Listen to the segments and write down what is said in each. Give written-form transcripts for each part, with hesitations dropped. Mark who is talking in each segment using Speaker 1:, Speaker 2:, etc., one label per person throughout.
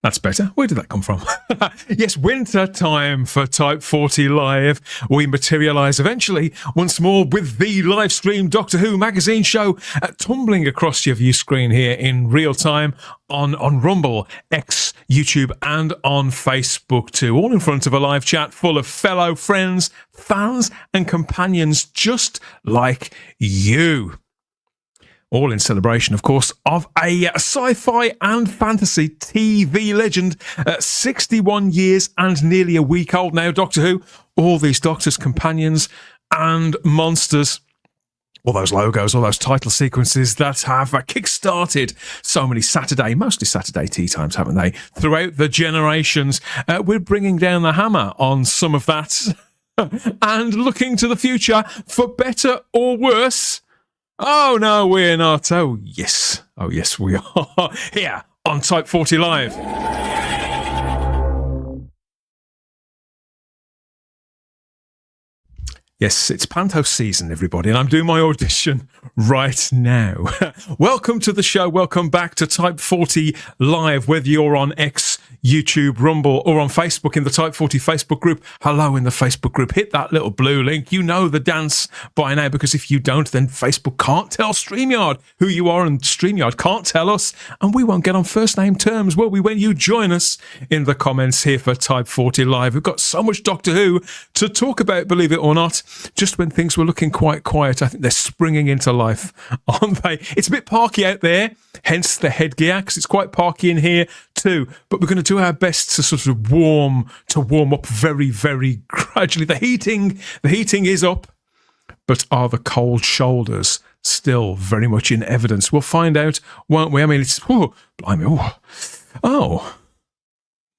Speaker 1: That's better. Where did that come from? Yes, winter time for Type 40 Live. We materialise eventually once more with the live stream Doctor Who magazine show tumbling across your view screen here in real time on Rumble, X, YouTube and on Facebook too. All in front of a live chat full of fellow friends, fans and companions just like you. All in celebration, of course, of a sci-fi and fantasy TV legend, 61 years and nearly a week old now, Doctor Who. All these Doctors, companions and monsters. All those logos, all those title sequences that have kick-started so many mostly Saturday tea times, haven't they, throughout the generations. We're bringing down the hammer on some of that and looking to the future for better or worse. Oh, no, we're not. Oh, yes. Oh, yes, we are. Here on Type 40 Live. Yes, it's Panto season, everybody, and I'm doing my audition right now. Welcome to the show. Welcome back to Type 40 Live, whether you're on X, YouTube, Rumble, or on Facebook in the Type 40 Facebook group. Hello in the Facebook group. Hit that little blue link. You know the dance by now, because if you don't, then Facebook can't tell StreamYard who you are, and StreamYard can't tell us, and we won't get on first name terms, will we, when you join us in the comments here for Type 40 Live. We've got so much Doctor Who to talk about, believe it or not. Just when things were looking quite quiet, I think they're springing into life, aren't they? It's a bit parky out there, hence the headgear, because it's quite parky in here too. But we're going to do our best to sort of warm up very, very gradually. The heating is up, but are the cold shoulders still very much in evidence? We'll find out, won't we? I mean, it's blimey, oh.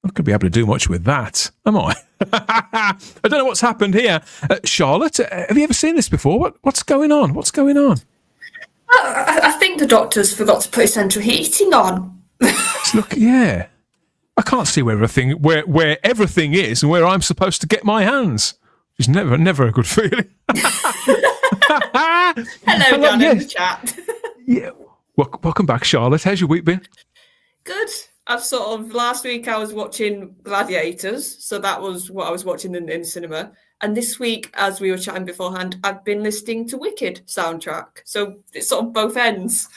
Speaker 1: I'm not going to be able to do much with that, am I? I don't know what's happened here. Charlotte, have you ever seen this before? What's going on? What's going on?
Speaker 2: I think the Doctor's forgot to put central heating on.
Speaker 1: Look, yeah. I can't see where everything is and where I'm supposed to get my hands. It's never a good feeling.
Speaker 2: Hello, John, in the chat.
Speaker 1: Yeah. Welcome back, Charlotte. How's your week been?
Speaker 2: Good. Last week I was watching Gladiators, so that was what I was watching in cinema. And this week, as we were chatting beforehand, I've been listening to Wicked soundtrack. So it's sort of both ends.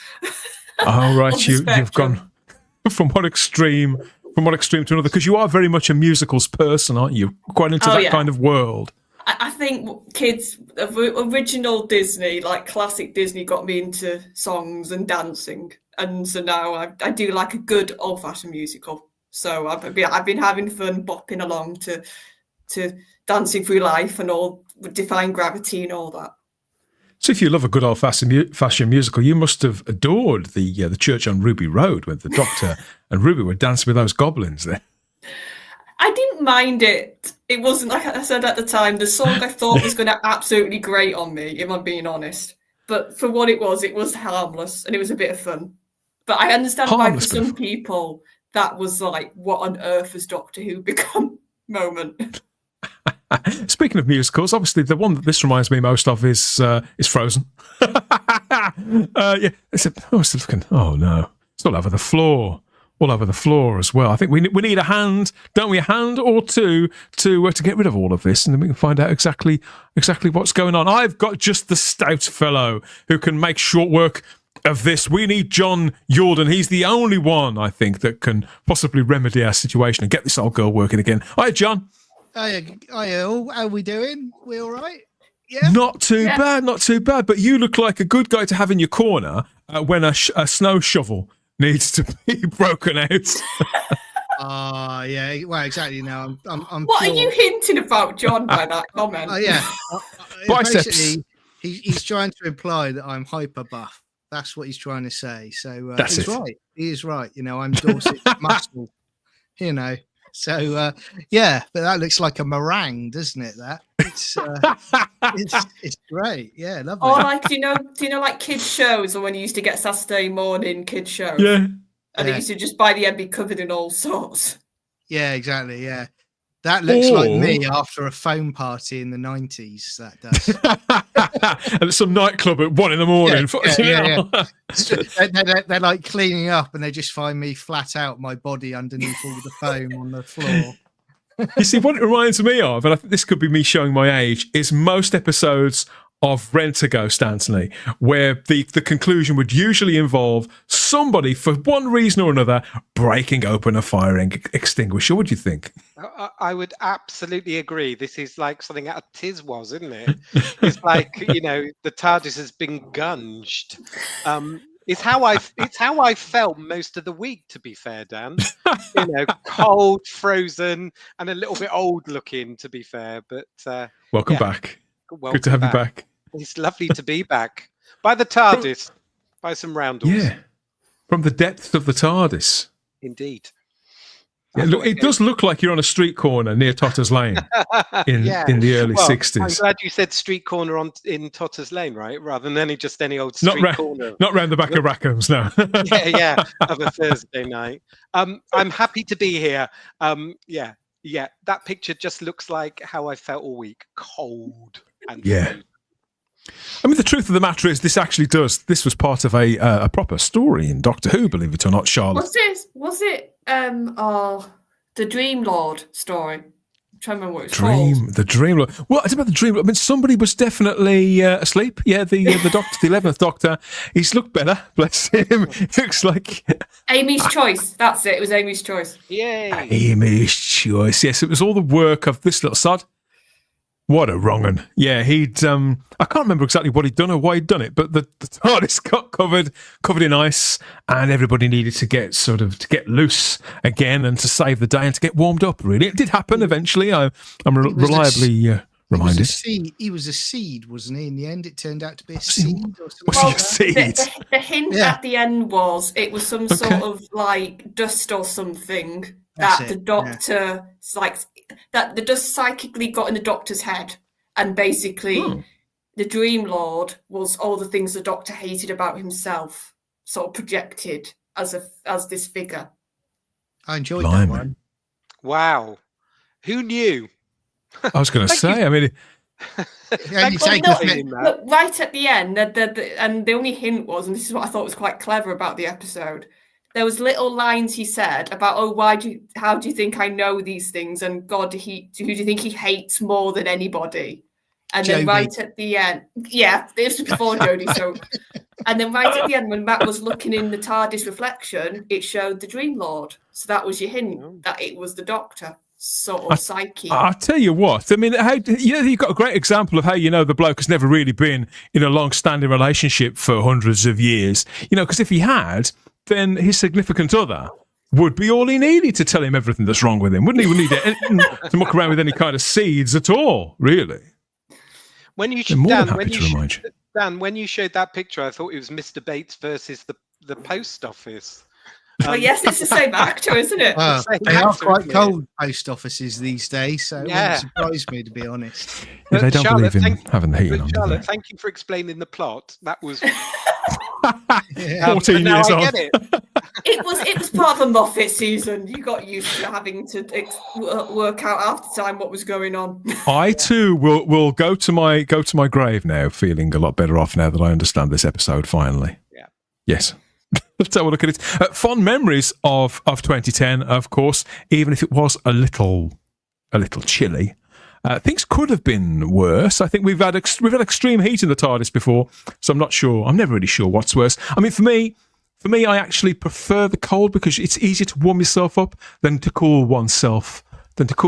Speaker 1: Oh, right. You've gone from one extreme to another, because you are very much a musicals person, aren't you? Quite into that kind of world.
Speaker 2: I think kids of original Disney, like classic Disney, got me into songs and dancing. And so now I do like a good old-fashioned musical. So I've been having fun bopping along to Dancing Through Life and all, Defying Gravity and all that.
Speaker 1: So if you love a good old-fashioned musical, you must have adored the church on Ruby Road when the Doctor and Ruby were dancing with those goblins there.
Speaker 2: I didn't mind it. It wasn't, like I said at the time, the song I thought was going to absolutely grate on me, if I'm being honest. But for what it was harmless and it was a bit of fun. But I understand why for some people that was like, what on earth has Doctor Who become moment.
Speaker 1: Speaking of musicals, obviously the one that this reminds me most of is Frozen. Yeah, it's looking. Oh no, it's all over the floor. All over the floor as well. I think we need a hand, don't we? A hand or two to get rid of all of this, and then we can find out exactly what's going on. I've got just the stout fellow who can make short work of this. We need John Jordan. He's the only one, I think, that can possibly remedy our situation and get this old girl working again. Hi, John.
Speaker 3: Hi, all. How are we doing? We all right? Yeah.
Speaker 1: Not too bad, not too bad. But you look like a good guy to have in your corner when a snow shovel needs to be broken out.
Speaker 3: Yeah. Well, exactly. Now, I'm.
Speaker 2: What are you hinting about, John, by that comment?
Speaker 3: Yeah.
Speaker 1: Biceps.
Speaker 3: Basically, he's trying to imply that I'm hyper buff. That's what he's trying to say. So he's right. He is right. You know, I'm Dorset muscle. You know. So yeah, but that looks like a meringue, doesn't it? That it's great. Yeah, lovely.
Speaker 2: Or like, do you know, like kids shows, or when you used to get Saturday morning kids shows?
Speaker 1: Yeah.
Speaker 2: And it used to just by the end be covered in all sorts.
Speaker 3: Yeah, exactly. Yeah. That looks like me after a phone party in the 90s. That does.
Speaker 1: And it's some nightclub at 1 a.m.
Speaker 3: Yeah. They're like cleaning up, and they just find me flat out, my body underneath all the foam on the floor.
Speaker 1: You see, what it reminds me of, and I think this could be me showing my age, is most episodes of Rent-A-Ghost, Anthony, where the conclusion would usually involve somebody, for one reason or another, breaking open a fire extinguisher. What do you think?
Speaker 4: I would absolutely agree. This is like something out of Tiswas, isn't it? It's like, the TARDIS has been gunged. It's how I felt most of the week, to be fair, Dan. Cold, frozen, and a little bit old looking, to be fair. But
Speaker 1: welcome back. Good to have you back.
Speaker 4: It's lovely to be back. By the TARDIS, by some roundels.
Speaker 1: Yeah, from the depths of the TARDIS.
Speaker 4: Indeed.
Speaker 1: Yeah, look, it does look like you're on a street corner near Totter's Lane in the early 60s.
Speaker 4: I'm glad you said street corner in Totter's Lane, right? Rather than any old street corner.
Speaker 1: Not round the back of Rackham's, no.
Speaker 4: yeah, of a Thursday night. I'm happy to be here. Yeah, that picture just looks like how I felt all week. Cold and frozen.
Speaker 1: I mean, the truth of the matter is, this was part of a proper story in Doctor Who, believe it or not, Charlotte.
Speaker 2: Was it the Dream Lord story? I'm trying to remember what it's called.
Speaker 1: The Dream Lord. Well, it's about the Dream Lord. I mean, somebody was definitely asleep. Yeah, the Doctor, the 11th Doctor. He's looked better, bless him. Looks like
Speaker 2: Amy's Choice. That's it. It was Amy's Choice.
Speaker 4: Yay!
Speaker 1: Amy's Choice. Yes, it was all the work of this little sod. What a wrong'un. Yeah, he'd I can't remember exactly what he'd done or why he'd done it, but the TARDIS got covered in ice, and everybody needed to get loose again and to save the day and to get warmed up, really. It did happen eventually. I'm reliably reminded.
Speaker 3: He was a seed, wasn't he? In the end, it turned out to be a seed.
Speaker 1: Was he a seed?
Speaker 2: The hint at the end was it was some sort of like dust or something that the Doctor that the dust psychically got in the Doctor's head, and basically the Dream Lord was all the things the Doctor hated about himself, sort of projected as this figure.
Speaker 3: I enjoyed that one.
Speaker 4: Wow, who knew?
Speaker 1: I was going to say, I mean,
Speaker 2: look, right at the end, and the only hint was, and this is what I thought was quite clever about the episode, there was little lines he said about, how do you think I know these things? And God, who do you think he hates more than anybody? And then right at the end, this was before Jodie. So, and then right at the end, when Matt was looking in the TARDIS reflection, it showed the Dream Lord. So that was your hint that it was the Doctor. Sort of psyche.
Speaker 1: I'll tell you what. I mean, you've got a great example of how the bloke has never really been in a long-standing relationship for hundreds of years. Because if he had, then his significant other would be all he needed to tell him everything that's wrong with him, wouldn't he? Wouldn't need to muck around with any kind of seeds at all, really.
Speaker 4: When you Dan, when you showed that picture, I thought it was Mr. Bates versus the post office.
Speaker 2: Well, yes, it's the same actor, isn't it?
Speaker 3: Well, they are quite cold, post offices these days, so it wouldn't surprise me, to be honest.
Speaker 1: Yeah, they don't believe in having the heating on.
Speaker 4: Charlotte, thank you for explaining the plot. That was
Speaker 1: 14 years on.
Speaker 2: It was part of a Moffat season. You got used to having to work out half the time what was going on.
Speaker 1: I too will go to my grave now, feeling a lot better off now that I understand this episode finally.
Speaker 4: Yeah.
Speaker 1: Yes. Let's have a look at it. Fond memories of 2010, of course, even if it was a little chilly. Things could have been worse. I think we've had extreme heat in the TARDIS before, so I'm not sure. I'm never really sure what's worse. I mean, for me, I actually prefer the cold because it's easier to warm yourself up than to cool oneself down. But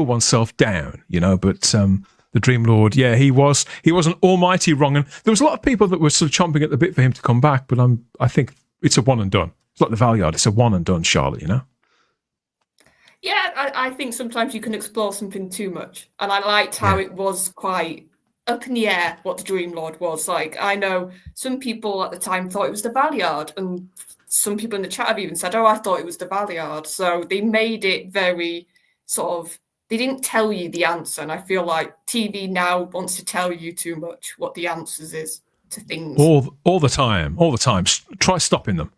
Speaker 1: the Dream Lord, he was an almighty wrong-un. There was a lot of people that were sort of chomping at the bit for him to come back, but I think it's a one and done. It's like the Valyard. It's a one and done, Charlotte,
Speaker 2: Yeah, I think sometimes you can explore something too much. And I liked how it was quite up in the air what the Dream Lord was. Like, I know some people at the time thought it was the Valyard, and some people in the chat have even said, I thought it was the Valyard. So they made it very sort of, they didn't tell you the answer. And I feel like TV now wants to tell you too much what the answers is. to things.
Speaker 1: All the time. Try stopping them.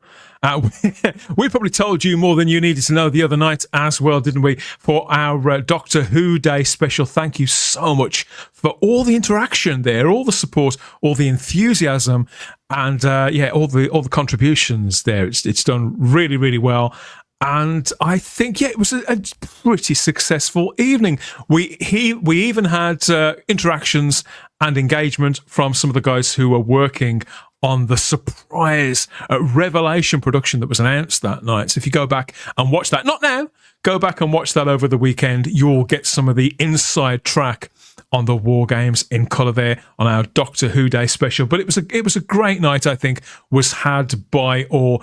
Speaker 1: We probably told you more than you needed to know the other night as well, didn't we? For our Doctor Who Day special. Thank you so much for all the interaction there, all the support, all the enthusiasm, and all the contributions there. It's done really, really well. And I think, it was a pretty successful evening. We even had interactions and engagement from some of the guys who were working on the surprise Revelation production that was announced that night. So if you go back and watch that, not now, go back and watch that over the weekend, you'll get some of the inside track on the War Games in colour there on our Doctor Who Day special. But it was a great night, I think, was had by all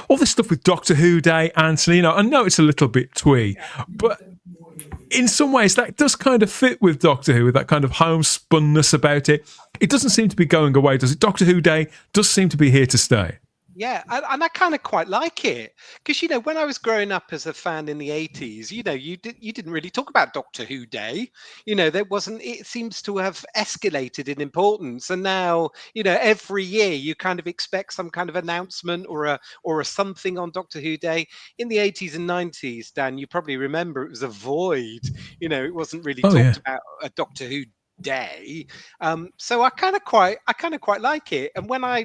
Speaker 1: this stuff with Doctor Who Day, Anthony. I know it's a little bit twee, but in some ways that does kind of fit with Doctor Who, with that kind of homespunness about it. It doesn't seem to be going away, does it? Doctor Who Day does seem to be here to stay.
Speaker 4: Yeah, and I kind of quite like it because, when I was growing up as a fan in the 80s, you didn't really talk about Doctor Who Day. There wasn't. It seems to have escalated in importance, and now every year you kind of expect some kind of announcement or a something on Doctor Who Day. In the 80s and 90s, Dan, you probably remember it was a void. It wasn't really talked about a Doctor Who Day, so I kind of quite like it. And when I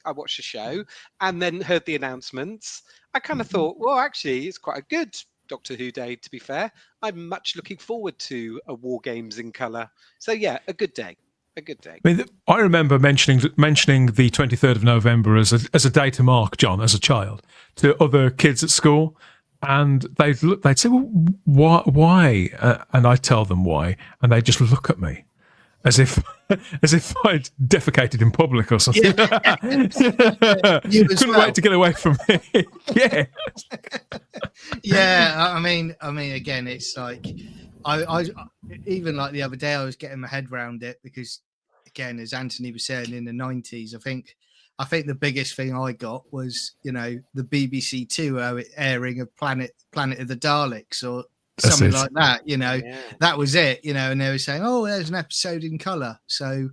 Speaker 4: watched the show and then heard the announcements, I kind of thought, well, actually, it's quite a good Doctor Who Day. To be fair, I'm much looking forward to a War Games in colour. So yeah, a good day. I remember mentioning the 23rd of November as a day to mark, John, as a child, to other kids at school. And they'd say, well, why? And I'd tell them why. And they'd just look at me as if I'd defecated in public or something. Couldn't wait to get away from me. Yeah.
Speaker 3: Yeah. I mean, again, it's like, I even like the other day, I was getting my head around it because, again, as Anthony was saying, in the 90s, I think the biggest thing I got was, the BBC Two airing of Planet of the Daleks or something like that. That was it. And they were saying, "Oh, there's an episode in colour." So,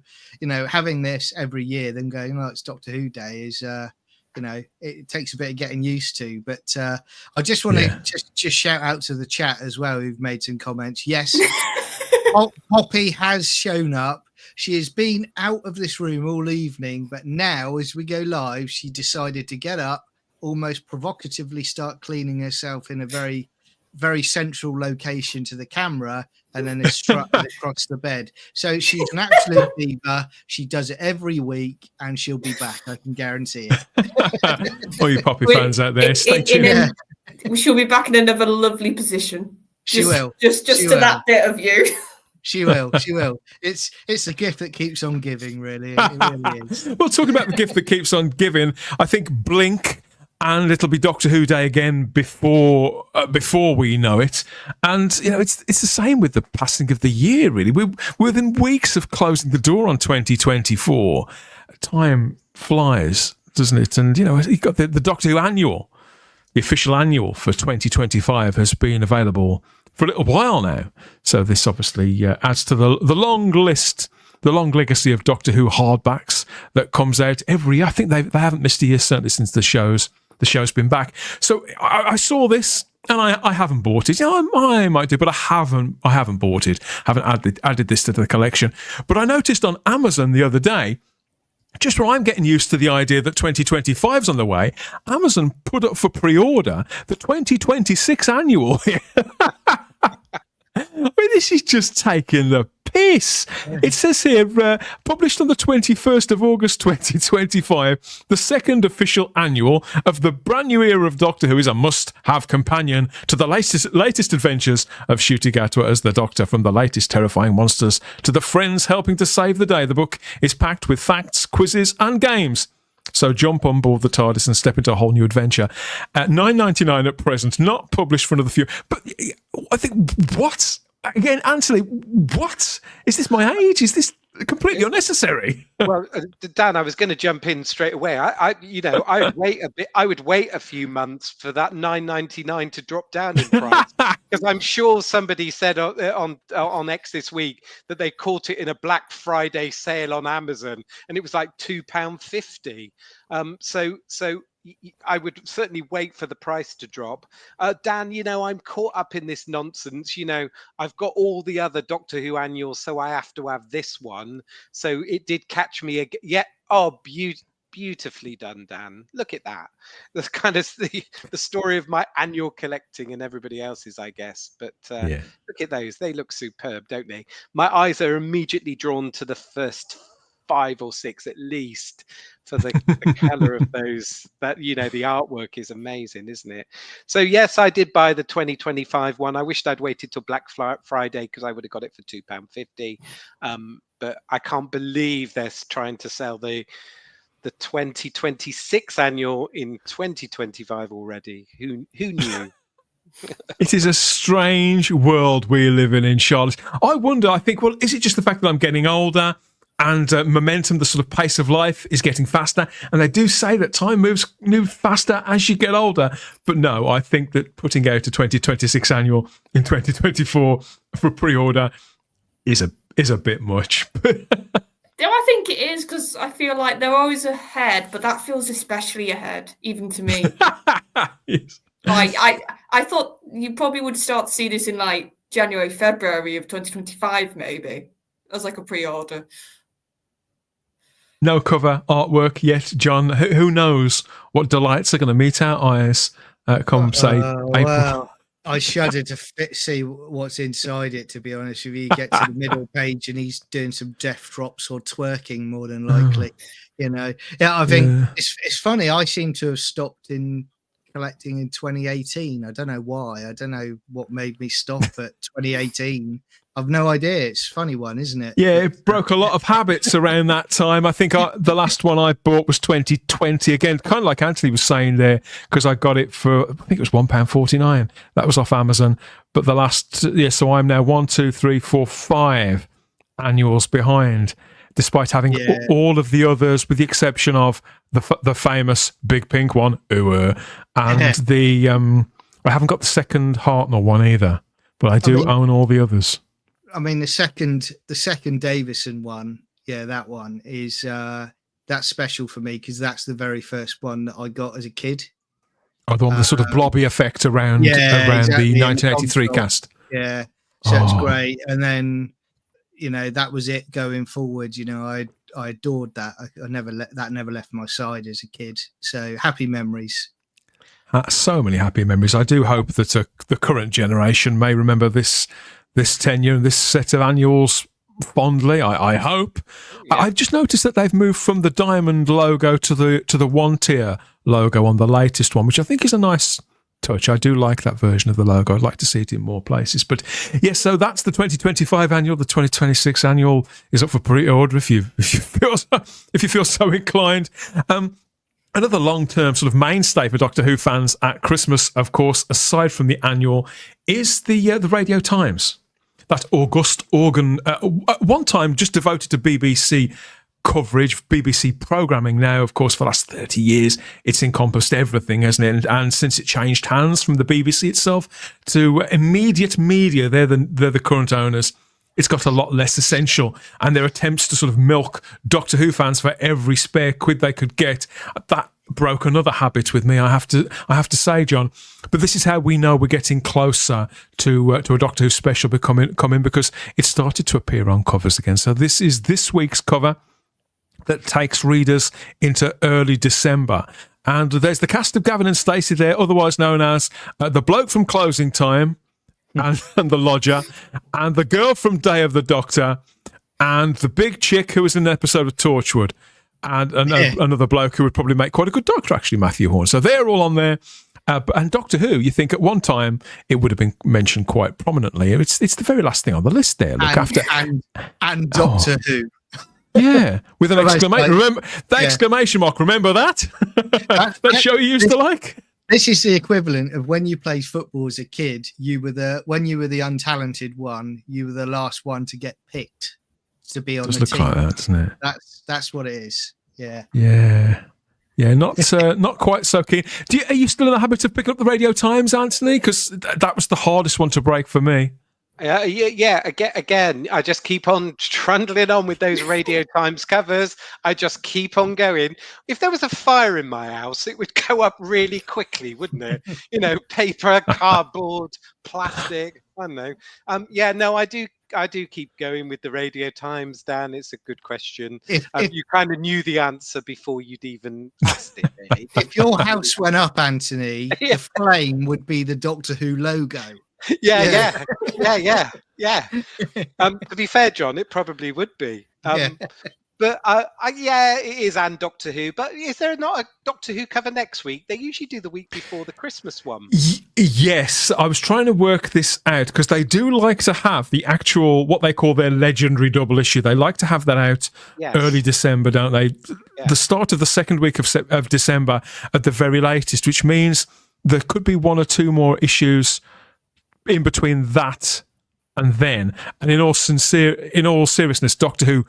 Speaker 3: having this every year, then going, "Oh, it's Doctor Who Day," is, it takes a bit of getting used to. But I just want to just shout out to the chat as well, who've made some comments. Yes, Poppy has shown up. She has been out of this room all evening, but now, as we go live, she decided to get up, almost provocatively start cleaning herself in a very, very central location to the camera, and then is strutted across the bed. So she's an absolute diva. She does it every week, and she'll be back. I can guarantee it.
Speaker 1: All you Poppy fans out there, stay tuned.
Speaker 2: She'll be back in another lovely position.
Speaker 3: She will.
Speaker 2: Just to that bit of you.
Speaker 3: She will. It's a gift that keeps on giving, really. It really is.
Speaker 1: Well, talking about the gift that keeps on giving, I think blink and it'll be Doctor Who Day again before we know it. And it's the same with the passing of the year. Really, we're within weeks of closing the door on 2024. Time flies, doesn't it? And you've got the Doctor Who annual, the official annual for 2025 has been available for a little while now. So this obviously adds to the long list, the long legacy of Doctor Who hardbacks that comes out every year. I think they haven't missed a year, certainly since the show's been back. So I saw this and I haven't bought it. I might do, but I haven't bought it. Haven't added this to the collection. But I noticed on Amazon the other day, just where I'm getting used to the idea that 2025's on the way, Amazon put up for pre-order the 2026 annual. I mean, this is just taking the piss. It says here, published on the 21st of August 2025, the second official annual of the brand new era of Doctor Who is a must-have companion to the latest adventures of Ncuti Gatwa as the Doctor, from the latest terrifying monsters to the friends helping to save the day. The book is packed with facts, quizzes and games. So jump on board the TARDIS and step into a whole new adventure. At $9.99 at present, not published for another few. But I think, what? Again, Anthony, what? Is this my age? Is this completely unnecessary.
Speaker 4: Well, Dan, I was going to jump in straight away. I'd wait a bit. I would wait a few months for that $9.99 to drop down in price, because I'm sure somebody said on X this week that they caught it in a Black Friday sale on Amazon, and it was like £2.50. So I would certainly wait for the price to drop. Dan, I'm caught up in this nonsense. I've got all the other Doctor Who annuals, so I have to have this one. So it did catch me again. Yeah. Oh, beautifully done, Dan. Look at that. That's kind of the story of my annual collecting and everybody else's, I guess. But look at those. They look superb, don't they? My eyes are immediately drawn to the first 5 or 6 at least, for the color of those. That the artwork is amazing, isn't it? So yes, I did buy the 2025 one. I wished I'd waited till Black Friday, because I would have got it for £2.50. But I can't believe they're trying to sell the 2026 annual in 2025 already. Who knew?
Speaker 1: It is a strange world we live in Charlotte. I wonder, I think, well, is it just the fact that I'm getting older and momentum, the sort of pace of life is getting faster? And they do say that time moves faster as you get older. But no, I think that putting out a 2026 annual in 2024 for pre-order is a bit much.
Speaker 2: Yeah, I think it is, because I feel like they're always ahead, but that feels especially ahead, even to me.
Speaker 1: Yes.
Speaker 2: I thought you probably would start to see this in like January, February of 2025, maybe, as like a pre-order.
Speaker 1: No cover artwork yet, John. Who knows what delights are going to meet our eyes come, say, April.
Speaker 3: Well, I shudder to see what's inside it, to be honest with you. You get to the middle page and he's doing some death drops or twerking, more than likely. Yeah, I think it's funny. I seem to have stopped in collecting in 2018. I don't know why. I don't know what made me stop at 2018. I've no idea. It's a funny one, isn't it?
Speaker 1: Yeah, it broke a lot of habits around that time. I think the last one I bought was 2020. Again, kind of like Anthony was saying there, because I got it for, I think it was £1.49. That was off Amazon. But the last, so I'm now 1, 2, 3, 4, 5 annuals behind, despite having all of the others, with the exception of the famous big pink one, and the I haven't got the second Hartnell one either, but I do own all the others.
Speaker 3: I mean, the second Davison one, that one is that's special for me, because that's the very first one that I got as a kid.
Speaker 1: Oh, the one with the sort of blobby effect around exactly, the 1983 cast.
Speaker 3: Yeah, so it's great. And then, that was it going forward. I adored that. I never left my side as a kid. So happy memories.
Speaker 1: So many happy memories. I do hope that the current generation may remember this tenure and this set of annuals fondly. I hope. Yeah. I've just noticed that they've moved from the diamond logo to the one tier logo on the latest one, which I think is a nice touch. I do like that version of the logo. I'd like to see it in more places. But yes, so that's the 2025 annual. The 2026 annual is up for pre-order if you feel so inclined. Another long-term sort of mainstay for Doctor Who fans at Christmas, of course, aside from the annual, is the Radio Times. That august organ, at one time just devoted to BBC coverage, BBC programming. Now, of course, for the last 30 years, it's encompassed everything, hasn't it? And since it changed hands from the BBC itself to Immediate Media, they're the current owners, it's got a lot less essential, and their attempts to sort of milk Doctor Who fans for every spare quid they could get, that broke another habit with me, I have to say, John. But this is how we know we're getting closer to a Doctor Who special coming, because it started to appear on covers again. So this is this week's cover that takes readers into early December. And there's the cast of Gavin and Stacey there, otherwise known as the bloke from Closing Time, and the lodger, and the girl from Day of the Doctor, and the big chick who was in an episode of Torchwood, and another bloke who would probably make quite a good Doctor, actually, Matthew Horn. So they're all on there. And Doctor Who, you think at one time it would have been mentioned quite prominently. It's the very last thing on the list there.
Speaker 3: And Doctor Who.
Speaker 1: Yeah, with an exclamation. Remember the exclamation mark. Remember that? that show you used to like?
Speaker 3: This is the equivalent of when you played football as a kid. When you were the untalented one, you were the last one to get picked. to be on
Speaker 1: Does
Speaker 3: the
Speaker 1: look
Speaker 3: tin.
Speaker 1: like that, doesn't it?
Speaker 3: That's what it is. Yeah.
Speaker 1: Yeah, not quite so keen. Are you still in the habit of picking up the Radio Times, Anthony? Because that was the hardest one to break for me.
Speaker 4: Yeah. Again, I just keep on trundling on with those Radio Times covers. I just keep on going. If there was a fire in my house, it would go up really quickly, wouldn't it? Paper, cardboard, plastic. I don't know. I do keep going with the Radio Times, Dan. It's a good question. You kind of knew the answer before you'd even asked it. Really.
Speaker 3: If your house went up, Anthony, the flame would be the Doctor Who logo.
Speaker 4: Yeah. To be fair, John, it probably would be. But it is and Doctor Who. But is there not a Doctor Who cover next week? They usually do the week before the Christmas one.
Speaker 1: Yes, I was trying to work this out because they do like to have the actual, what they call their legendary double issue. They like to have that out early December, don't they? Yeah. The start of the second week of December at the very latest, which means there could be one or two more issues in between that and then. And in all seriousness, Doctor Who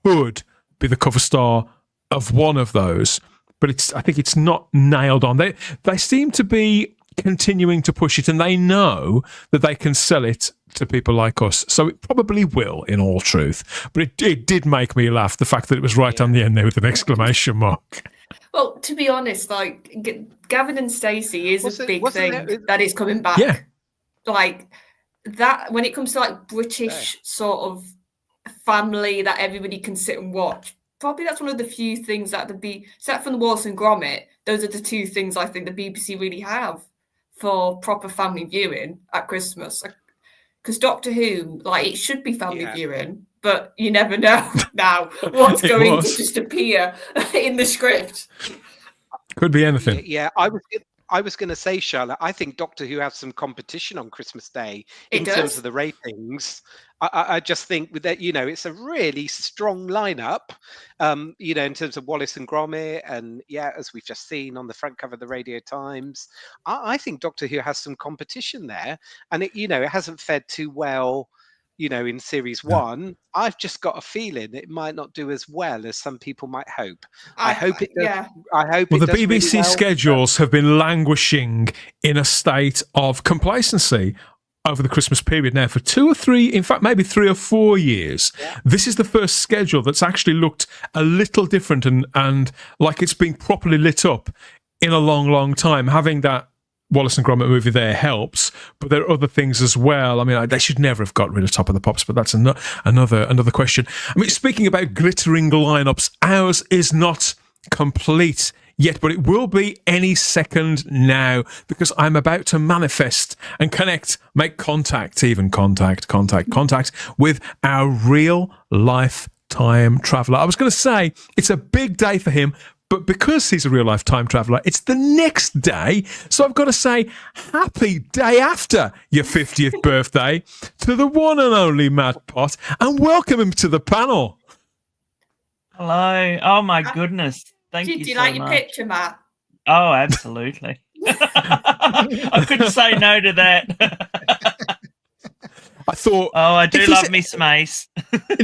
Speaker 1: could be the cover star of one of those, but I think it's not nailed on. They seem to be continuing to push it, and they know that they can sell it to people like us. So it probably will, in all truth. But it did make me laugh, the fact that it was right on the end there with an exclamation mark.
Speaker 2: Well, to be honest, like Gavin and Stacey is a big thing that is coming back.
Speaker 1: Yeah.
Speaker 2: Like that, when it comes to like British sort of family that everybody can sit and watch, probably that's one of the few things that except from the Wallace and Gromit, those are the two things I think the BBC really have for proper family viewing at Christmas. Because Doctor Who, like, it should be family viewing, but you never know now what's going to just appear in the script.
Speaker 1: Could be anything.
Speaker 4: Yeah, I was going to say, Charlotte, I think Doctor Who has some competition on Christmas Day in terms of the ratings. I just think that, it's a really strong lineup, in terms of Wallace and Gromit. And as we've just seen on the front cover of the Radio Times, I think Doctor Who has some competition there. And it hasn't fared too well, in series one. I've just got a feeling it might not do as well as some people might hope. I hope it does.
Speaker 2: Yeah.
Speaker 4: I hope
Speaker 1: the
Speaker 4: it does
Speaker 1: BBC
Speaker 4: really well.
Speaker 1: schedules have been languishing in a state of complacency over the Christmas period now for 2 or 3, in fact, maybe 3 or 4 years. Yeah. This is the first schedule that's actually looked a little different and like it's been properly lit up in a long, long time. Having that Wallace and Gromit movie there helps, but there are other things as well. I mean, they should never have got rid of Top of the Pops, but that's another question. I mean, speaking about glittering lineups, ours is not complete yet, but it will be any second now, because I'm about to manifest and make contact with our real life time traveler. I was going to say it's a big day for him, but because he's a real life time traveler, it's the next day. So I've got to say, happy day after your 50th birthday to the one and only Matt Pott, and welcome him to the panel.
Speaker 5: Hello. Oh my goodness. Thank you.
Speaker 2: Do you
Speaker 5: so
Speaker 2: like
Speaker 5: much.
Speaker 2: your picture, Matt?
Speaker 5: Oh, absolutely. I couldn't say no to that.
Speaker 1: I thought,
Speaker 5: I do love me some Ace.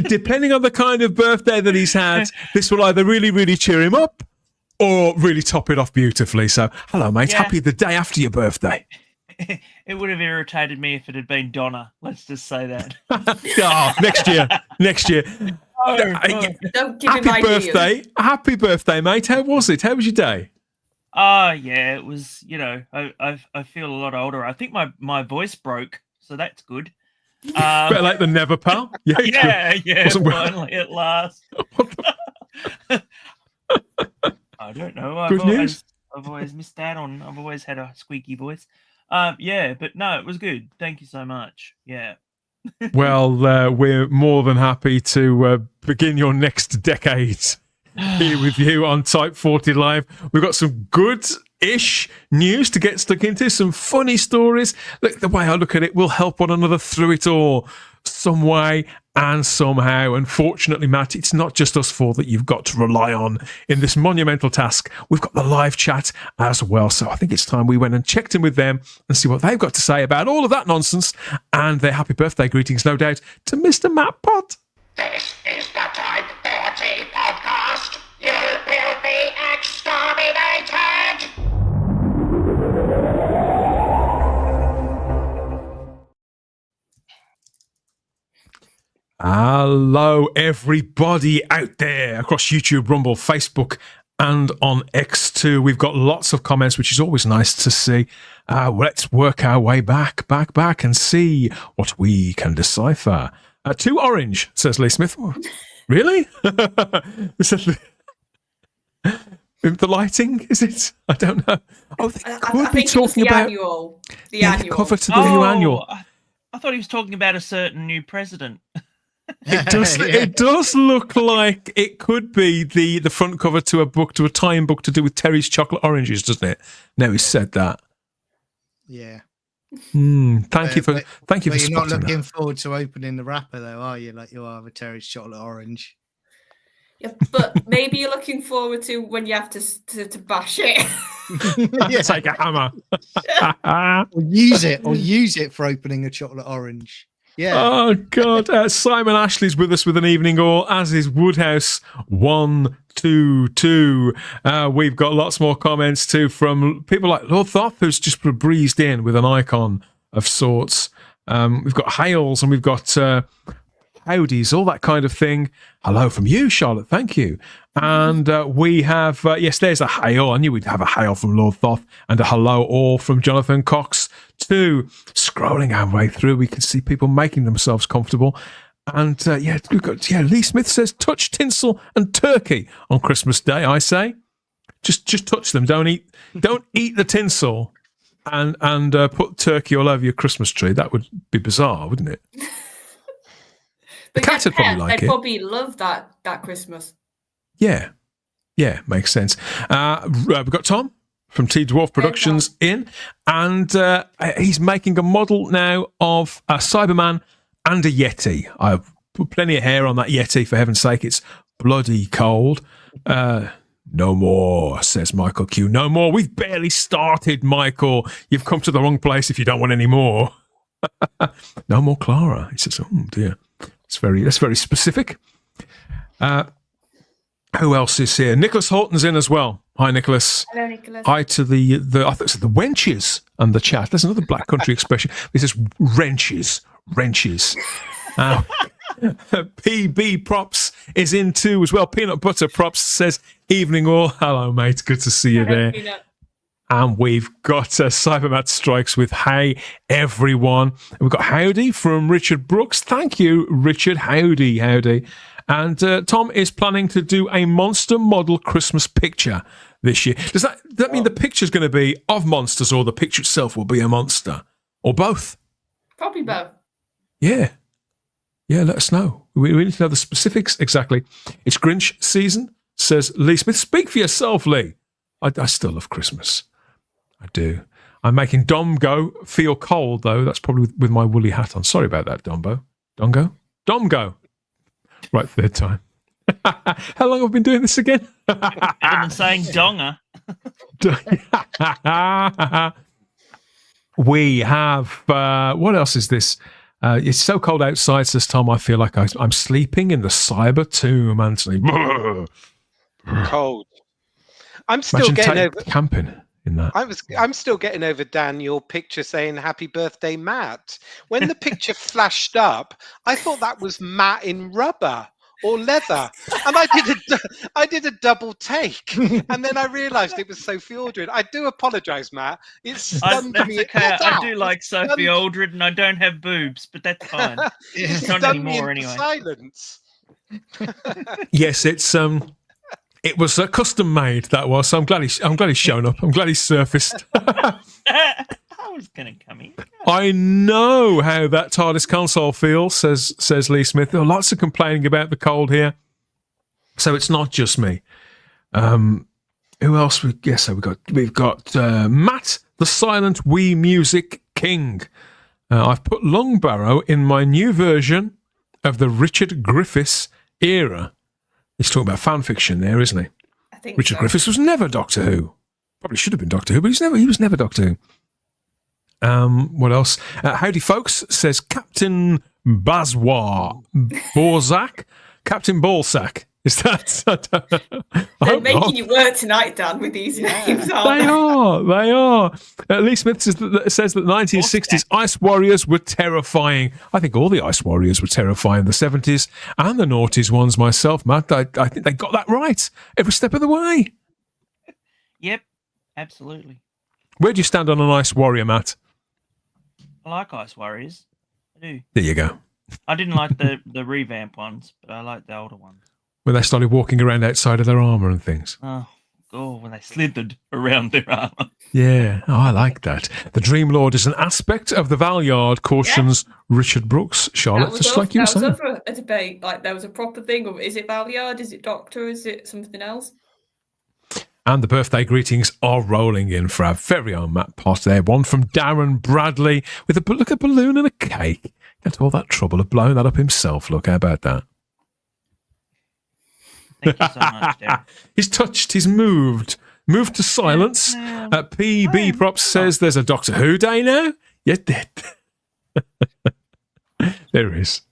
Speaker 1: Depending on the kind of birthday that he's had, this will either really, really cheer him up or really top it off beautifully. So, hello, mate.
Speaker 5: Yeah.
Speaker 1: Happy the day after your birthday.
Speaker 5: It would have irritated me if it had been Donna. Let's just say that. Next year.
Speaker 2: Don't give him ideas.
Speaker 1: Happy birthday, mate. How was it? How was your day?
Speaker 5: Oh, yeah, it was, I feel a lot older. I think my voice broke, so that's good.
Speaker 1: Better late than never, pal.
Speaker 5: Yeah, finally at last. I don't know.
Speaker 1: Good news.
Speaker 5: I've always missed out on. I've always had a squeaky voice. But no, it was good. Thank you so much. Yeah.
Speaker 1: Well, we're more than happy to begin your next decade here with you on Type 40 Live. We've got some good-ish news to get stuck into, some funny stories. Look, the way I look at it, we'll help one another through it all some way and somehow. Unfortunately, Matt, it's not just us four that you've got to rely on in this monumental task. We've got the live chat as well. So I think it's time we went and checked in with them and see what they've got to say about all of that nonsense and their happy birthday greetings, no doubt, to Mr. Matt Pott.
Speaker 6: This is the Type 40 podcast. You will be exterminated!
Speaker 1: Hello, everybody out there across YouTube, Rumble, Facebook, and on X2. We've got lots of comments, which is always nice to see. Let's work our way back, and see what we can decipher. 2 orange, says Lee Smith. Really? The lighting, is it? I don't know. Oh, they could be talking about
Speaker 2: the annual
Speaker 1: cover to the new annual.
Speaker 5: I thought he was talking about a certain new president.
Speaker 1: It does look like it could be the front cover to a book, to a tie-in book to do with Terry's chocolate oranges, doesn't it? Now he's said that.
Speaker 3: Yeah.
Speaker 1: Thank you for
Speaker 3: you're not looking
Speaker 1: that.
Speaker 3: forward to opening the wrapper, though, are you? Like you are with Terry's chocolate orange.
Speaker 2: Yeah, but maybe you're looking forward to when you have to bash it.
Speaker 1: Take a hammer.
Speaker 3: or use it for opening a chocolate orange. Yeah.
Speaker 1: Oh God! Simon Ashley's with us with an evening all, as is Woodhouse 122. We've got lots more comments too from people like Lord Thoth, who's just breezed in with an icon of sorts. We've got Hales and we've got howdies, all that kind of thing. Hello from you, Charlotte. Thank you. And we have yes, there's a hail. I knew we'd have a hail from Lord Thoth, and a hello all from Jonathan Cox too. Scrolling our way through, we can see people making themselves comfortable. And we've got Lee Smith says touch tinsel and turkey on Christmas Day. I say, just touch them. Don't eat the tinsel, and put turkey all over your Christmas tree. That would be bizarre, wouldn't it? The cat would probably like it.
Speaker 2: They'd probably love that Christmas.
Speaker 1: Yeah, makes sense. We've got Tom from T Dwarf Productions in, and he's making a model now of a Cyberman and a Yeti. I've put plenty of hair on that Yeti, for heaven's sake. It's bloody cold. No more, says Michael Q. No more. We've barely started, Michael. You've come to the wrong place if you don't want any more. No more Clara. He says, oh dear. That's very specific. Who else is here? Nicholas Horton's in as well. Hi, Nicholas.
Speaker 2: Hello, Nicholas.
Speaker 1: Hi to the I thought it said the wenches and the chat. There's another Black Country expression. This is wrenches. PB Props is in too as well. Peanut Butter Props says, evening all. Hello, mate. Good to see you there.
Speaker 2: Peanut.
Speaker 1: And we've got Cybermat Strikes with hey, everyone. And we've got howdy from Richard Brooks. Thank you, Richard. Howdy. And Tom is planning to do a monster model Christmas picture this year. Does that mean the picture's going to be of monsters, or the picture itself will be a monster? Or both?
Speaker 2: Probably both.
Speaker 1: Yeah, let us know. We need to know the specifics exactly. It's Grinch season, says Lee Smith. Speak for yourself, Lee. I still love Christmas. I do. I'm making Domgo feel cold, though. That's probably with my woolly hat on. Sorry about that, Dombo. Domgo. Right, third time. How long have I been doing this again?
Speaker 5: Better than saying donger.
Speaker 1: We have, what else is this? It's so cold outside, says Tom, I feel like I'm sleeping in the cyber tomb, Anthony.
Speaker 4: Cold. I'm still getting over
Speaker 1: camping in that.
Speaker 4: I'm still getting over, Dan, your picture saying happy birthday, Matt. When the picture flashed up, I thought that was Matt in rubber or leather, and I did a double take, and then I realised it was Sophie Aldred. I do apologise, Matt. It's stunned me.
Speaker 5: Okay. I do like Sophie Aldred, and I don't have boobs, but that's fine. It's not anymore anyway.
Speaker 4: Silence.
Speaker 1: Yes, it's it was custom made. That was. So I'm glad he's shown up. I'm glad he's surfaced.
Speaker 5: I was going to come in.
Speaker 1: I know how that TARDIS console feels, says Lee Smith. There are lots of complaining about the cold here, so it's not just me. Who else? We've got Matt, the Silent Wii Music King. I've put Longbarrow in my new version of the Richard Griffiths era. He's talking about fan fiction there, isn't he?
Speaker 2: I think
Speaker 1: Richard Griffiths was never Doctor Who. Probably should have been Doctor Who, but he was never Doctor Who. What else? Howdy, folks, says Captain Bazwa Borzak. Captain Ballsack. Is that?
Speaker 2: They're making you work tonight, Dan, with these names, aren't
Speaker 1: They are. Lee Smith says that the 1960s Ice Warriors were terrifying. I think all the Ice Warriors were terrifying. The 70s and the noughties ones myself, Matt. I think they got that right every step of the way.
Speaker 5: Yep, absolutely.
Speaker 1: Where do you stand on an Ice Warrior, Matt?
Speaker 5: I like Ice Warriors. I do.
Speaker 1: There you go.
Speaker 5: I didn't like the revamp ones, but I like the older ones.
Speaker 1: When they started walking around outside of their armour and things.
Speaker 5: Oh, when they slithered around their armour.
Speaker 1: Yeah, I like that. The Dream Lord is an aspect of the Valyard, cautions Richard Brooks. Charlotte, just like you were saying.
Speaker 2: That was over a debate. Like, there was a proper thing of, is it Valyard? Is it Doctor? Is it something else?
Speaker 1: And the birthday greetings are rolling in for our very own Matt Potter there. One from Darren Bradley with a balloon and a cake. Got all that trouble of blowing that up himself. Look, how about that?
Speaker 5: Thank you so much, Darren.
Speaker 1: He's touched, he's moved to silence. PB Props says there's a Doctor Who day now. Yeah, there is.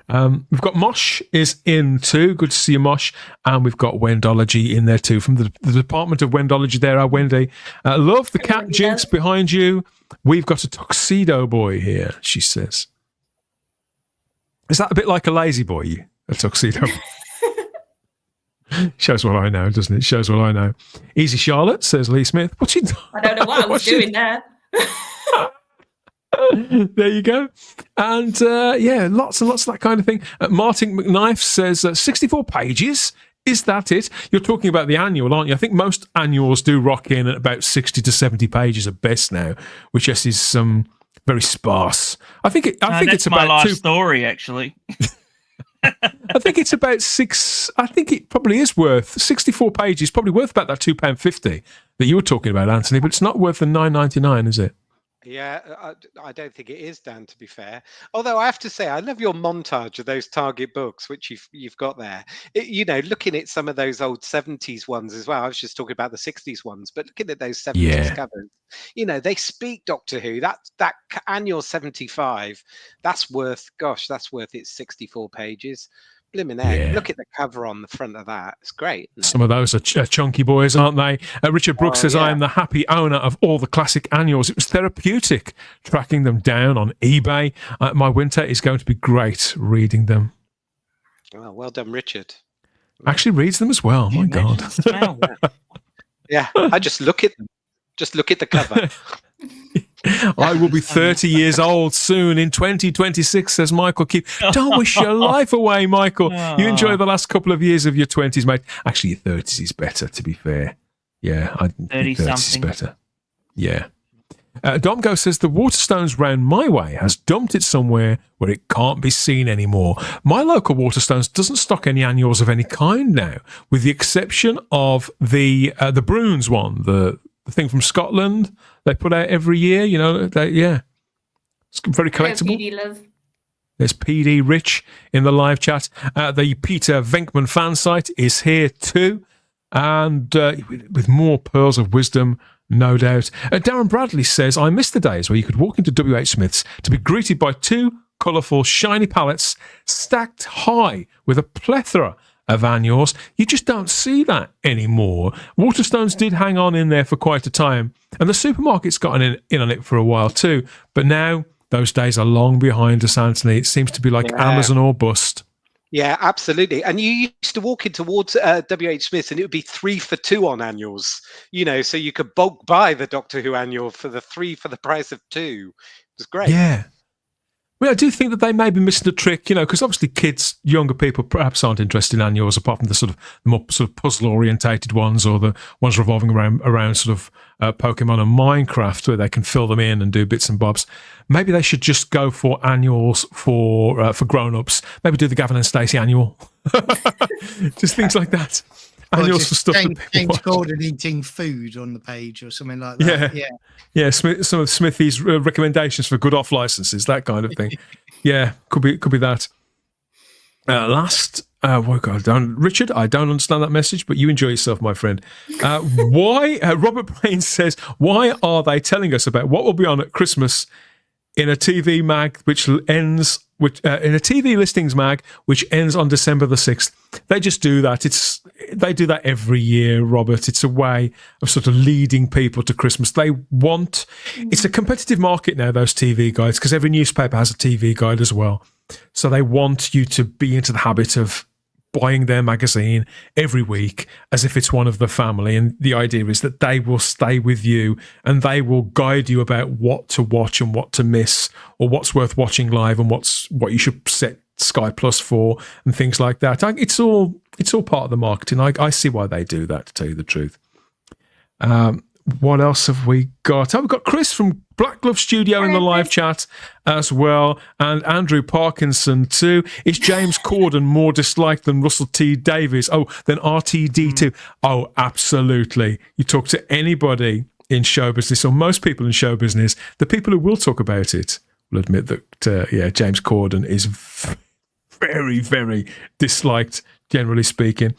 Speaker 1: We've got Mosh is in too. Good to see you, Mosh. And we've got Wendology in there too from the Department of Wendology there, our Wendy. Love the cat Jinx behind you. We've got a tuxedo boy here, she says. Is that a bit like a lazy boy, a tuxedo? Shows what I know, doesn't it? Shows what I know. Easy Charlotte, says Lee Smith. What's she doing?
Speaker 2: I don't know what I was doing there.
Speaker 1: There you go. And lots and lots of that kind of thing. Martin McKnife says 64 pages. Is that it? You're talking about the annual, aren't you? I think most annuals do rock in at about 60 to 70 pages at best now, which is very sparse. I think it's about
Speaker 5: my life story, actually.
Speaker 1: I think it's about six. I think it probably is worth 64 pages. Probably worth about that £2.50 that you were talking about, Anthony. But it's not worth the £9.99, is it?
Speaker 4: Yeah, I don't think it is, Dan, to be fair. Although I have to say, I love your montage of those Target books, which you've got there. Looking at some of those old 70s ones as well. I was just talking about the 60s ones, but looking at those 70s covers, they speak Doctor Who. That annual 75, that's worth its 64 pages. Blimmin' egg. Yeah. Look at the cover on the front of that. It's great.
Speaker 1: Some of those are chunky boys, aren't they? Richard Brooks says, I am the happy owner of all the classic annuals. It was therapeutic tracking them down on eBay. My winter is going to be great reading them.
Speaker 4: Well done, Richard.
Speaker 1: Actually reads them as well. My God.
Speaker 4: Yeah, I just look at them. Just look at the cover.
Speaker 1: I will be 30 years old soon in 2026, says Michael Keith. Don't wish your life away, Michael. You enjoy the last couple of years of your 20s, mate. Actually, your 30s is better, to be fair. Yeah, I think 30s is better. Yeah. Domgo says the Waterstones round my way has dumped it somewhere where it can't be seen anymore. My local Waterstones doesn't stock any annuals of any kind now, with the exception of the Bruins one, the thing from Scotland they put out every year. It's very collectible.
Speaker 2: PD love.
Speaker 1: There's PD Rich in the live chat. The Peter Venkman fan site is here too, and with more pearls of wisdom, no doubt. Darren Bradley says, I miss the days where you could walk into WH Smith's to be greeted by two colourful, shiny pallets stacked high with a plethora of annuals. You just don't see that anymore. Waterstones did hang on in there for quite a time, and the supermarkets got in on it for a while too. But now those days are long behind us, Anthony. It seems to be like Amazon or bust.
Speaker 4: Yeah, absolutely. And you used to walk in towards WH Smith's and it would be 3 for 2 on annuals, so you could bulk buy the Doctor Who annual for the 3 for the price of 2. It was great.
Speaker 1: Yeah. Well, I do think that they may be missing a trick, because obviously kids, younger people, perhaps aren't interested in annuals apart from the more puzzle-orientated ones or the ones revolving around sort of Pokemon and Minecraft, where they can fill them in and do bits and bobs. Maybe they should just go for annuals for grown-ups. Maybe do the Gavin and Stacey annual, just things like that. Annuals for stuff.
Speaker 3: James Gordon eating food on the page or something like that.
Speaker 1: Yeah. Some of Smithy's recommendations for good off licenses, that kind of thing. Yeah, could be that. Richard, I don't understand that message, but you enjoy yourself, my friend. Why? Robert Brain says, why are they telling us about what will be on at Christmas in a TV mag in a TV listings mag which ends on December the 6th. They just do that. They do that every year, Robert. It's a way of sort of leading people to Christmas. It's a competitive market now, those TV guides, because every newspaper has a TV guide as well. So they want you to be into the habit of buying their magazine every week as if it's one of the family. And the idea is that they will stay with you and they will guide you about what to watch and what to miss, or what's worth watching live and what you should set Sky Plus for and things like that. It's all part of the marketing. I see why they do that, to tell you the truth. What else have we got? We've got Chris from Black Glove Studio in the live chat as well, and Andrew Parkinson too. Is James Corden more disliked than Russell T Davies? Oh, than RTD2? Oh, absolutely. You talk to anybody in show business, or most people in show business, the people who will talk about it will admit that, James Corden is very, very disliked, generally speaking.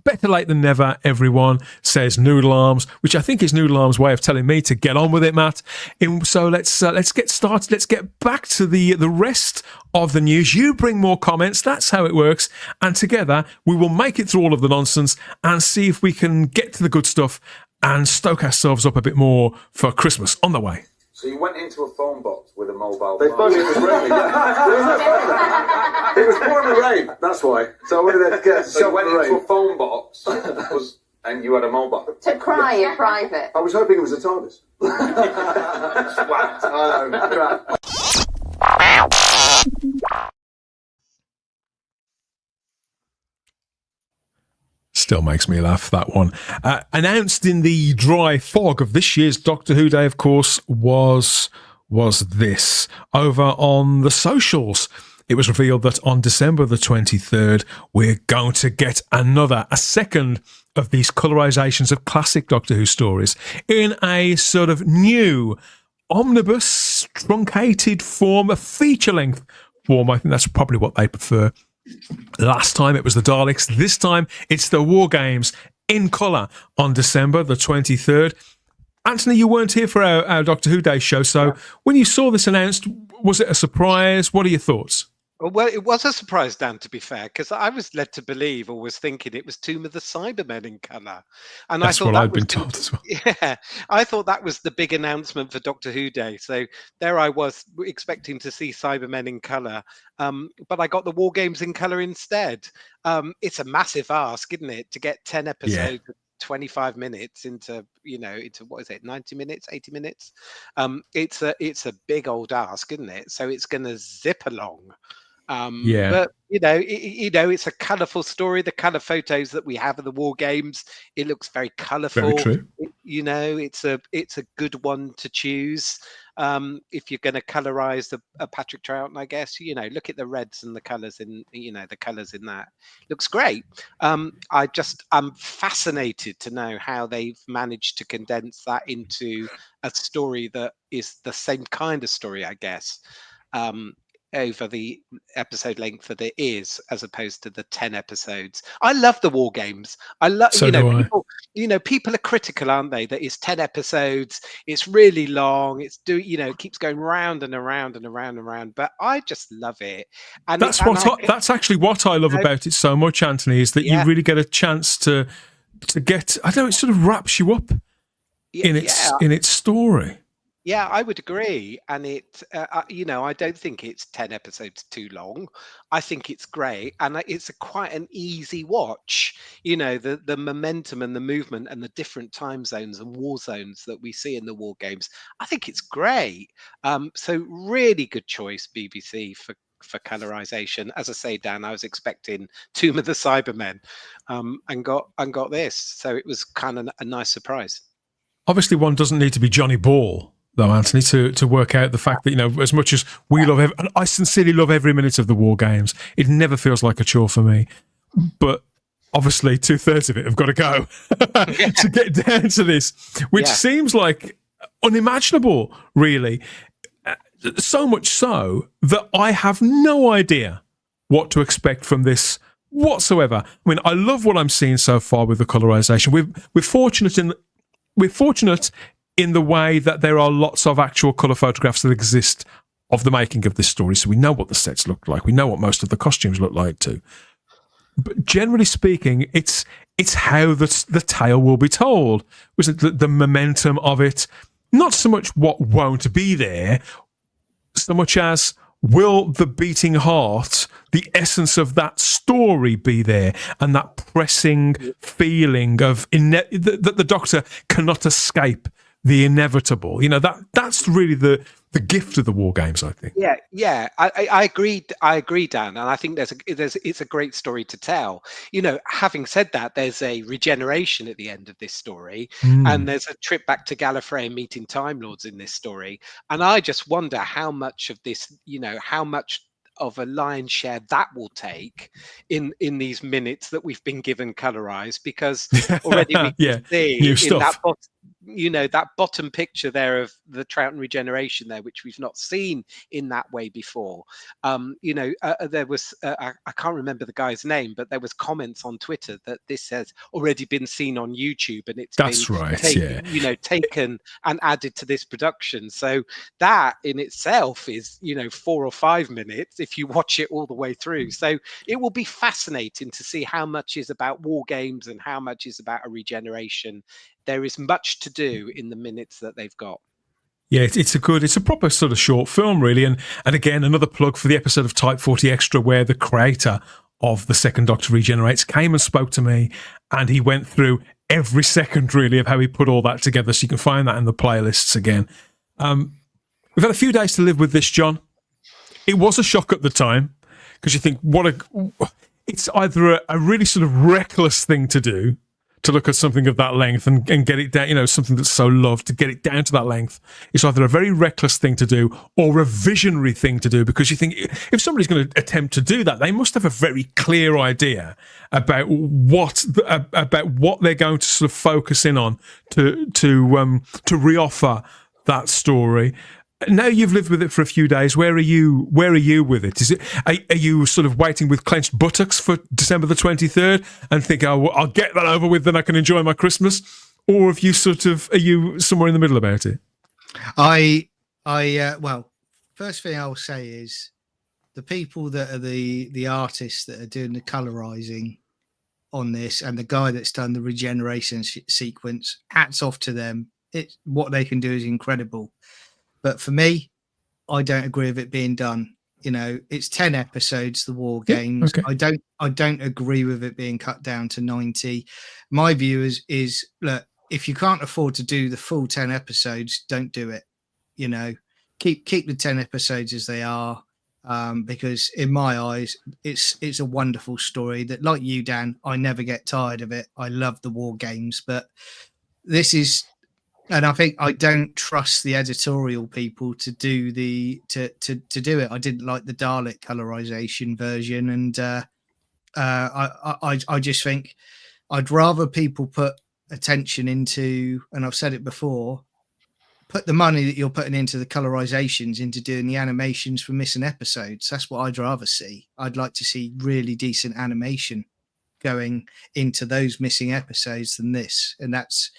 Speaker 1: Better late than never, everyone, says Noodle Arms, which I think is Noodle Arms' way of telling me to get on with it, Matt. So let's get started. Let's get back to the rest of the news. You bring more comments. That's how it works. And together, we will make it through all of the nonsense and see if we can get to the good stuff and stoke ourselves up a bit more for Christmas on the way.
Speaker 7: So you went into a phone box with a mobile phone? They phoned me, it was raining, yeah. It was pouring the rain, that's why. So I went there to get so you went into a phone box and you had a mobile?
Speaker 8: To cry in private.
Speaker 7: I was hoping it was a TARDIS. Swat. I know, crap.
Speaker 1: Still makes me laugh, that one. Announced in the dry fog of this year's Doctor Who Day, of course, was this. Over on the socials, it was revealed that on December the 23rd, we're going to get a second of these colorizations of classic Doctor Who stories in a sort of new omnibus, truncated form, a feature-length form. I think that's probably what they prefer. Last time it was the Daleks. This time it's the War Games in colour on December the 23rd. Anthony, you weren't here for our Doctor Who Day show, so when you saw this announced, was it a surprise? What are your thoughts?
Speaker 4: Well, it was a surprise, Dan, to be fair, because I was led to believe, or was thinking, it was Tomb of the Cybermen in colour. And
Speaker 1: that's
Speaker 4: I thought
Speaker 1: what
Speaker 4: that
Speaker 1: I'd been told as well.
Speaker 4: Yeah, I thought that was the big announcement for Doctor Who Day. So there I was expecting to see Cybermen in colour, but I got the War Games in colour instead. It's a massive ask, isn't it, to get 10 episodes. Yeah. 25 minutes into what is it, 90 minutes, 80 minutes? It's a big old ask, isn't it? So it's going to zip along. But it's a colourful story. The colour photos that we have of the War Games, it looks very colourful.
Speaker 1: Very true.
Speaker 4: It's a good one to choose. If you're going to colorize a Patrick Troughton, I guess, look at the reds and the colors in, the colors in that. Looks great. I'm fascinated to know how they've managed to condense that into a story that is the same kind of story, I guess, over the episode length that it is, as opposed to the 10 episodes. I love the War Games. I love, people are critical, aren't they? That it's 10 episodes, it's really long, it keeps going round and around and around and around. But I just love it. And
Speaker 1: that's actually what I love about it so much, Anthony, is that you really get a chance to get, I don't know, it sort of wraps you up in its story.
Speaker 4: Yeah, I would agree. And I don't think it's 10 episodes too long. I think it's great. And it's quite an easy watch. The momentum and the movement and the different time zones and war zones that we see in the War Games. I think it's great. So really good choice, BBC, for colorization. As I say, Dan, I was expecting Tomb of the Cybermen and got this. So it was kind of a nice surprise.
Speaker 1: Obviously, one doesn't need to be Johnny Ball, though, Anthony, to work out the fact that, as much as we love and I sincerely love every minute of the War Games, it never feels like a chore for me. But obviously 2/3 of it have got to go to get down to this, which seems like unimaginable, really. So much so that I have no idea what to expect from this whatsoever. I mean, I love what I'm seeing so far with the colorization. We're fortunate in the way that there are lots of actual colour photographs that exist of the making of this story. So we know what the sets look like. We know what most of the costumes look like too. But generally speaking, it's how the tale will be told. Was it the momentum of it? Not so much what won't be there, so much as will the beating heart, the essence of that story be there, and that pressing feeling of that the Doctor cannot escape the inevitable. You know, that's really the gift of the war games, I think.
Speaker 4: Yeah, I agree. I agree, Dan, and I think it's a great story to tell. You know, having said that, there's a regeneration at the end of this story, and there's a trip back to Gallifrey and meeting Time Lords in this story, and I just wonder how much of this, you know, how much of a lion's share that will take in these minutes that we've been given colorized, because already we can see in that that bottom picture there of the Troughton regeneration there, which we've not seen in that way before. There was I can't remember the guy's name, but there was comments on Twitter that this has already been seen on YouTube, and it's taken and added to this production. So that in itself is 4 or 5 minutes if you watch it all the way through. So it will be fascinating to see how much is about war games and how much is about a regeneration. There is much to do in the minutes that they've got.
Speaker 1: Yeah, it's a proper sort of short film, really. And again, another plug for the episode of Type 40 Extra where the creator of the Second Doctor Regenerates came and spoke to me, and he went through every second, really, of how he put all that together. So you can find that in the playlists again. We've had a few days to live with this, John. It was a shock at the time, because you think, it's either a really sort of reckless thing to do, to look at something of that length and get it down, something that's so loved, to get it down to that length. It's either a very reckless thing to do or a visionary thing to do, because you think if somebody's going to attempt to do that, they must have a very clear idea about what they're going to sort of focus in on to reoffer that story. Now you've lived with it for a few days. Where are you with it? Are you sort of waiting with clenched buttocks for December the 23rd and think, I'll get that over with, then I can enjoy my Christmas? Or are you somewhere in the middle about it?
Speaker 3: Well, first thing I'll say is the people that are the artists that are doing the colorizing on this, and the guy that's done the regeneration sequence, hats off to them. What they can do is incredible. But for me, I don't agree with it being done. It's 10 episodes, the war games. Okay. I don't agree with it being cut down to 90. My view is look, if you can't afford to do the full 10 episodes, don't do it. Keep the 10 episodes as they are, because in my eyes, it's a wonderful story that, like you, Dan, I never get tired of it. I love the war games, but this is. And I think I don't trust the editorial people to do to do it. I didn't like the Dalek colorization version, and I just think I'd rather people put attention into, and I've said it before, put the money that you're putting into the colorizations into doing the animations for missing episodes. That's what I'd rather see. I'd like to see really decent animation going into those missing episodes than this, and that's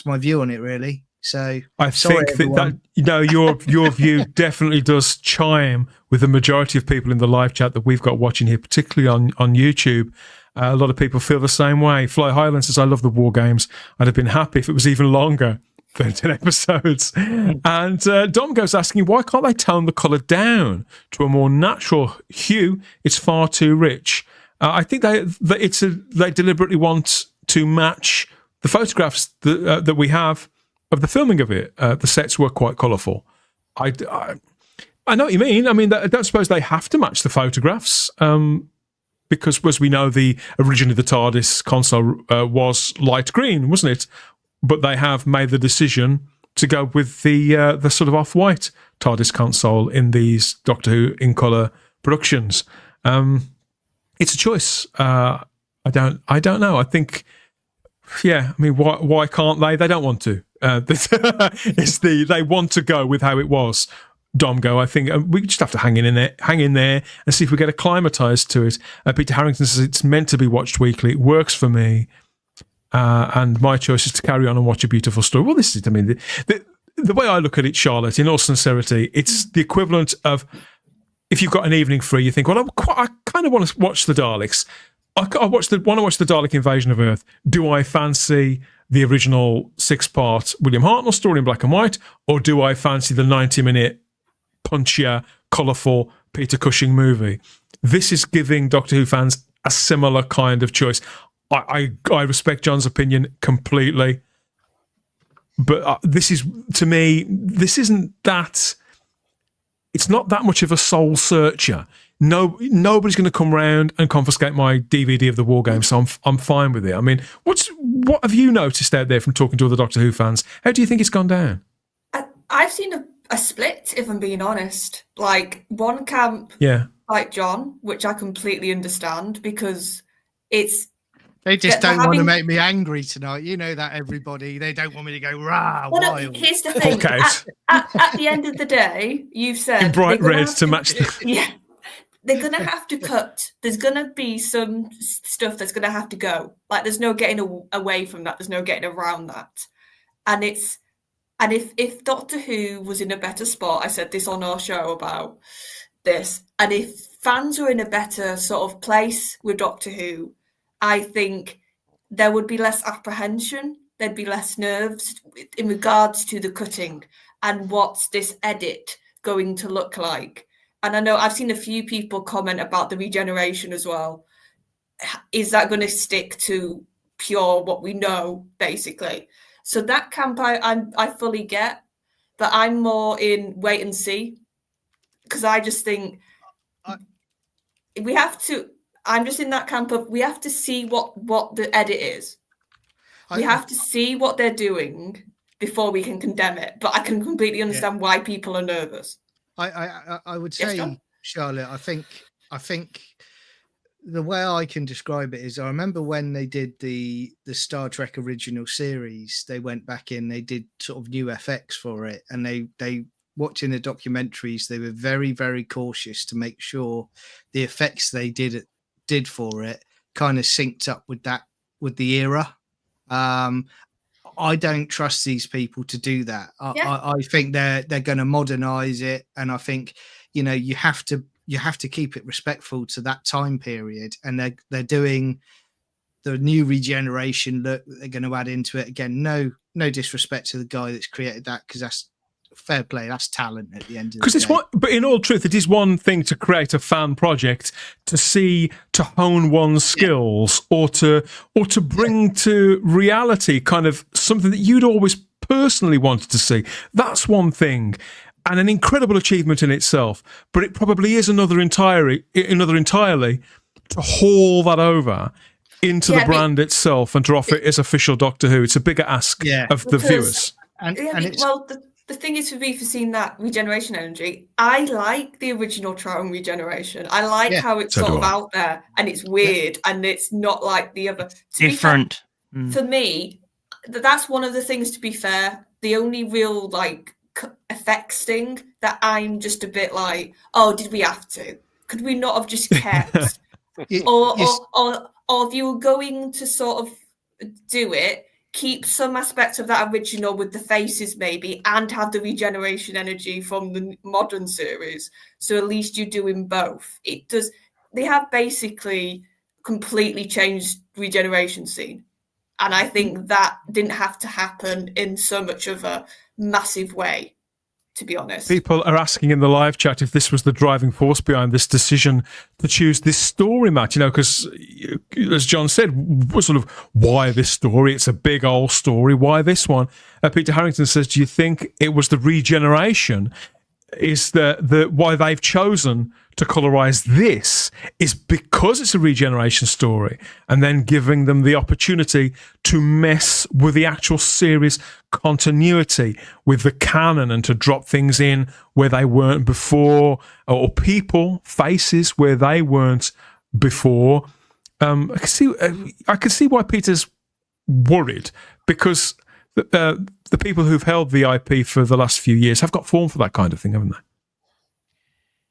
Speaker 3: my view on it, really. So
Speaker 1: I think that your view definitely does chime with the majority of people in the live chat that we've got watching here, particularly on YouTube. A lot of people feel the same way. Fly Highland says, I love the war games. I'd have been happy if it was even longer than 10 episodes. And Dom goes asking, why can't they tone the colour down to a more natural hue? It's far too rich. I think they deliberately want to match the photographs that we have of the filming of it. The sets were quite colourful. I know what you mean. I mean, I don't suppose they have to match the photographs, because, as we know, originally the TARDIS console was light green, wasn't it? But they have made the decision to go with the sort of off-white TARDIS console in these Doctor Who in colour productions. It's a choice. I don't know. I think. Yeah, I mean, why can't they? They don't want to. They want to go with how it was. Domgo, I think we just have to hang in there, and see if we get acclimatized to it. Peter Harrington says it's meant to be watched weekly. It works for me. and my choice is to carry on and watch a beautiful story. Well, this is, I mean, the way I look at it, Charlotte, in all sincerity, it's the equivalent of if you've got an evening free, you think, well, I kind of want to watch the Daleks. I want to watch the Dalek Invasion of Earth. Do I fancy the original 6-part William Hartnell story in black and white, or do I fancy the 90-minute punchier, colourful Peter Cushing movie? This is giving Doctor Who fans a similar kind of choice. I respect John's opinion completely, but this is, to me, this isn't that. It's not that much of a soul searcher. Nobody's going to come round and confiscate my DVD of the War Games, so I'm fine with it. I mean, what have you noticed out there from talking to other Doctor Who fans? How do you think it's gone down?
Speaker 2: I've seen a split, if I'm being honest. Like one camp, like John, which I completely understand because it's.
Speaker 3: They just don't want to make me angry tonight. You know that, everybody. They don't want me to go rah.
Speaker 2: Well, no, here's the thing. At the end of the day, you've said
Speaker 1: in bright red to match the.
Speaker 2: Yeah, they're going to have to cut. There's going to be some stuff that's going to have to go. Like there's no getting away from that. There's no getting around that. And if Doctor Who was in a better spot, I said this on our show about this, and if fans were in a better sort of place with Doctor Who, I think there would be less apprehension, there'd be less nerves in regards to the cutting and what's this edit going to look like. And I know I've seen a few people comment about the regeneration as well. Is that going to stick to pure what we know, basically? So that camp I fully get, but I'm more in wait and see because I just think we have to. I'm just in that camp of we have to see what the edit is. We have to see what they're doing before we can condemn it. But I can completely understand why people are nervous.
Speaker 3: I would say, Charlotte, I think the way I can describe it is I remember when they did the Star Trek original series, they went back in, they did sort of new FX for it, and they watching the documentaries, they were very, very cautious to make sure the effects they did for it kind of synced up with the era. I don't trust these people to do that. I think they're going to modernize it, and I think you have to keep it respectful to that time period. And they're doing the new regeneration look that they're going to add into it. Again, no disrespect to the guy that's created that, because that's fair play. That's talent at the end of the day.
Speaker 1: But in all truth, it is one thing to create a fan project, to hone one's skills, or to bring to reality kind of something that you'd always personally wanted to see. That's one thing, and an incredible achievement in itself. But it probably is another entirely to haul that over into the brand itself and to offer it as official Doctor Who. It's a bigger ask of the viewers.
Speaker 2: The thing is, for me, for seeing that regeneration energy, I like the original Trial Regeneration. I like how it's sort of out there and it's weird and it's not like the other.
Speaker 5: Different.
Speaker 2: For me, that's one of the things, to be fair. The only real like effects thing that I'm just a bit like, oh, did we have to? Could we not have just kept? or if you were going to sort of do it, keep some aspects of that original with the faces maybe, and have the regeneration energy from the modern series. So at least you're doing both. They have basically completely changed regeneration scene. And I think that didn't have to happen in so much of a massive way, to be honest.
Speaker 1: People are asking in the live chat if this was the driving force behind this decision to choose this story, Matt, because as John said, sort of why this story? It's a big old story. Why this one? Peter Harrington says, do you think it was the regeneration? Is the why they've chosen to colorize this is because it's a regeneration story, and then giving them the opportunity to mess with the actual series continuity, with the canon, and to drop things in where they weren't before, or faces where they weren't before. I can see why Peter's worried, because the people who've held the IP for the last few years have got form for that kind of thing, haven't they?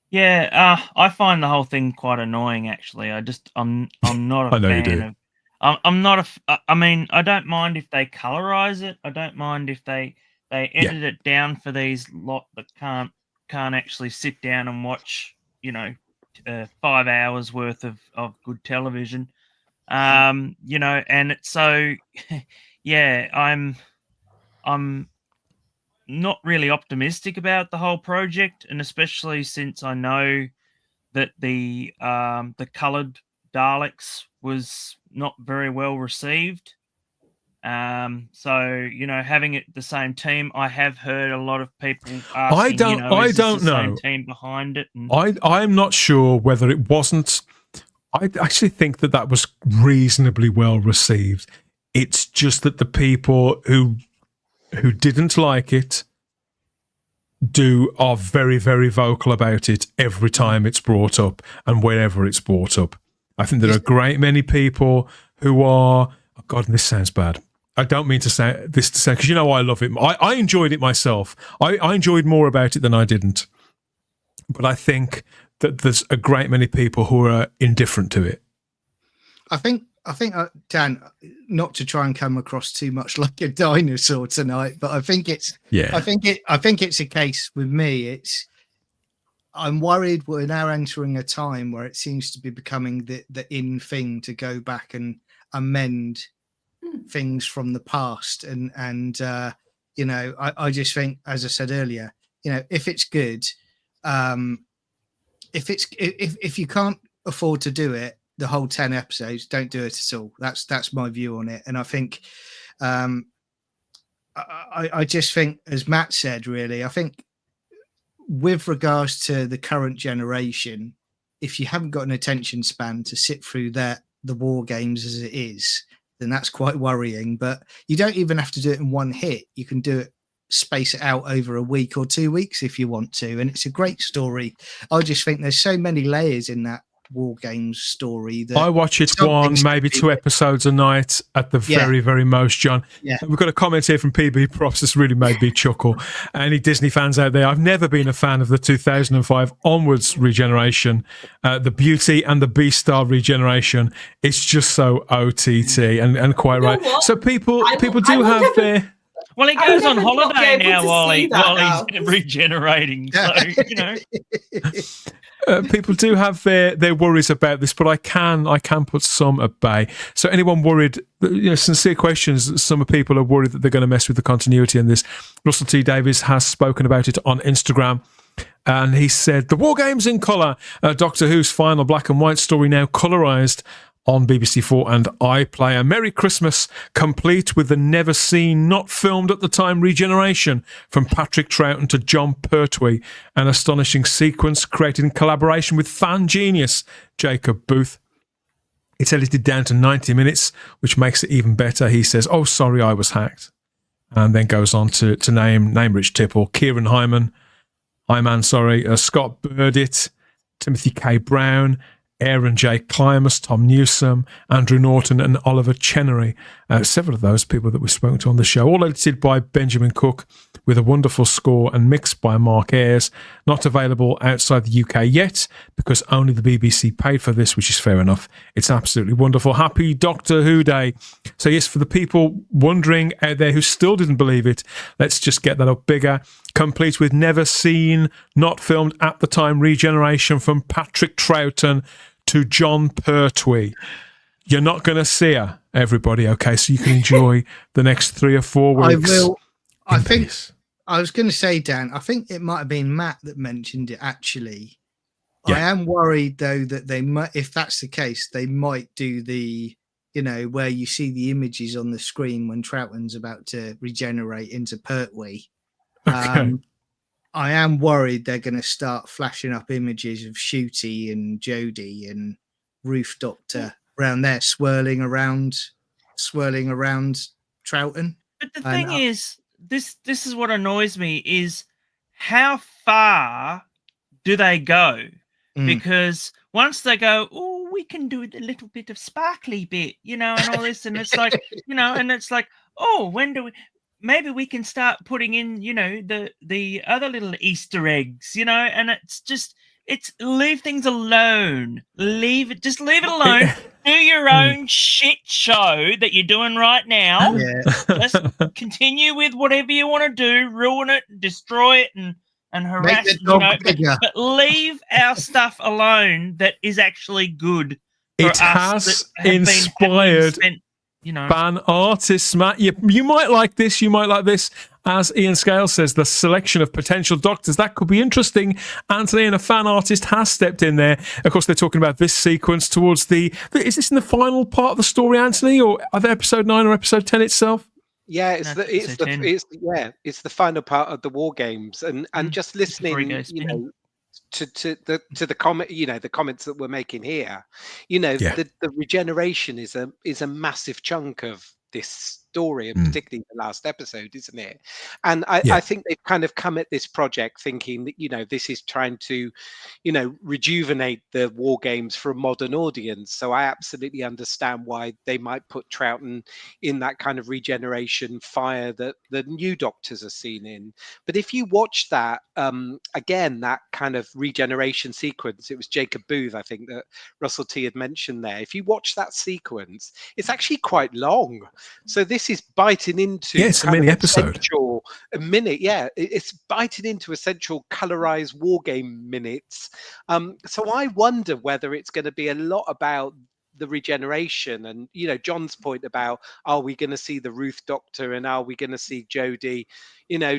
Speaker 5: Yeah, I find the whole thing quite annoying. Actually, I'm not a fan of. I'm not I mean, I don't mind if they colorize it. I don't mind if they edit it down for these lot that can't actually sit down and watch, 5 hours worth of good television. And it's so yeah, I'm not really optimistic about the whole project, and especially since I know that the colored Daleks was not very well received. So having it the same team, I have heard a lot of people asking, is this the same team behind it? And
Speaker 1: I'm not sure whether it wasn't. I actually think that was reasonably well received. It's just that the people who didn't like it are very, very vocal about it every time it's brought up and wherever it's brought up. I think there are a great many people who are, oh God, this sounds bad. I don't mean to say this because I love it. I enjoyed it myself. I enjoyed more about it than I didn't. But I think that there's a great many people who are indifferent to it.
Speaker 3: I think Dan, not to try and come across too much like a dinosaur tonight, but I think it's a case with me. I'm worried we're now entering a time where it seems to be becoming the in thing to go back and amend things from the past, and I just think, as I said earlier, if it's good, if you can't afford to do it, the whole 10 episodes, don't do it at all. That's my view on it. And I think I just think, as Matt said, really, I think with regards to the current generation, if you haven't got an attention span to sit through the war games as it is, then that's quite worrying. But you don't even have to do it in one hit. You can do it, space it out over a week or 2 weeks if you want to, and it's a great story. I just think there's so many layers in that war games story that
Speaker 1: I watch it one, maybe 2 episodes a night at the very, very most, John.
Speaker 3: Yeah.
Speaker 1: We've got a comment here from PB Props that's really made me chuckle. Any Disney fans out there, I've never been a fan of the 2005 onwards regeneration, the Beauty and the Beast-Star regeneration. It's just so OTT and quite right.
Speaker 2: What?
Speaker 1: So people do have their...
Speaker 5: Well, he goes on holiday now while he's regenerating. So,
Speaker 1: people do have their worries about this, but I can put some at bay. So anyone worried, sincere questions, some people are worried that they're going to mess with the continuity in this. Russell T. Davies has spoken about it on Instagram, and he said, the War Games in colour, Doctor Who's final black and white story now colourised on BBC4 and iPlayer. Merry Christmas, complete with the never seen, not filmed at the time regeneration from Patrick Troughton to John Pertwee. An astonishing sequence created in collaboration with fan genius Jacob Booth. It's edited down to 90 minutes, which makes it even better. He says, oh, sorry, I was hacked. And then goes on to name Rich Tipple, Kieran Hyman, Scott Burdett, Timothy K. Brown, Aaron J. Climus, Tom Newsom, Andrew Norton, and Oliver Chenery. Several of those people that we've spoken to on the show, all edited by Benjamin Cook with a wonderful score and mixed by Mark Ayres. Not available outside the UK yet because only the BBC paid for this, which is fair enough. It's absolutely wonderful. Happy Doctor Who Day. So yes, for the people wondering out there who still didn't believe it, let's just get that up bigger. Complete with never seen, not filmed at the time regeneration from Patrick Troughton to John Pertwee. You're not going to see her, everybody, okay? So you can enjoy the next 3 or 4 weeks.
Speaker 3: I will. I think I was going to say, Dan, I think it might have been Matt that mentioned it, actually. Yeah. I am worried, though, that they might, if that's the case, they might do the, where you see the images on the screen when Troughton's about to regenerate into Pertwee. Okay. I am worried they're going to start flashing up images of Shooty and Jodie and Ruth Doctor around there, swirling around Troughton.
Speaker 5: But the thing is, this is what annoys me is how far do they go? Because once they go, oh, we can do the little bit of sparkly bit, and all this, and it's like, and it's like, oh, when do we? Maybe we can start putting in, the other little Easter eggs, and it's just, it's leave things alone. Leave it alone. Do your own shit show that you're doing right now.
Speaker 3: Yeah.
Speaker 5: Just continue with whatever you want to do, ruin it, destroy it, and harass.
Speaker 3: Make the dog bigger.
Speaker 5: But leave our stuff alone that is actually good. For
Speaker 1: It has
Speaker 5: us that have
Speaker 1: inspired
Speaker 5: spent,
Speaker 1: fan artists, Matt. You might like this, you might like this. As Ian Scale says, the selection of potential doctors, that could be interesting. Anthony, and a fan artist has stepped in there. Of course, they're talking about this sequence towards is this in the final part of the story, Anthony, or are they episode 9 or episode 10 itself?
Speaker 4: Yeah, it's the final part of the War Games, and just listening, to the comment, the comments that we're making here, the regeneration is a massive chunk of this story, and particularly the last episode, isn't it? And I think they've kind of come at this project thinking that this is trying to rejuvenate the War Games for a modern audience. So I absolutely understand why they might put Troughton in that kind of regeneration fire that the new Doctors are seen in. But if you watch that again, that kind of regeneration sequence, it was Jacob Booth, I think, that Russell T had mentioned there. If you watch that sequence, it's actually quite long. So this is biting into
Speaker 1: it's a mini episode,
Speaker 4: a minute. Yeah, it's biting into essential colorized war game minutes. So I wonder whether it's going to be a lot about the regeneration, and John's point about, are we going to see the Ruth Doctor and are we going to see Jodie?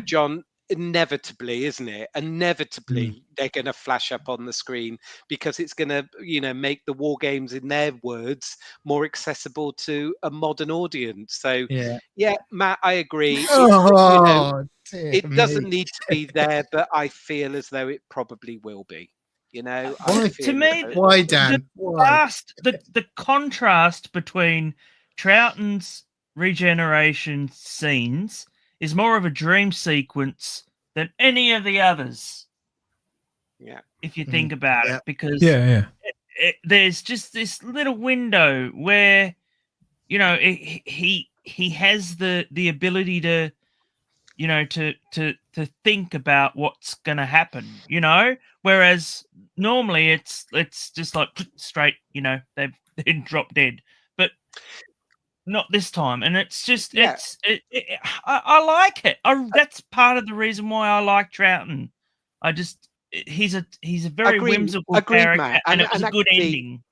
Speaker 4: John, inevitably, isn't it? Inevitably, they're going to flash up on the screen because it's going to, make the War Games, in their words, more accessible to a modern audience. So, yeah, Matt, I agree. It doesn't need to be there, but I feel as though it probably will be.
Speaker 5: To me,
Speaker 3: why, Dan?
Speaker 5: The contrast between Troughton's regeneration scenes is more of a dream sequence than any of the others.
Speaker 4: Yeah,
Speaker 5: if you think about it, because there's just this little window where he has the ability to to think about what's going to happen, whereas normally it's just like straight, they've dropped dead, but not this time. And it's just I like it. That's part of the reason why I like Troughton. He's a very whimsical character,
Speaker 4: Matt.
Speaker 5: and it was a good ending.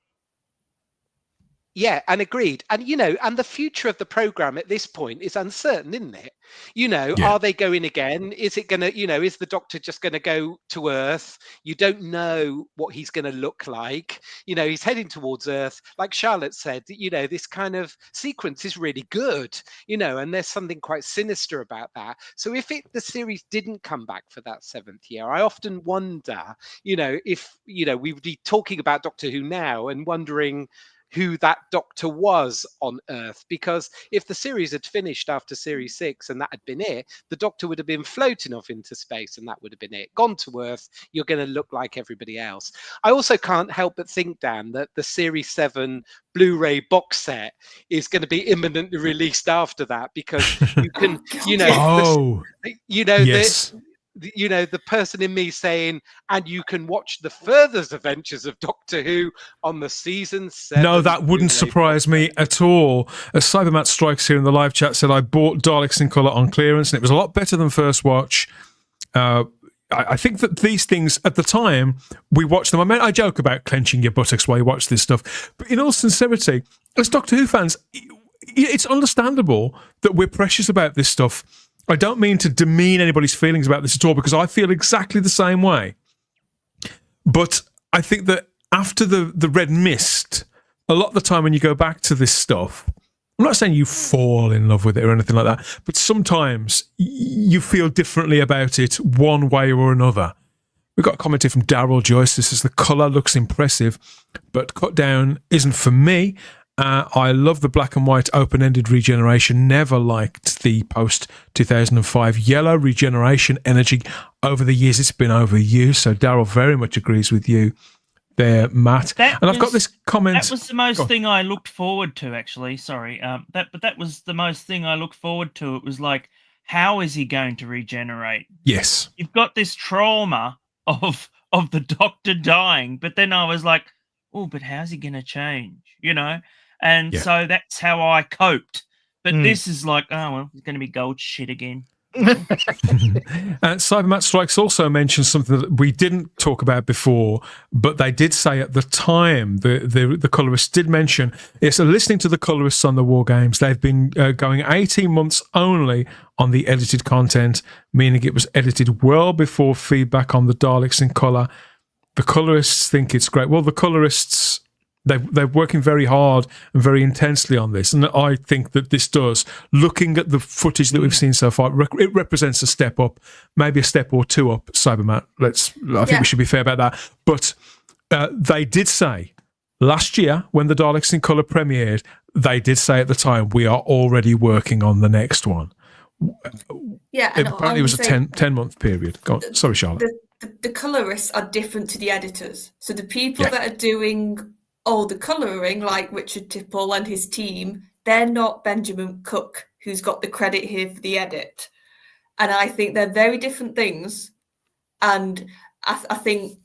Speaker 4: Yeah, and agreed. And, and the future of the program at this point is uncertain, isn't it? Are they going again? Is it going to, is the Doctor just going to go to Earth? You don't know what he's going to look like. He's heading towards Earth. Like Charlotte said, this kind of sequence is really good, and there's something quite sinister about that. So if the series didn't come back for that 7th year, I often wonder, if, we would be talking about Doctor Who now and wondering who that Doctor was on Earth, because if the series had finished after series 6 and that had been it, the Doctor would have been floating off into space and that would have been it. Gone to Earth, you're going to look like everybody else. I also can't help but think, Dan, that the series 7 Blu-ray box set is going to be imminently released after that, because you can, the person in me saying, and you can watch the further adventures of Doctor Who on the season 7.
Speaker 1: No, that wouldn't surprise me at all. As Cybermat Strikes here in the live chat said, I bought Daleks in colour on clearance and it was a lot better than first watch. I think that these things, at the time, we watched them. I joke about clenching your buttocks while you watch this stuff. But in all sincerity, as Doctor Who fans, it's understandable that we're precious about this stuff. I don't mean to demean anybody's feelings about this at all, because I feel exactly the same way. But I think that after the Red Mist, a lot of the time when you go back to this stuff, I'm not saying you fall in love with it or anything like that, but sometimes you feel differently about it one way or another. We've got a comment here from Daryl Joyce. This is, the colour looks impressive, but cut down isn't for me. I love the black and white open-ended regeneration. Never liked the post-2005 yellow regeneration energy. Over the years, it's been overused. So Daryl very much agrees with you there, Matt. I've got this comment.
Speaker 5: That was the most thing I looked forward to, actually. Sorry. That was the most thing I looked forward to. It was like, how is he going to regenerate?
Speaker 1: Yes.
Speaker 5: You've got this trauma of of the Doctor dying. But then I was like, oh, but how's he going to change? And so that's how I coped. But this is like, oh, well, it's going to be gold shit again.
Speaker 1: Cybermat Strikes also mentioned something that we didn't talk about before, but they did say at the time, the colorists did mention, so listening to the colorists on the War Games, they've been going 18 months only on the edited content, meaning it was edited well before feedback on the Daleks in colour. The colorists think it's great. Well, the colorists, they're working very hard and very intensely on this, and I think that this does. Looking at the footage that we've seen so far, it represents a step up, maybe a step or two up. Cybermat, I think we should be fair about that. But they did say last year when the Daleks in Colour premiered, they did say at the time, we are already working on the next one.
Speaker 2: Yeah, and
Speaker 1: apparently it was a 10-month period. Sorry, Charlotte.
Speaker 2: The colorists are different to the editors. So the people that are doing all the colouring, like Richard Tipple and his team, they're not Benjamin Cook, who's got the credit here for the edit. And I think they're very different things. And I think,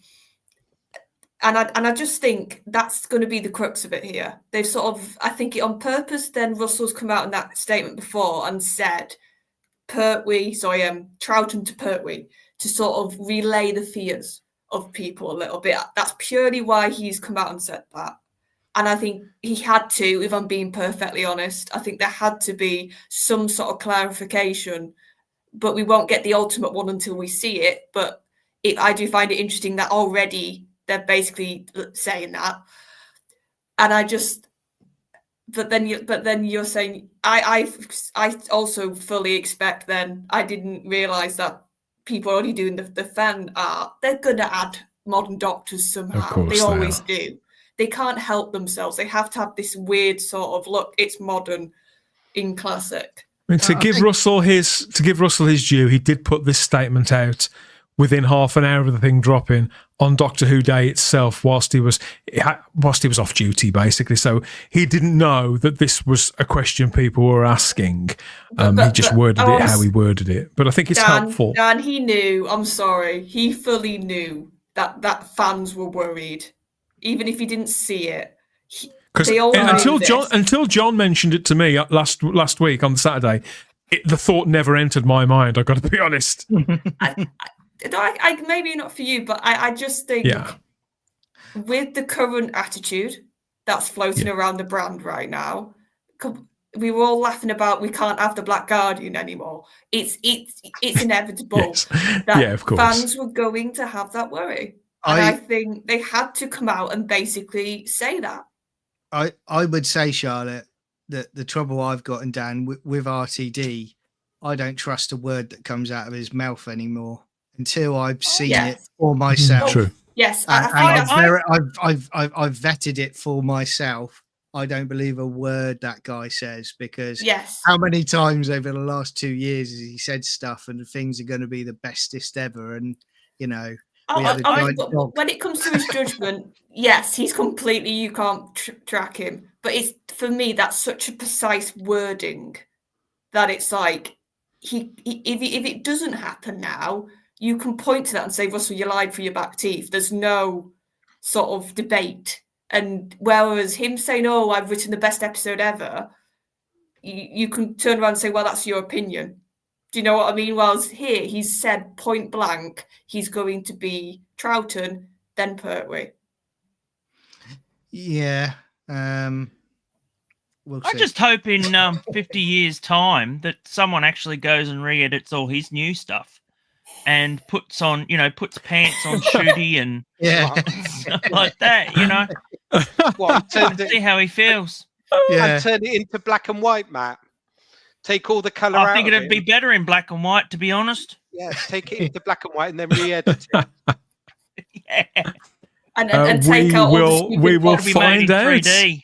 Speaker 2: and I just think that's going to be the crux of it here. They've sort of, I think it on purpose, then Russell's come out in that statement before and said, Troughton to Pertwee, to sort of relay the fears of people a little bit. That's purely why he's come out and said that. And I think he had to, if I'm being perfectly honest, I think there had to be some sort of clarification, but we won't get the ultimate one until we see it. But I do find it interesting that already they're basically saying that. And but then you're saying, I also fully expect then, I didn't realise that people are already doing the fan art. They're going to add modern Doctors somehow.
Speaker 1: Of course
Speaker 2: they always do. They can't help themselves. They have to have this weird sort of look. It's modern in classic.
Speaker 1: I mean, to give Russell his due, he did put this statement out within half an hour of the thing dropping on Doctor Who Day itself, whilst he was off duty, basically. So he didn't know that this was a question people were asking. He just worded it how he worded it. But I think it's helpful.
Speaker 2: Dan, he knew. I'm sorry, he fully knew that fans were worried, even if he didn't see it.
Speaker 1: Because until John mentioned it to me last week on Saturday, the thought never entered my mind. I've got to be honest.
Speaker 2: I maybe not for you, but I just think with the current attitude that's floating around the brand right now, we were all laughing about we can't have the Black Guardian anymore. It's inevitable that
Speaker 1: of course.
Speaker 2: Fans were going to have that worry. And I think they had to come out and basically say that.
Speaker 3: I would say, Charlotte, that the trouble I've got, and Dan, with RTD, I don't trust a word that comes out of his mouth anymore until I've seen it for myself.
Speaker 1: True.
Speaker 2: Yes,
Speaker 3: I've vetted it for myself. I don't believe a word that guy says, because how many times over the last 2 years has he said stuff and things are going to be the bestest ever, and
Speaker 2: when it comes to his judgment, yes, he's completely, you can't track him. But it's, for me, that's such a precise wording that it's like, if it doesn't happen now, you can point to that and say, Russell, you lied for your back teeth. There's no sort of debate. And whereas him saying, oh, I've written the best episode ever, you can turn around and say, well, that's your opinion. Do you know what I mean? Whereas here, he's said point blank, he's going to be Troughton, then Pertwee.
Speaker 3: Yeah.
Speaker 5: I'm just hoping in 50 years' time that someone actually goes and re-edits all his new stuff and puts pants on Shooty and stuff like that, see how he feels.
Speaker 4: And turn it into black and white, Matt. Take all the colour out.
Speaker 5: I think it'd be better in black and white, to be honest.
Speaker 4: Yeah, take it into black and white and then re-edit it.
Speaker 2: And take out all the
Speaker 1: we will find out.
Speaker 5: 3D.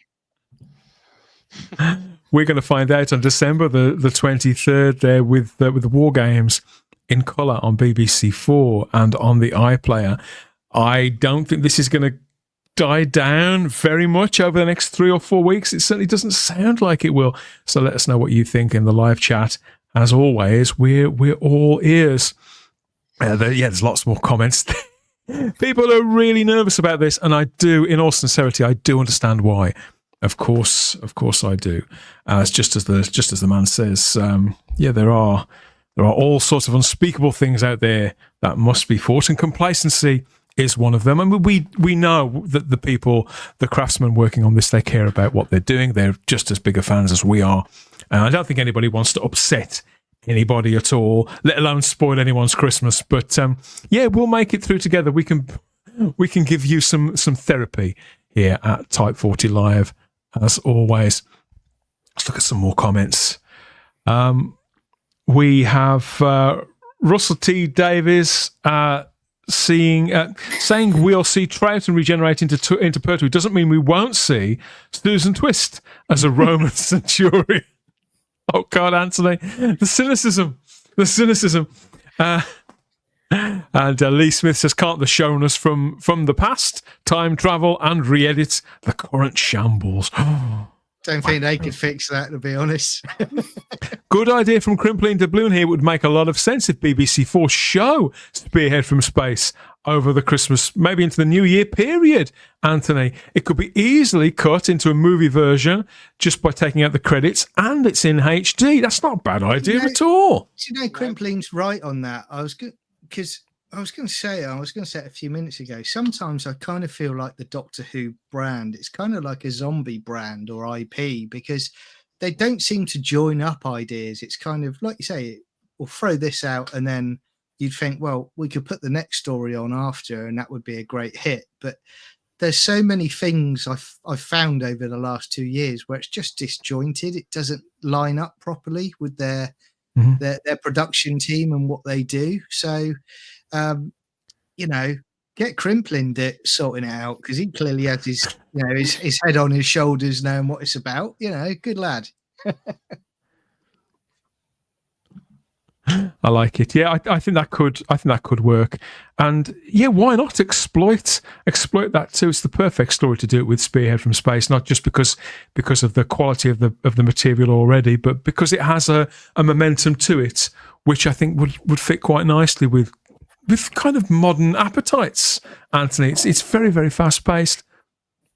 Speaker 1: We're going to find out on December the 23rd there with the War Games in colour on BBC4 and on the iPlayer. I don't think this is going to die down very much over the next 3 or 4 weeks. It certainly doesn't sound like it will. So let us know what you think in the live chat. As always, we're all ears. There's lots more comments. People are really nervous about this, and I do, in all sincerity, I do understand why. Of course, I do. It's just as the man says. There are all sorts of unspeakable things out there that must be fought, and complacency is one of them. And we know that the craftsmen working on this, they care about what they're doing. They're just as big a fans as we are. And I don't think anybody wants to upset anybody at all, let alone spoil anyone's Christmas. But we'll make it through together. We can give you some therapy here at Type 40 Live, as always. Let's look at some more comments. We have Russell T. Davies saying we'll see Troughton regenerate into Pertwee doesn't mean we won't see Susan Twist as a Roman centurion. Oh God, Anthony, the cynicism. And Lee Smith says, can't the showness from the past time travel and re-edit the current shambles?
Speaker 3: Don't think they could fix that, to be honest.
Speaker 1: Good idea from Crimpling Doubloon here. It would make a lot of sense if BBC4 show Spearhead from Space over the Christmas, maybe into the New Year period, Anthony. It could be easily cut into a movie version just by taking out the credits, and it's in HD. That's not a bad idea at all.
Speaker 3: Crimpling's right on that. I was going to say it a few minutes ago. Sometimes I kind of feel like the Doctor Who brand, it's kind of like a zombie brand or IP, because they don't seem to join up ideas. It's kind of like you say, we'll throw this out and then you'd think, well, we could put the next story on after and that would be a great hit. But there's so many things I've found over the last 2 years where it's just disjointed. It doesn't line up properly with their production team and what they do. So, get Crimpling sorting it out, because he clearly has his head on his shoulders, knowing what it's about. Good lad.
Speaker 1: I like it. Yeah, I think that could work. And yeah, why not exploit that too? It's the perfect story to do it with Spearhead from Space, not just because of the quality of the material already, but because it has a momentum to it, which I think would fit quite nicely with kind of modern appetites, Anthony. It's very, very fast paced.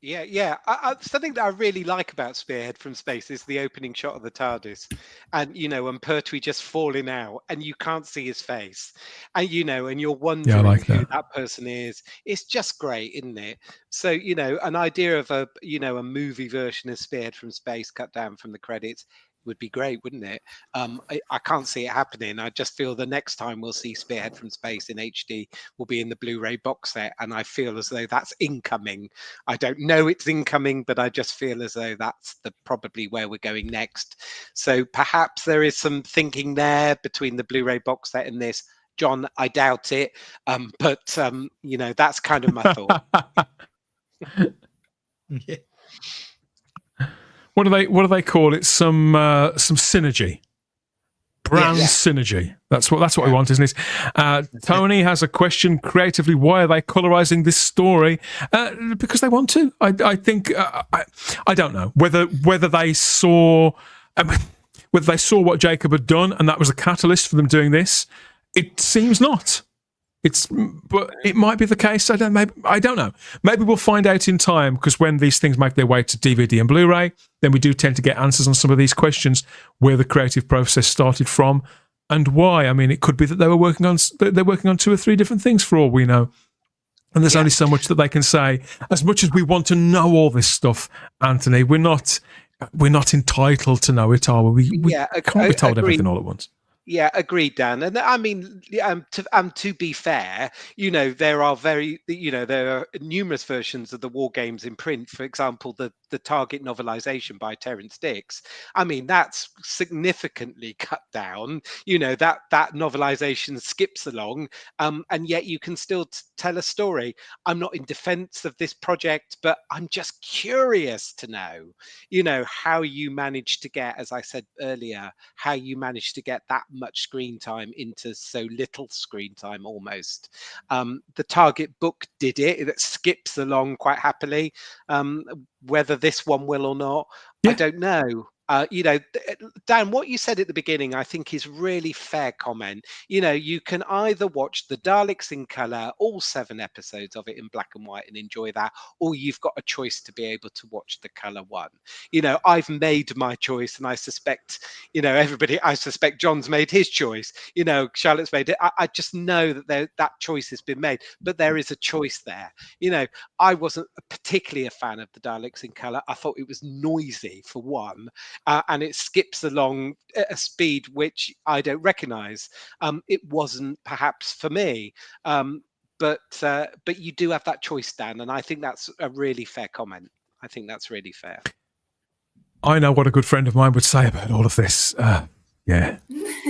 Speaker 4: Yeah. Something that I really like about Spearhead from Space is the opening shot of the TARDIS, and Pertwee just falling out, and you can't see his face, and and you're wondering who that person is. It's just great, isn't it? So an idea of a movie version of Spearhead from Space cut down from the credits would be great, wouldn't it? I can't see it happening. I just feel the next time we'll see Spearhead from Space in HD will be in the Blu-ray box set, and I feel as though that's incoming. I don't know it's incoming, but I just feel as though that's probably where we're going next. So perhaps there is some thinking there between the Blu-ray box set and this. John, I doubt it, but that's kind of my thought.
Speaker 3: Yeah.
Speaker 1: What do they call it? Some synergy, brand synergy. That's what we want, isn't it? Tony has a question. Creatively, why are they colorizing this story? Because they want to. I think I don't know whether they saw what Jacob had done and that was a catalyst for them doing this. It seems not. But it might be the case. I don't know. Maybe we'll find out in time, because when these things make their way to DVD and Blu-ray, then we do tend to get answers on some of these questions, where the creative process started from and why. I mean, it could be that they're working on 2 or 3 different things for all we know. And there's only so much that they can say. As much as we want to know all this stuff, Anthony, we're not entitled to know it, are we? We can't be told everything all at once.
Speaker 4: Yeah, agreed, Dan. And I mean, to be fair, there are numerous versions of the war games in print. For example, the Target novelization by Terrance Dicks. I mean, that's significantly cut down. That novelization skips along, and yet you can still tell a story. I'm not in defense of this project, but I'm just curious to know, how you managed to get, as I said earlier, how you managed to get that much screen time into so little screen time almost. The Target book did it. It skips along quite happily. Whether this one will or not, I don't know. Dan, what you said at the beginning, I think is really fair comment. You can either watch the Daleks in color, all 7 episodes of it in black and white, and enjoy that, or you've got a choice to be able to watch the color one. I've made my choice, and I suspect, I suspect John's made his choice. Charlotte's made it. I just know that that choice has been made, but there is a choice there. I wasn't particularly a fan of the Daleks in color. I thought it was noisy, for one. And it skips along at a speed which I don't recognize. It wasn't perhaps for me, but you do have that choice, Dan, and I think that's a really fair comment. I think that's really fair.
Speaker 1: I know what a good friend of mine would say about all of this. Yeah,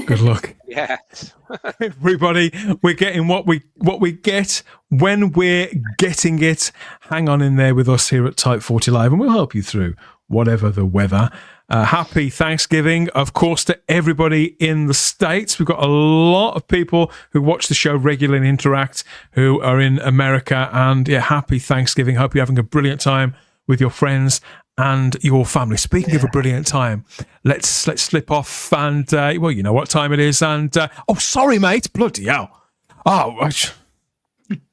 Speaker 1: good luck.
Speaker 4: Yes.
Speaker 1: Everybody, we're getting what we get when we're getting it. Hang on in there with us here at Type 40 Live, and we'll help you through whatever the weather. Happy Thanksgiving, of course, to everybody in the States. We've got a lot of people who watch the show regularly and interact who are in America. And yeah, happy Thanksgiving. Hope you're having a brilliant time with your friends and your family. Speaking of a brilliant time, let's slip off and, well, you know what time it is. And, oh, sorry, mate. Bloody hell. Oh,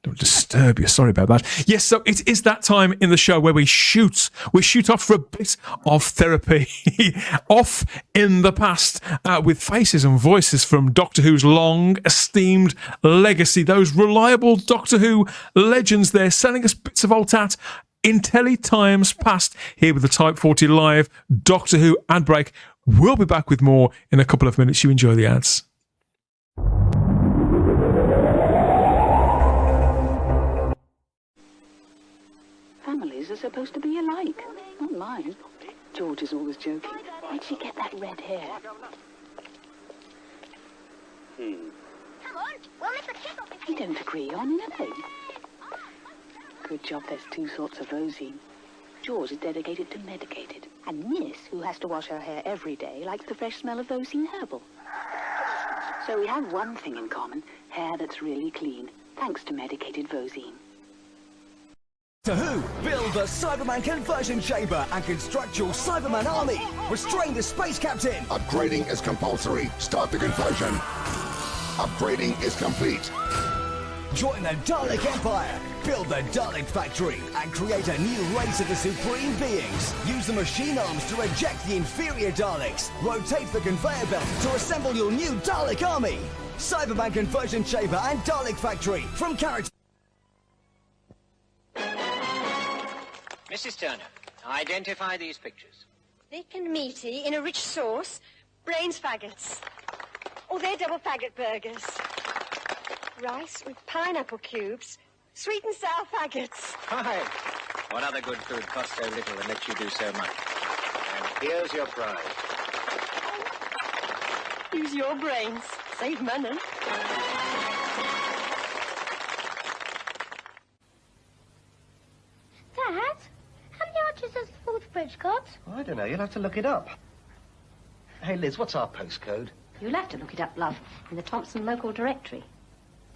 Speaker 1: don't disturb you. Sorry about that. Yes, so it is that time in the show where we shoot off for a bit of therapy off in the past with faces and voices from Doctor Who's long esteemed legacy. Those reliable Doctor Who legends there selling us bits of old tat in telly times past here with the Type 40 Live Doctor Who ad break. We'll be back with more in a couple of minutes. You enjoy the ads.
Speaker 9: Families are supposed to be alike. Not mine. George is always joking. Where'd she get that red hair?
Speaker 6: Come on, we'll make a kick off it.
Speaker 9: We don't agree on anything. Good job there's 2 sorts of Rosine. George is dedicated to medicated. And Miss, who has to wash her hair every day, likes the fresh smell of Rosine herbal. So we have one thing in common, hair that's really clean, thanks to medicated Rosine.
Speaker 10: To who? Build the Cyberman conversion chamber and construct your Cyberman army. Restrain the space captain.
Speaker 11: Upgrading is compulsory. Start the conversion. Upgrading is complete.
Speaker 10: Join the Dalek Empire. Build the Dalek factory and create a new race of the supreme beings. Use the machine arms to reject the inferior Daleks. Rotate the conveyor belt to assemble your new Dalek army. Cyberman conversion chamber and Dalek factory from character.
Speaker 12: Mrs. Turner, identify these pictures.
Speaker 13: Thick and meaty in a rich sauce. Brains faggots. Or they're double faggot burgers. Rice with pineapple cubes. Sweet and sour faggots.
Speaker 12: Hi. What other good food costs so little and lets you do so much? And here's your prize.
Speaker 13: Use your brains. Save money.
Speaker 14: Dad? How many arches has the 4th bridge got?
Speaker 15: I don't know. You'll have to look it up. Hey, Liz, what's our postcode?
Speaker 14: You'll have to look it up, love, in the Thompson local directory.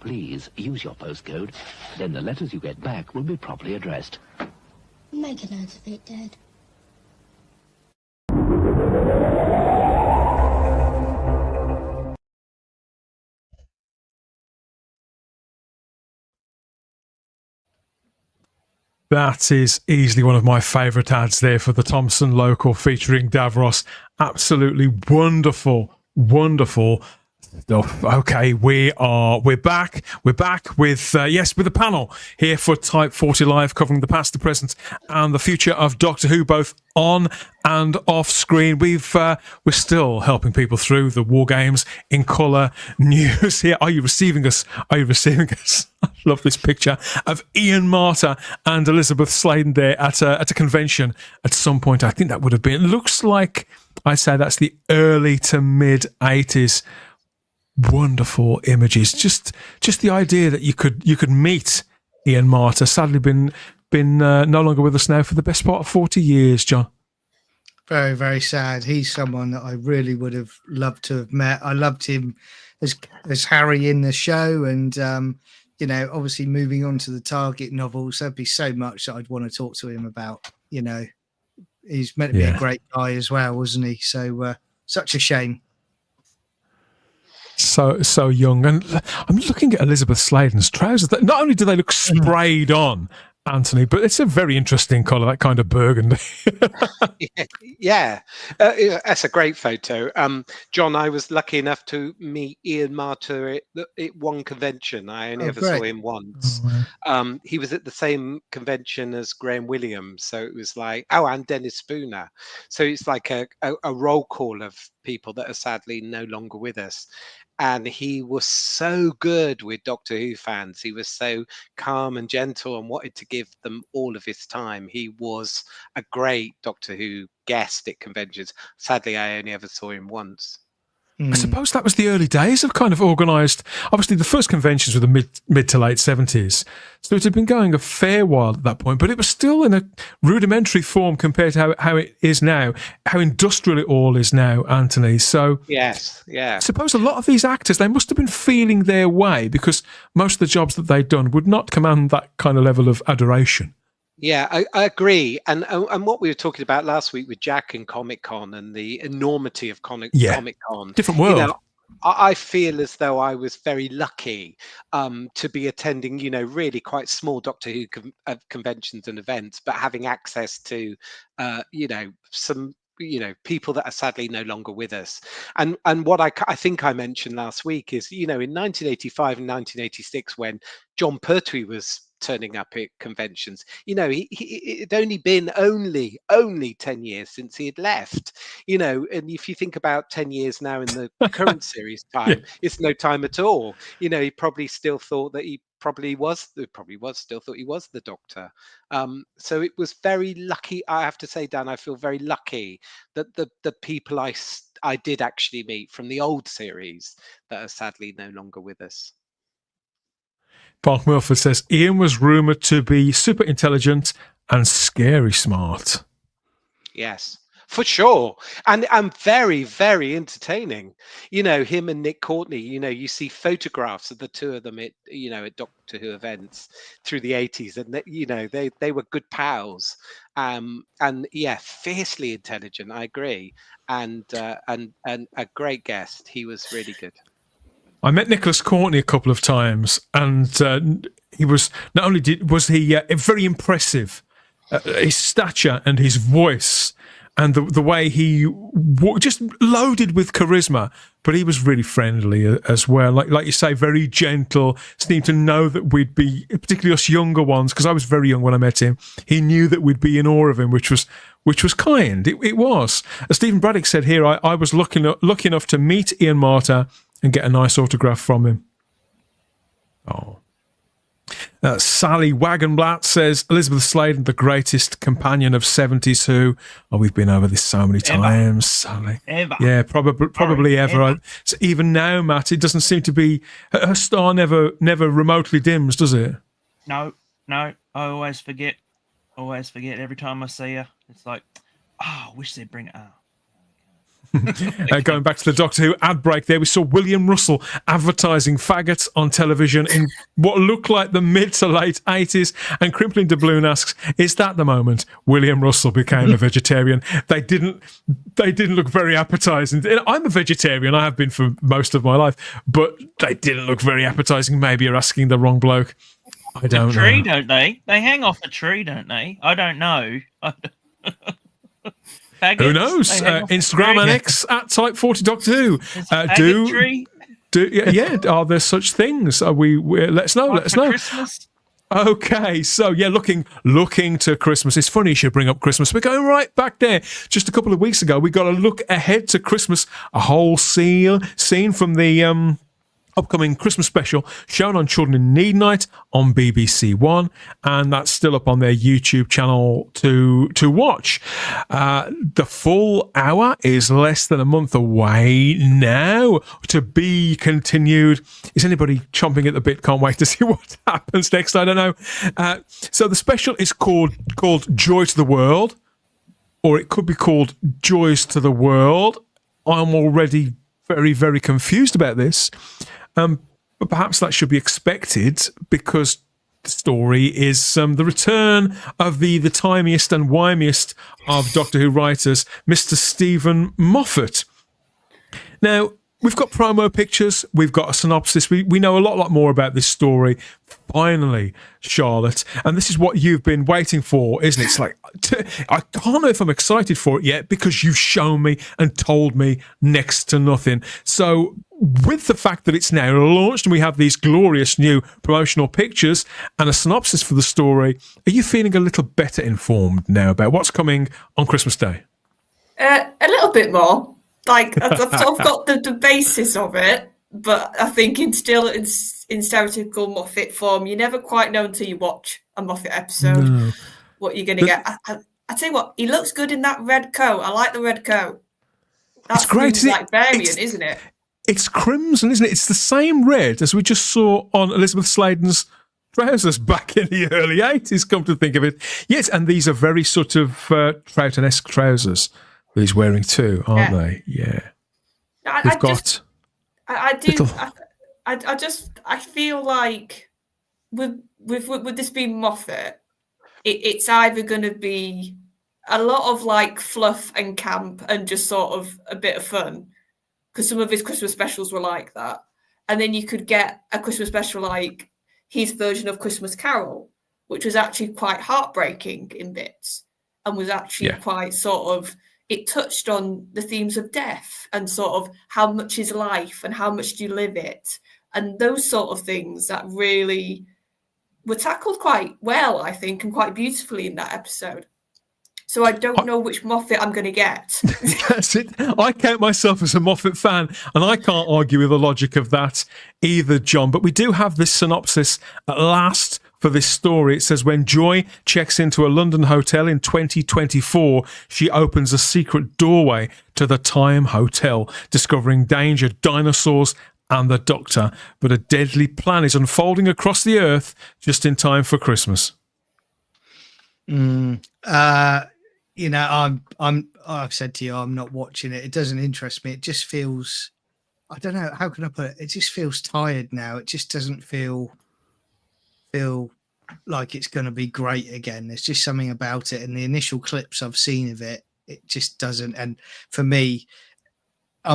Speaker 16: Please use your postcode. Then the letters you get back will be properly addressed.
Speaker 14: Make a note of it, Dad.
Speaker 1: That is easily one of my favourite ads there for the Thompson local featuring Davros. Absolutely wonderful, wonderful stuff. Okay, we're back. We're back with with the panel here for Type 40 Live, covering the past, the present, and the future of Doctor Who, both on and off screen. We're still helping people through the War Games in colour news here. Are you receiving us? Are you receiving us? I love this picture of Ian Marter and Elizabeth Sladen there at a convention at some point. I think that would have been. It looks like I'd say that's the early to mid 80s. Wonderful images. Just the idea that you could meet Ian Marter. Sadly, been no longer with us now for the best part of 40 years, John.
Speaker 3: Very, very sad. He's someone that I really would have loved to have met. I loved him as Harry in the show, and obviously moving on to the Target novels, there'd be so much that I'd want to talk to him about. He's meant to be a great guy as well, wasn't he? So such a shame.
Speaker 1: So young. And I'm looking at Elizabeth Sladen's trousers. Not only do they look sprayed on, Anthony, but it's a very interesting colour, that kind of burgundy.
Speaker 4: Yeah, that's a great photo. John, I was lucky enough to meet Ian Marter at one convention. I only ever saw him once. He was at the same convention as Graham Williams, so it was like, and Dennis Spooner. So it's like a roll call of people that are sadly no longer with us. And he was so good with Doctor Who fans. He was so calm and gentle and wanted to give them all of his time. He was a great Doctor Who guest at conventions. Sadly, I only ever saw him once.
Speaker 1: I suppose that was the early days of kind of organised. Obviously, the first conventions were the mid to late 70s. So it had been going a fair while at that point, but it was still in a rudimentary form compared to how it is now, how industrial it all is now, Anthony. So
Speaker 4: yes, yeah.
Speaker 1: I suppose a lot of these actors, they must have been feeling their way, because most of the jobs that they'd done would not command that kind of level of adoration.
Speaker 4: Yeah, I agree. And what we were talking about last week with Jack and Comic-Con and the enormity of Comic-Con.
Speaker 1: Different world.
Speaker 4: You know, I feel as though I was very lucky to be attending, really quite small Doctor Who conventions and events, but having access to, some people that are sadly no longer with us. And what I think I mentioned last week is, in 1985 and 1986, when John Pertwee was turning up at conventions, it'd only been only 10 years since he had left, and if you think about 10 years now in the current series time, it's no time at all. He probably still thought that he still thought he was the Doctor. So it was very lucky, I have to say, Dan. I feel very lucky that the people I did actually meet from the old series that are sadly no longer with us.
Speaker 1: Mark Milford says Ian was rumoured to be super intelligent and scary smart.
Speaker 4: Yes, for sure. And very, very entertaining. Him and Nick Courtney, you see photographs of the two of them at Doctor Who events through the 80s. And, they were good pals. And fiercely intelligent, I agree. And a great guest. He was really good.
Speaker 1: I met Nicholas Courtney a couple of times, and he was not only was he very impressive, his stature and his voice, and the way he just loaded with charisma. But he was really friendly as well, like you say, very gentle. Seemed to know that we'd be, particularly us younger ones, because I was very young when I met him. He knew that we'd be in awe of him, which was kind. It was. As Stephen Braddock said here, I was lucky enough to meet Ian Marter and get a nice autograph from him. Oh. Sally Wagenblatt says, Elizabeth Sladen, the greatest companion of 70s Who. Oh, we've been over this so many times, Sally.
Speaker 5: Ever.
Speaker 1: Yeah, probably ever. So even now, Matt, it doesn't seem to be... Her star never remotely dims, does it?
Speaker 5: No. I always forget. Every time I see her. It's like, I wish they'd bring it up.
Speaker 1: Going back to the Doctor Who ad break there, we saw William Russell advertising faggots on television in what looked like the mid to late 80s, and Crimpling Doubloon asks, is that the moment William Russell became a vegetarian? They didn't look very appetizing. I'm a vegetarian, I have been for most of my life, but they didn't look very appetizing. Maybe you're asking the wrong bloke. I don't know.
Speaker 5: A tree, don't they? They hang off a tree, don't they? I don't know. Faggots,
Speaker 1: who knows? Instagram and X at Type40 Doctor Who. Are there such things? Are we let us know. Let us know.
Speaker 5: Christmas?
Speaker 1: Okay, so looking to Christmas. It's funny you should bring up Christmas. We're going right back there. Just a couple of weeks ago, we got a look ahead to Christmas. A whole scene from the upcoming Christmas special shown on Children in Need Night on BBC One, and that's still up on their YouTube channel to watch. The full hour is less than a month away now, to be continued. Is anybody chomping at the bit? Can't wait to see what happens next. I don't know. So the special is called Joy to the World, or it could be called Joys to the World. I'm already very, very confused about this. But perhaps that should be expected, because story is the return of the timiest and wimiest of Doctor Who writers, Mr. Stephen Moffat. Now, we've got promo pictures, we've got a synopsis, we know a lot more about this story. Finally, Charlotte, and this is what you've been waiting for, isn't it? It's like, I can't know if I'm excited for it yet because you've shown me and told me next to nothing. So, with the fact that it's now launched and we have these glorious new promotional pictures and a synopsis for the story, are you feeling a little better informed now about what's coming on Christmas Day?
Speaker 2: A little bit more. Like, I've sort of got the basis of it, but I think in stereotypical Moffat form, you never quite know until you watch a Moffat episode what you're going to get. I tell you what, he looks good in that red coat. I like the red coat. That's
Speaker 1: great,
Speaker 2: his, like, variant, isn't it?
Speaker 1: It's crimson, isn't it? It's the same red as we just saw on Elizabeth Sladen's trousers back in the early 80s, come to think of it. Yes, and these are very sort of Troughton-esque trousers that he's wearing too, aren't they? Yeah.
Speaker 2: I feel like with this being Moffat, it's either going to be a lot of like fluff and camp and just sort of a bit of fun, because some of his Christmas specials were like that, and then you could get a Christmas special like his version of Christmas Carol, which was actually quite heartbreaking in bits and was actually quite sort of, it touched on the themes of death and sort of how much is life and how much do you live it, and those sort of things that really were tackled quite well, I think, and quite beautifully in that episode. So I don't know which Moffat I'm going to get.
Speaker 1: That's it. I count myself as a Moffat fan, and I can't argue with the logic of that either, John. But we do have this synopsis at last for this story. It says, when Joy checks into a London hotel in 2024, she opens a secret doorway to the Time Hotel, discovering danger, dinosaurs, and the Doctor. But a deadly plan is unfolding across the Earth just in time for Christmas.
Speaker 3: You know, I've said to you, I'm not watching it. It doesn't interest me. It just feels, I don't know, how can I put it? It just feels tired now. It just doesn't feel like it's going to be great again. There's just something about it. And the initial clips I've seen of it, it just doesn't. And for me, I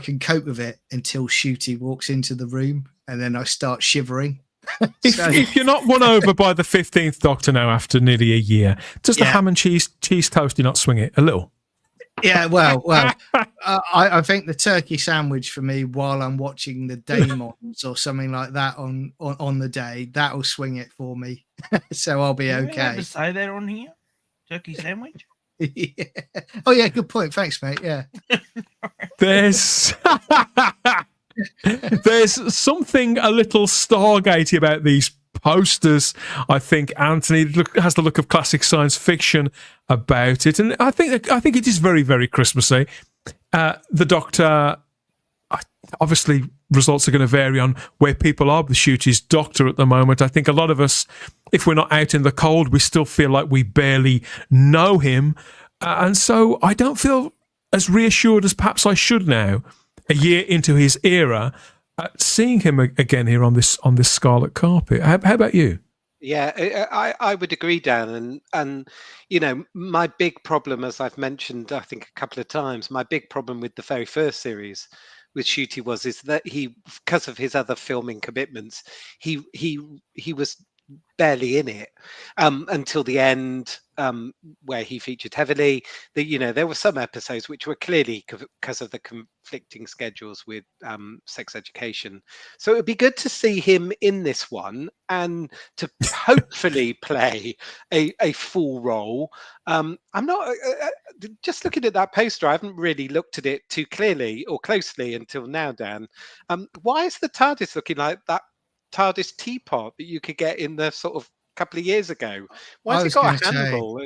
Speaker 3: can cope with it until Shooty walks into the room and then I start shivering.
Speaker 1: If you're not won over by the 15th Doctor now after nearly a year, does the ham and cheese toasty not swing it a little?
Speaker 3: Yeah, well, I think the turkey sandwich for me while I'm watching the Daemons or something like that on the day, that'll swing it for me. So I'll be okay.
Speaker 5: Are you allowed to say that on here? Turkey sandwich?
Speaker 3: Yeah. Oh yeah, good point. Thanks, mate. Yeah.
Speaker 1: There's something a little Stargatey about these posters. I think Anthony has the look of classic science fiction about it, and I think it is very, very Christmassy. The Doctor, obviously, results are going to vary on where people are with Shooty's Doctor at the moment. I think a lot of us, if we're not out in the cold, we still feel like we barely know him, and so I don't feel as reassured as perhaps I should now, a year into his era, seeing him again here on this scarlet carpet. How about you?
Speaker 4: Yeah, I would agree, Dan. And you know, my big problem, as I've mentioned, I think a couple of times, my big problem with the very first series with Shooty is that he, because of his other filming commitments, he was barely in it until the end, where he featured heavily. There were some episodes which were clearly because of the conflicting schedules with sex education. So it would be good to see him in this one and to hopefully play a full role. I'm not just looking at that poster. I haven't really looked at it too clearly or closely until now, Dan. Why is the TARDIS looking like that TARDIS teapot that you could get in the sort of couple of years ago? Why has it got a handle?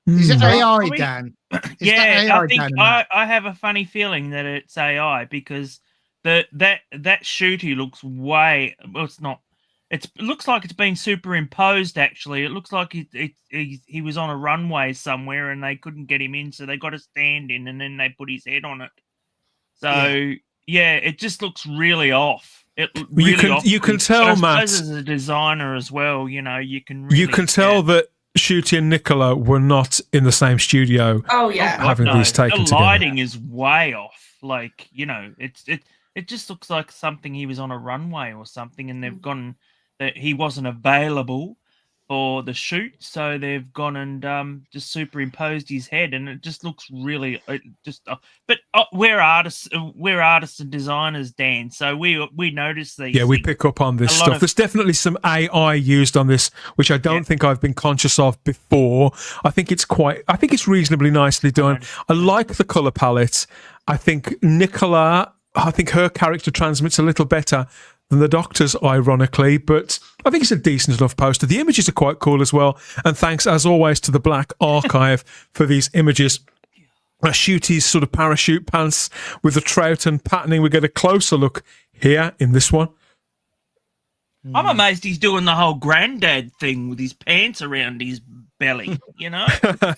Speaker 3: Is it AI, Dan?
Speaker 5: I think I have a funny feeling that it's AI, because that Shooty looks way. Well, it's not. It looks like it's been superimposed. Actually, it looks like he was on a runway somewhere and they couldn't get him in, so they got a stand in and then they put his head on it. So yeah, it just looks really off. it really
Speaker 1: you can tell, Matt,
Speaker 5: as a designer as well. You know, you can really,
Speaker 1: you can tell that Ncuti and Nicola were not in the same studio.
Speaker 2: Oh yeah,
Speaker 1: having these taken
Speaker 5: the
Speaker 1: together.
Speaker 5: lighting is way off. Like, you know, it just looks like something he was on a runway or something, and they've gone that he wasn't available for the shoot, so they've gone and just superimposed his head, and it just looks really but we're artists and designers, Dan, so we notice these
Speaker 1: we
Speaker 5: things.
Speaker 1: pick up on this stuff. There's definitely some AI used on this, which I don't think I've been conscious of before. I think it's reasonably nicely done. I like the color palette. I think Nicola, her character transmits a little better than the Doctor's, ironically, but I think it's a decent enough poster. The images are quite cool as well, and thanks, as always, to the Black Archive for these images. Ncuti's sort of parachute pants with the Troughton patterning. We get a closer look here in this one.
Speaker 5: I'm amazed he's doing the whole granddad thing with his pants around his belly, you know?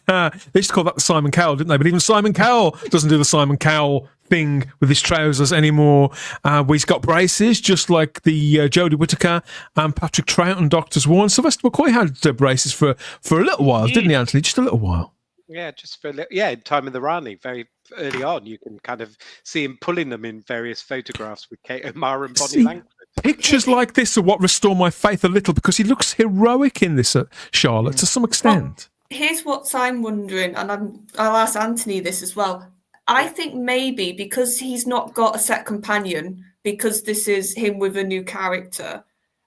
Speaker 1: They used to call that the Simon Cowell, didn't they? But even Simon Cowell doesn't do the Simon Cowell thing with his trousers anymore. He's got braces, just like the Jodie Whittaker and Patrick Troughton Doctors wore. And Sylvester McCoy had braces for a little while, didn't he, Anthony? Just a little while.
Speaker 4: Yeah, just for in Time of the Rani, very early on, you can kind of see him pulling them in various photographs with Kate O'Mara and Bonnie Langford.
Speaker 1: Pictures like this are what restore my faith a little, because he looks heroic in this, Charlotte, to some extent.
Speaker 2: Well, here's what I'm wondering, and I'll ask Anthony this as well. I think maybe because he's not got a set companion, because this is him with a new character,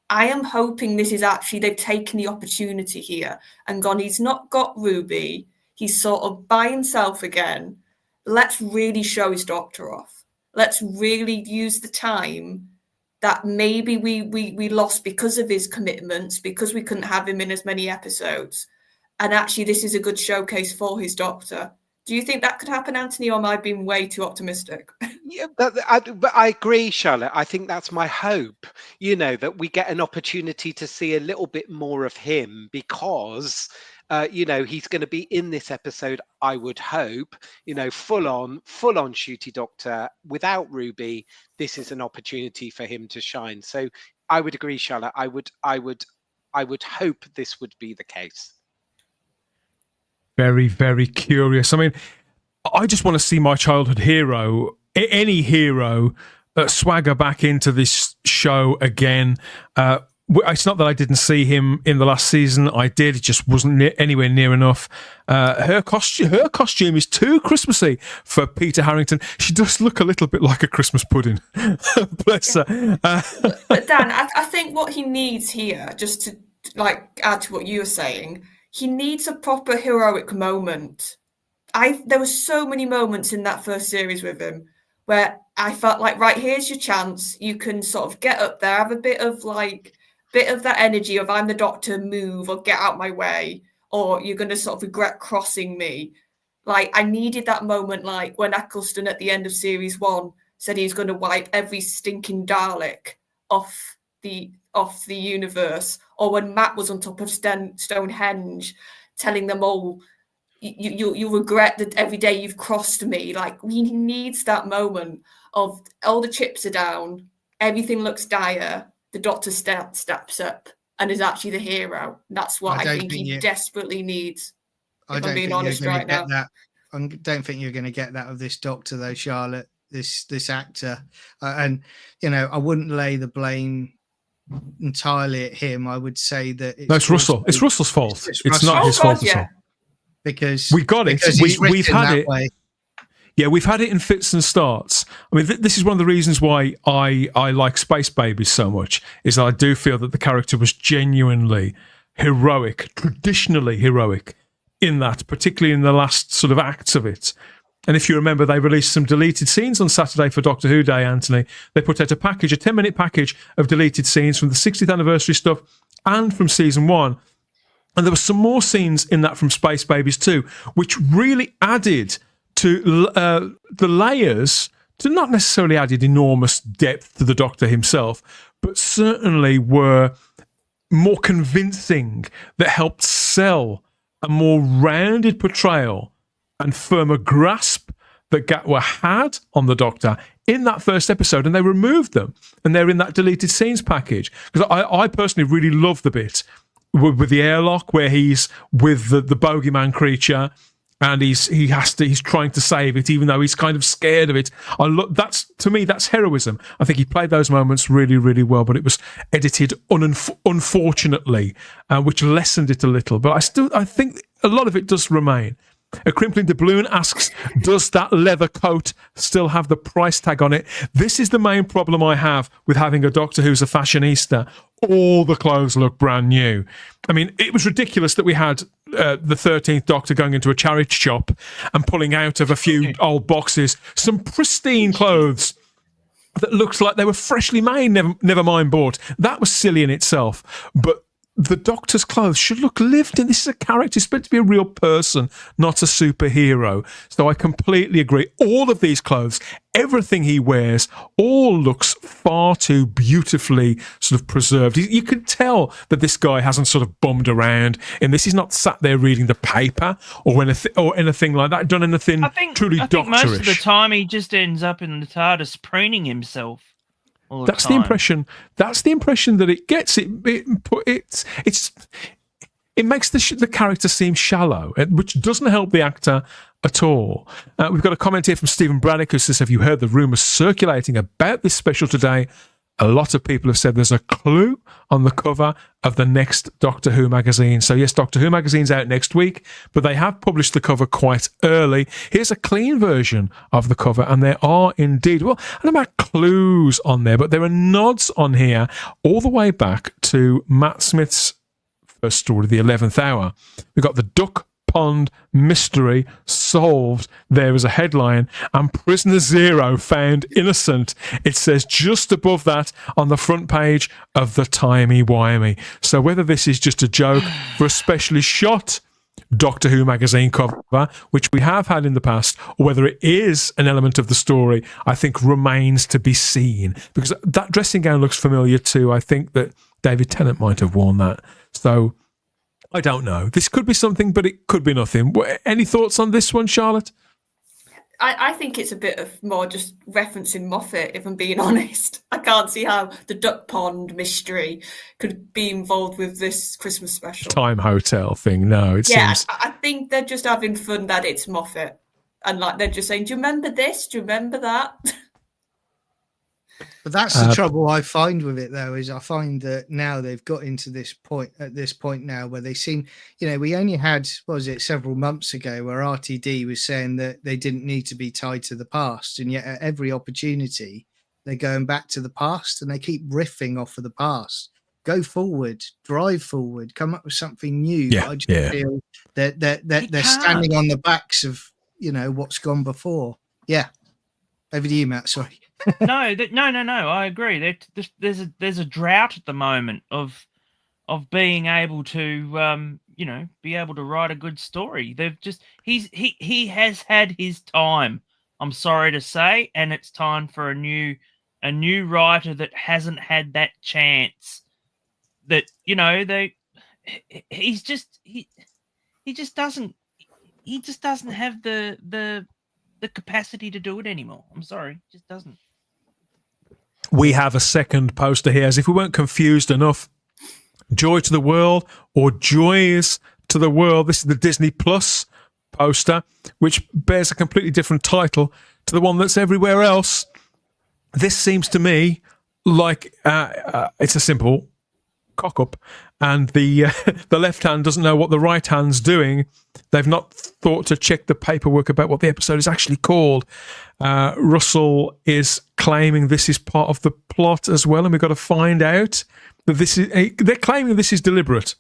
Speaker 2: I am hoping this is actually, they've taken the opportunity here and gone, he's not got Ruby, he's sort of by himself again. Let's really show his Doctor off. Let's really use the time that maybe we lost because of his commitments, because we couldn't have him in as many episodes. And actually, this is a good showcase for his Doctor. Do you think that could happen, Anthony, or am I being way too optimistic?
Speaker 4: Yeah, but I agree, Charlotte. I think that's my hope, that we get an opportunity to see a little bit more of him, because he's going to be in this episode, I would hope, full on Ncuti Doctor without Ruby. This is an opportunity for him to shine. So I would agree, Charlotte. I would hope this would be the case.
Speaker 1: Very, very curious. I mean, I just want to see my childhood hero, any hero, swagger back into this show again. It's not that I didn't see him in the last season. I did. It just wasn't anywhere near enough. Her costume is too Christmassy for Peter Harrington. She does look a little bit like a Christmas pudding. Bless her.
Speaker 2: But Dan, I think what he needs here, just to add to what you were saying, he needs a proper heroic moment. There were so many moments in that first series with him where I felt like, right, here's your chance. You can sort of get up there, have a bit of that energy of I'm the Doctor, move, or get out my way, or you're going to sort of regret crossing me. Like, I needed that moment, like when Eccleston at the end of series 1 said he's going to wipe every stinking Dalek off the universe, or when Matt was on top of Stonehenge telling them all, you'll regret that every day you've crossed me. Like, he needs that moment of all the chips are down, everything looks dire, the Doctor steps up and is actually the hero. That's what I think he desperately needs. If I'm being honest right now.
Speaker 3: I don't think you're going to get that of this Doctor, though, Charlotte. This actor, and I wouldn't lay the blame entirely at him. I would say that
Speaker 1: it's Russell. It's Russell's fault. It's not his fault at all.
Speaker 3: Because
Speaker 1: we got it. We've had it. Way. Yeah, we've had it in fits and starts. I mean, this is one of the reasons why I like Space Babies so much, is that I do feel that the character was genuinely heroic, traditionally heroic in that, particularly in the last sort of acts of it. And if you remember, they released some deleted scenes on Saturday for Doctor Who Day, Anthony. They put out a 10-minute package of deleted scenes from the 60th anniversary stuff and from season 1. And there were some more scenes in that from Space Babies too, which really added to the layers, to not necessarily added enormous depth to the Doctor himself, but certainly were more convincing, that helped sell a more rounded portrayal and firmer grasp that Gatwa had on the Doctor in that first episode, and they removed them, and they're in that deleted scenes package. Because I personally really love the bit with the airlock where he's with the bogeyman creature, and he's trying to save it, even though he's kind of scared of it. To me, that's heroism. I think he played those moments really, really well, but it was edited unfortunately, which lessened it a little. But I think a lot of it does remain. A Crimpling Doubloon asks, does that leather coat still have the price tag on it? This is the main problem I have with having a Doctor Who's a fashionista. All the clothes look brand new. I mean, it was ridiculous that we had the 13th Doctor going into a charity shop and pulling out of a few old boxes some pristine clothes that looks like they were freshly made, never mind bought. That was silly in itself. But the Doctor's clothes should look lived in. This is a character. He's meant to be a real person, not a superhero. So I completely agree. All of these clothes, everything he wears, all looks far too beautifully sort of preserved. You can tell that this guy hasn't sort of bummed around in this. He's not sat there reading the paper or anything like that, done anything truly doctorish.
Speaker 5: Most of the time he just ends up in the TARDIS preening himself.
Speaker 1: That's the impression. That's the impression that it gets. It makes the character seem shallow, which doesn't help the actor at all. We've got a comment here from Stephen Braddock who says, "Have you heard the rumours circulating about this special today? A lot of people have said there's a clue on the cover of the next Doctor Who magazine." So yes, Doctor Who magazine's out next week, but they have published the cover quite early. Here's a clean version of the cover, and there are indeed, well, I don't know about clues on there, but there are nods on here all the way back to Matt Smith's first story, The 11th Hour. We've got the Duck Pond mystery solved there as a headline, and Prisoner Zero found innocent. It says just above that on the front page of the timey-wimey. So whether this is just a joke for a specially shot Doctor Who magazine cover, which we have had in the past, or whether it is an element of the story, I think remains to be seen, because that dressing gown looks familiar too. I think that David Tennant might have worn that. So I don't know. This could be something, but it could be nothing. Any thoughts on this one, Charlotte?
Speaker 2: I think it's a bit of more just referencing Moffat, if I'm being honest. I can't see how the Duck Pond mystery could be involved with this Christmas special.
Speaker 1: Time Hotel thing, no. It seems...
Speaker 2: I think they're just having fun that it's Moffat. And like they're just saying, do you remember this? Do you remember that?
Speaker 3: But that's the trouble I find with it, though, is I find that now they've got into this point, at this point now, where they seem, we only had, several months ago, where RTD was saying that they didn't need to be tied to the past. And yet at every opportunity, they're going back to the past, and they keep riffing off of the past. Go forward, drive forward, come up with something new.
Speaker 1: Yeah,
Speaker 3: I just feel that they're standing on the backs of, what's gone before. Yeah. Over to you, Matt. Sorry.
Speaker 5: No. I agree. There's a drought at the moment of being able to be able to write a good story. He has had his time. I'm sorry to say, and it's time for a new writer that hasn't had that chance. That he just doesn't have the capacity to do it anymore. I'm sorry, just doesn't.
Speaker 1: We have a second poster here, as if we weren't confused enough. Joy to the World or Joys to the World. This is the Disney Plus poster, which bears a completely different title to the one that's everywhere else. This seems to me like it's a simple cock-up, and the left hand doesn't know what the right hand's doing. They've not thought to check the paperwork about what the episode is actually called. Russell is claiming this is part of the plot as well, and we've got to find out that this is... They're claiming this is deliberate,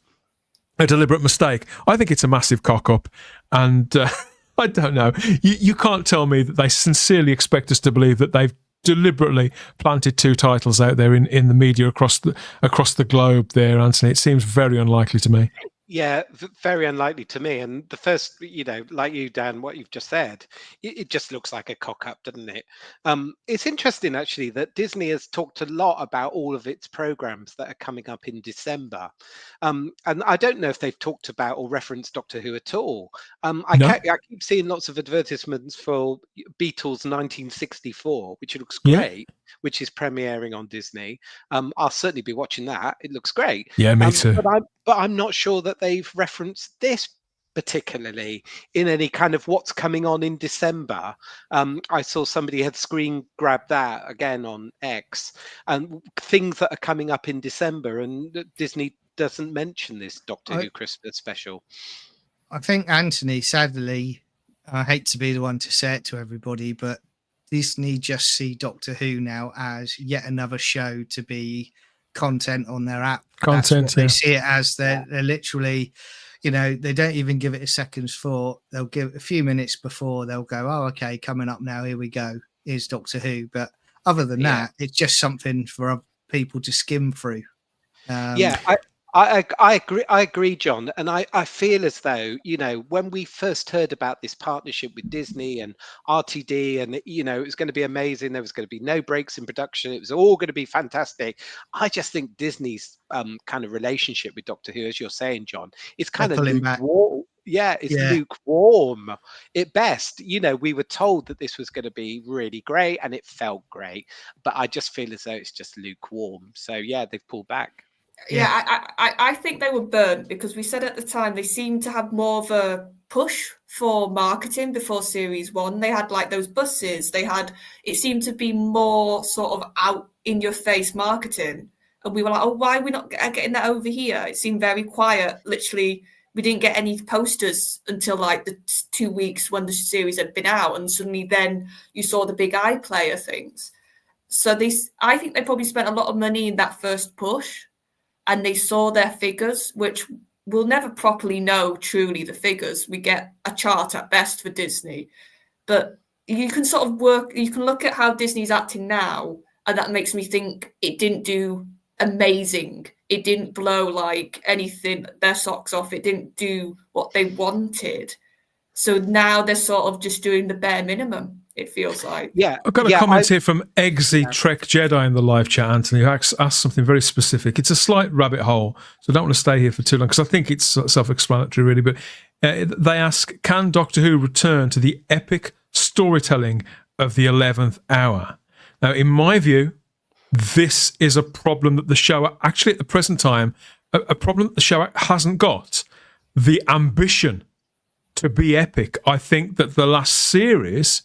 Speaker 1: a deliberate mistake. I think it's a massive cock-up, and I don't know. You can't tell me that they sincerely expect us to believe that they've deliberately planted two titles out there in the media across the globe there, Anthony. It seems very unlikely to me.
Speaker 4: Yeah, very unlikely to me. And the first, like you, Dan, what you've just said, it just looks like a cock up, doesn't it? It's interesting, actually, that Disney has talked a lot about all of its programs that are coming up in December. And I don't know if they've talked about or referenced Doctor Who at all. I keep seeing lots of advertisements for Beatles 1964, which looks great, which is premiering on Disney. I'll certainly be watching that. It looks great.
Speaker 1: Yeah, me too.
Speaker 4: But I'm not sure that they've referenced this particularly in any kind of what's coming on in December. I saw somebody had screen grabbed that again on X, and things that are coming up in December, and Disney doesn't mention this Doctor Who Christmas special.
Speaker 3: I think, Anthony, sadly, I hate to be the one to say it to everybody, but Disney just see Doctor Who now as yet another show to be content on their app. They see it as they're literally, they don't even give it a second's thought. They'll give a few minutes before, they'll go, oh, okay, coming up now, here we go, here's Doctor Who. But other than that, it's just something for people to skim through.
Speaker 4: I agree, John, and I feel as though, when we first heard about this partnership with Disney and RTD, and it was going to be amazing, there was going to be no breaks in production, it was all going to be fantastic. I just think Disney's kind of relationship with Doctor Who, as you're saying, John, it's kind of lukewarm. Yeah, it's lukewarm at best. We were told that this was going to be really great, and it felt great, but I just feel as though it's just lukewarm. So yeah, they've pulled back.
Speaker 2: I think they were burnt, because we said at the time they seemed to have more of a push for marketing before series 1. They had like those buses, it seemed to be more sort of out in your face marketing, and we were like, oh, why are we not getting that over here? It seemed very quiet. Literally, we didn't get any posters until like the 2 weeks when the series had been out, and suddenly then you saw the big iPlayer things. So I think they probably spent a lot of money in that first push, and they saw their figures, which we'll never properly know truly the figures. We get a chart at best for Disney, but you can sort of you can look at how Disney's acting now, and that makes me think it didn't do amazing. It didn't blow like anything, their socks off. It didn't do what they wanted. So now they're sort of just doing the bare minimum, it feels like.
Speaker 4: Yeah.
Speaker 1: I've got a comment here from Eggsy Trek Jedi in the live chat, Anthony, who asked something very specific. It's a slight rabbit hole, so I don't want to stay here for too long, because I think it's self-explanatory, really. But they ask, can Doctor Who return to the epic storytelling of the 11th hour? Now, in my view, this is a problem that the show, actually at the present time, a problem that the show hasn't got. The ambition to be epic. I think that the last series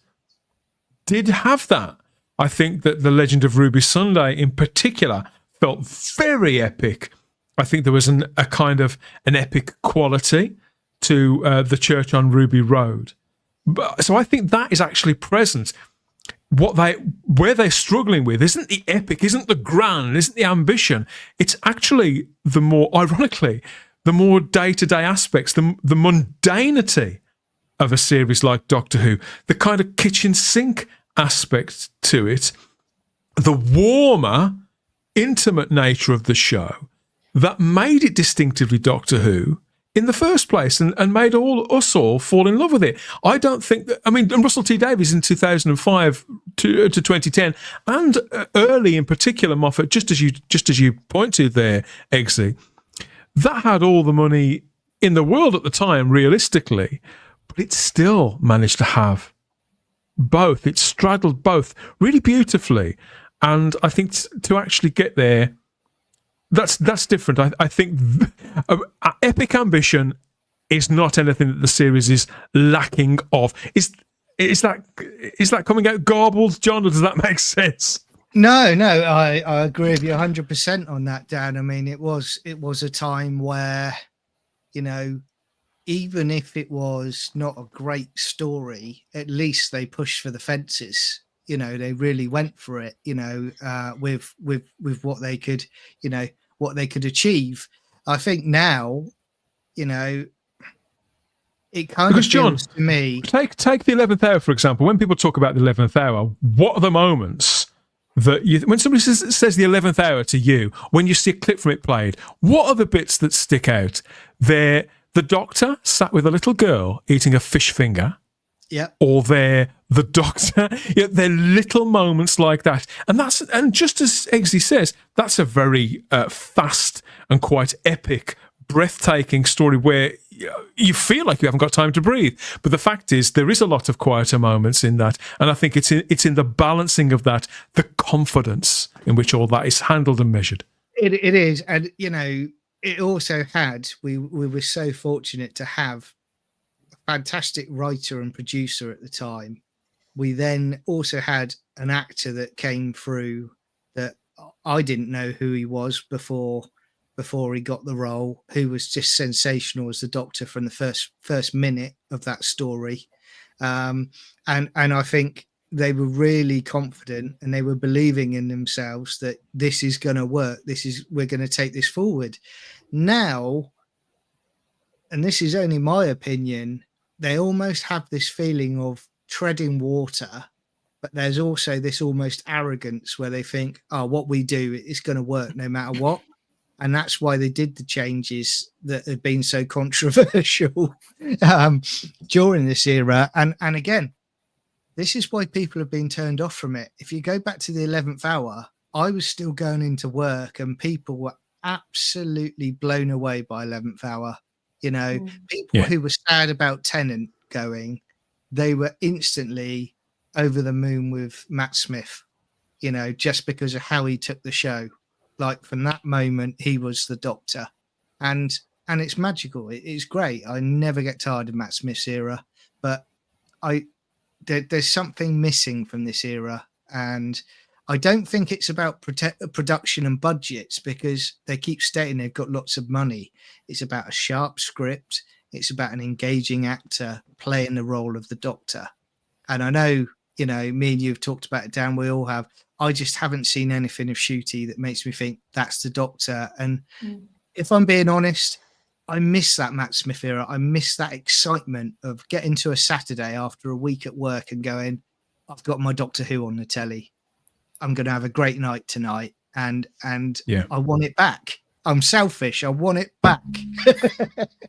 Speaker 1: did have that. I think that The Legend of Ruby Sunday in particular felt very epic. I think there was a kind of an epic quality to the church on Ruby Road. So I think that is actually present. Where they're struggling with isn't the epic, isn't the grand, isn't the ambition. It's actually ironically, the more day-to-day aspects, the mundanity of a series like Doctor Who, the kind of kitchen sink aspect to it, the warmer, intimate nature of the show that made it distinctively Doctor Who in the first place, and made us all fall in love with it. I don't think that, and Russell T Davies in 2005 to 2010, and early in particular, Moffat, just as you point to there, Eggsy, that had all the money in the world at the time, realistically, but it still managed to have both. It straddled both really beautifully, and I think to actually get there, that's different. I think epic ambition is not anything that the series is lacking of. Is that coming out garbled, John, or does that make sense?
Speaker 3: No, I agree with you 100% on that, Dan. I mean, it was a time where, even if it was not a great story, at least they pushed for the fences. They really went for it, with what they could, what they could achieve. I think now, it kind of feels to me.
Speaker 1: Take the 11th hour, for example. When people talk about the 11th hour, what are the moments that when somebody says the 11th hour to you, when you see a clip from it played, what are the bits that stick out? They're the doctor sat with a little girl eating a fish finger.
Speaker 3: Yeah.
Speaker 1: Or they're the doctor. They're little moments like that. And just as Eggsy says, that's a very fast and quite epic, breathtaking story where you feel like you haven't got time to breathe. But the fact is, there is a lot of quieter moments in that. And I think it's in the balancing of that, the confidence in which all that is handled and measured.
Speaker 3: It is. And, it also had, we were so fortunate to have a fantastic writer and producer at the time. We then also had an actor that came through that I didn't know who he was before he got the role, who was just sensational as the Doctor from the first minute of that story. And I think they were really confident and they were believing in themselves that this is going to work. We're going to take this forward. Now, and this is only my opinion, they almost have this feeling of treading water, but there's also this almost arrogance where they think, oh, what we do is going to work no matter what. And that's why they did the changes that have been so controversial during this era. And again, this is why people have been turned off from it. If you go back to the 11th hour, I was still going into work and people were absolutely blown away by 11th hour. People who were sad about Tennant going, they were instantly over the moon with Matt Smith, just because of how he took the show. Like from that moment, he was the Doctor, and it's magical. It's great. I never get tired of Matt Smith's era, but there's something missing from this era, and I don't think it's about production and budgets because they keep stating they've got lots of money. It's about a sharp script. It's about an engaging actor playing the role of the Doctor. And I know, me and you have talked about it, Dan, we all have. I just haven't seen anything of Ncuti that makes me think that's the Doctor. And if I'm being honest, I miss that Matt Smith era. I miss that excitement of getting to a Saturday after a week at work and going, I've got my Doctor Who on the telly. I'm going to have a great night tonight. And I want it back. I'm selfish. I want it back.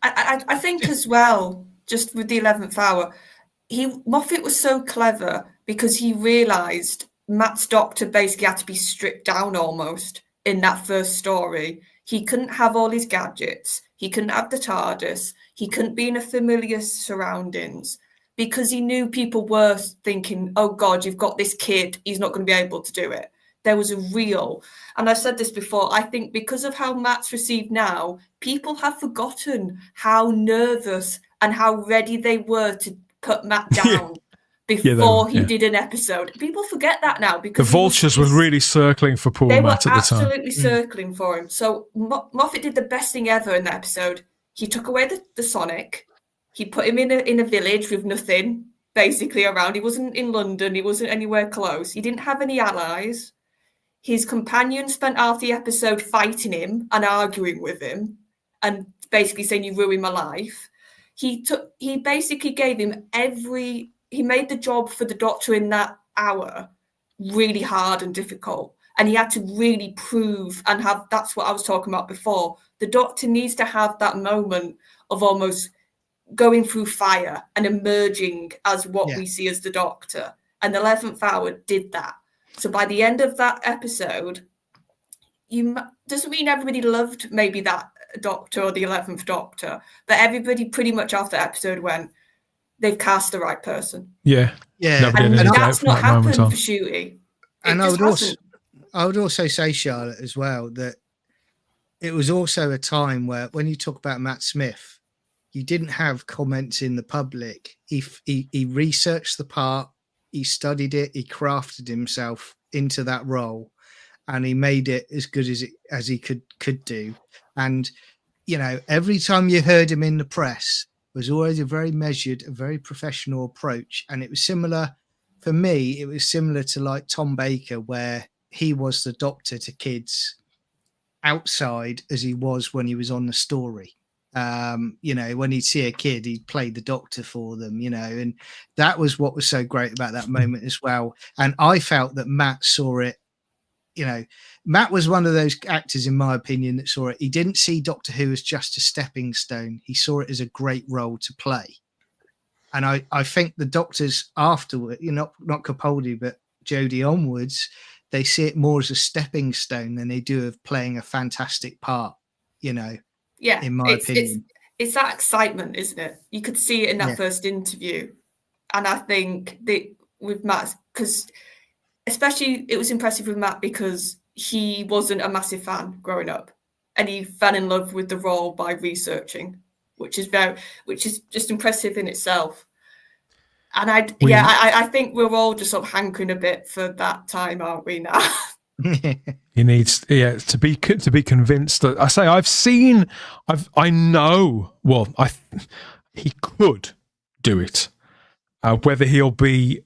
Speaker 2: I think as well, just with the 11th hour, Moffat was so clever because he realised Matt's Doctor basically had to be stripped down almost in that first story. He couldn't have all his gadgets. He couldn't have the TARDIS. He couldn't be in a familiar surroundings because he knew people were thinking, oh God, you've got this kid. He's not going to be able to do it. There was a real, and I've said this before, I think because of how Matt's received now, people have forgotten how nervous and how ready they were to cut Matt down before he did an episode. People forget that now because
Speaker 1: the vultures were really circling for poor Matt at the time.
Speaker 2: They were absolutely circling for him. So Moffat did the best thing ever in that episode. He took away the Sonic. He put him in a village with nothing basically around. He wasn't in London. He wasn't anywhere close. He didn't have any allies. His companion spent half the episode fighting him and arguing with him and basically saying, you ruined my life. He basically gave him he made the job for the Doctor in that hour really hard and difficult. And he had to really prove and have, that's what I was talking about before. The Doctor needs to have that moment of almost going through fire and emerging as what we see as the Doctor. And the 11th hour did that. So by the end of that episode, doesn't mean everybody loved maybe that Doctor or the 11th Doctor, but everybody pretty much after that episode went, they've cast the right person.
Speaker 1: Yeah.
Speaker 2: And that's not happened for Ncuti.
Speaker 3: And I would also say, Charlotte, as well, that it was also a time where when you talk about Matt Smith, you didn't have comments in the public. He researched the part. He studied it. He crafted himself into that role, and he made it as good as he could do. And every time you heard him in the press, it was always a very measured, a very professional approach. And it was similar for me. It was similar to like Tom Baker, where he was the Doctor to kids outside as he was when he was on the story. When he'd see a kid, he'd play the Doctor for them, and that was what was so great about that moment as well. And I felt that Matt saw it Matt was one of those actors, in my opinion, that saw it. He didn't see Doctor Who as just a stepping stone. He saw it as a great role to play. And I think the Doctors afterward, not Capaldi, but Jodie onwards, they see it more as a stepping stone than they do of playing a fantastic part,
Speaker 2: Yeah,
Speaker 3: in my opinion.
Speaker 2: It's that excitement, isn't it? You could see it in that first interview. And I think that with Matt, because especially it was impressive with Matt because he wasn't a massive fan growing up. And he fell in love with the role by researching, which is just impressive in itself. And I think we're all just sort of hankering a bit for that time, aren't we now?
Speaker 1: He needs, to be convinced that he could do it. Whether he'll be,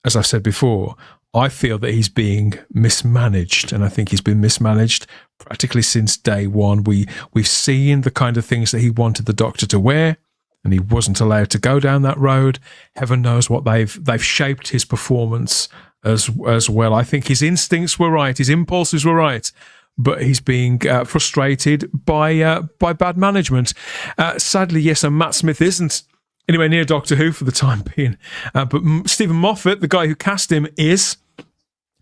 Speaker 1: as I've said before, I feel that he's being mismanaged, and I think he's been mismanaged practically since day one. We've seen the kind of things that he wanted the Doctor to wear, and he wasn't allowed to go down that road. Heaven knows what they've shaped his performance as well. I think his instincts were right, his impulses were right, but he's being frustrated by bad management. Sadly, yes, and Matt Smith isn't anywhere near Doctor Who for the time being, but Stephen Moffat, the guy who cast him, is.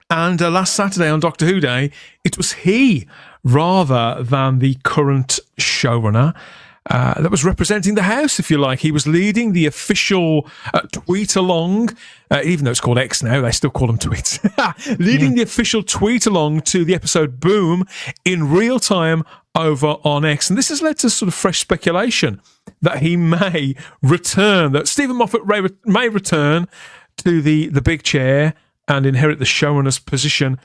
Speaker 1: And last Saturday on Doctor Who Day, it was he, rather than the current showrunner, that was representing the house, if you like. He was leading the official tweet-along, even though it's called X now, they still call them tweets. Leading the official tweet-along to the episode Boom in real time over on X. And this has led to sort of fresh speculation that he may return, that Stephen Moffat may return to the big chair and inherit the showrunner's position.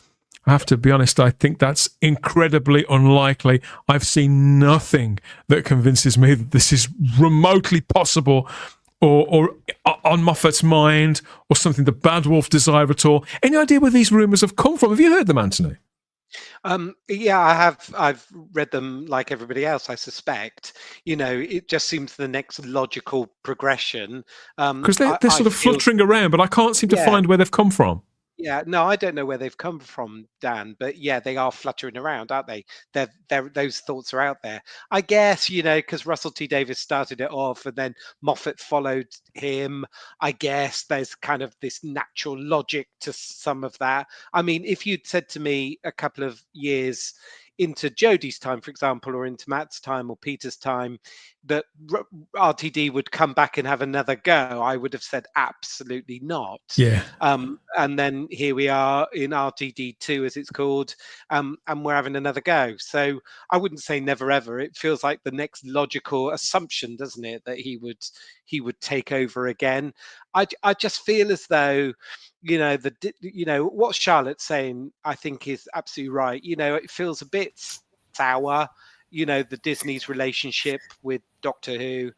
Speaker 1: I have to be honest, I think that's incredibly unlikely. I've seen nothing that convinces me that this is remotely possible or on Moffat's mind or something the Bad Wolf desire at all. Any idea where these rumours have come from? Have you heard them, Anthony?
Speaker 4: Yeah, I have. I've read them like everybody else, I suspect. It just seems the next logical progression.
Speaker 1: Because they're sort of fluttering around, but I can't seem to find where they've come from.
Speaker 4: Yeah, no, I don't know where they've come from, Dan, but yeah, they are fluttering around, aren't they? Those thoughts are out there. I guess, because Russell T Davies started it off and then Moffat followed him. I guess there's kind of this natural logic to some of that. I mean, if you'd said to me a couple of years into Jodie's time, for example, or into Matt's time or Peter's time, that RTD would come back and have another go, I would have said absolutely not.
Speaker 1: Yeah.
Speaker 4: And then here we are in RTD2, as it's called, and we're having another go. So I wouldn't say never ever. It feels like the next logical assumption, doesn't it, that he would take over again. I just feel as though, what Charlotte's saying, I think is absolutely right. It feels a bit sour, the Disney's relationship with Doctor Who.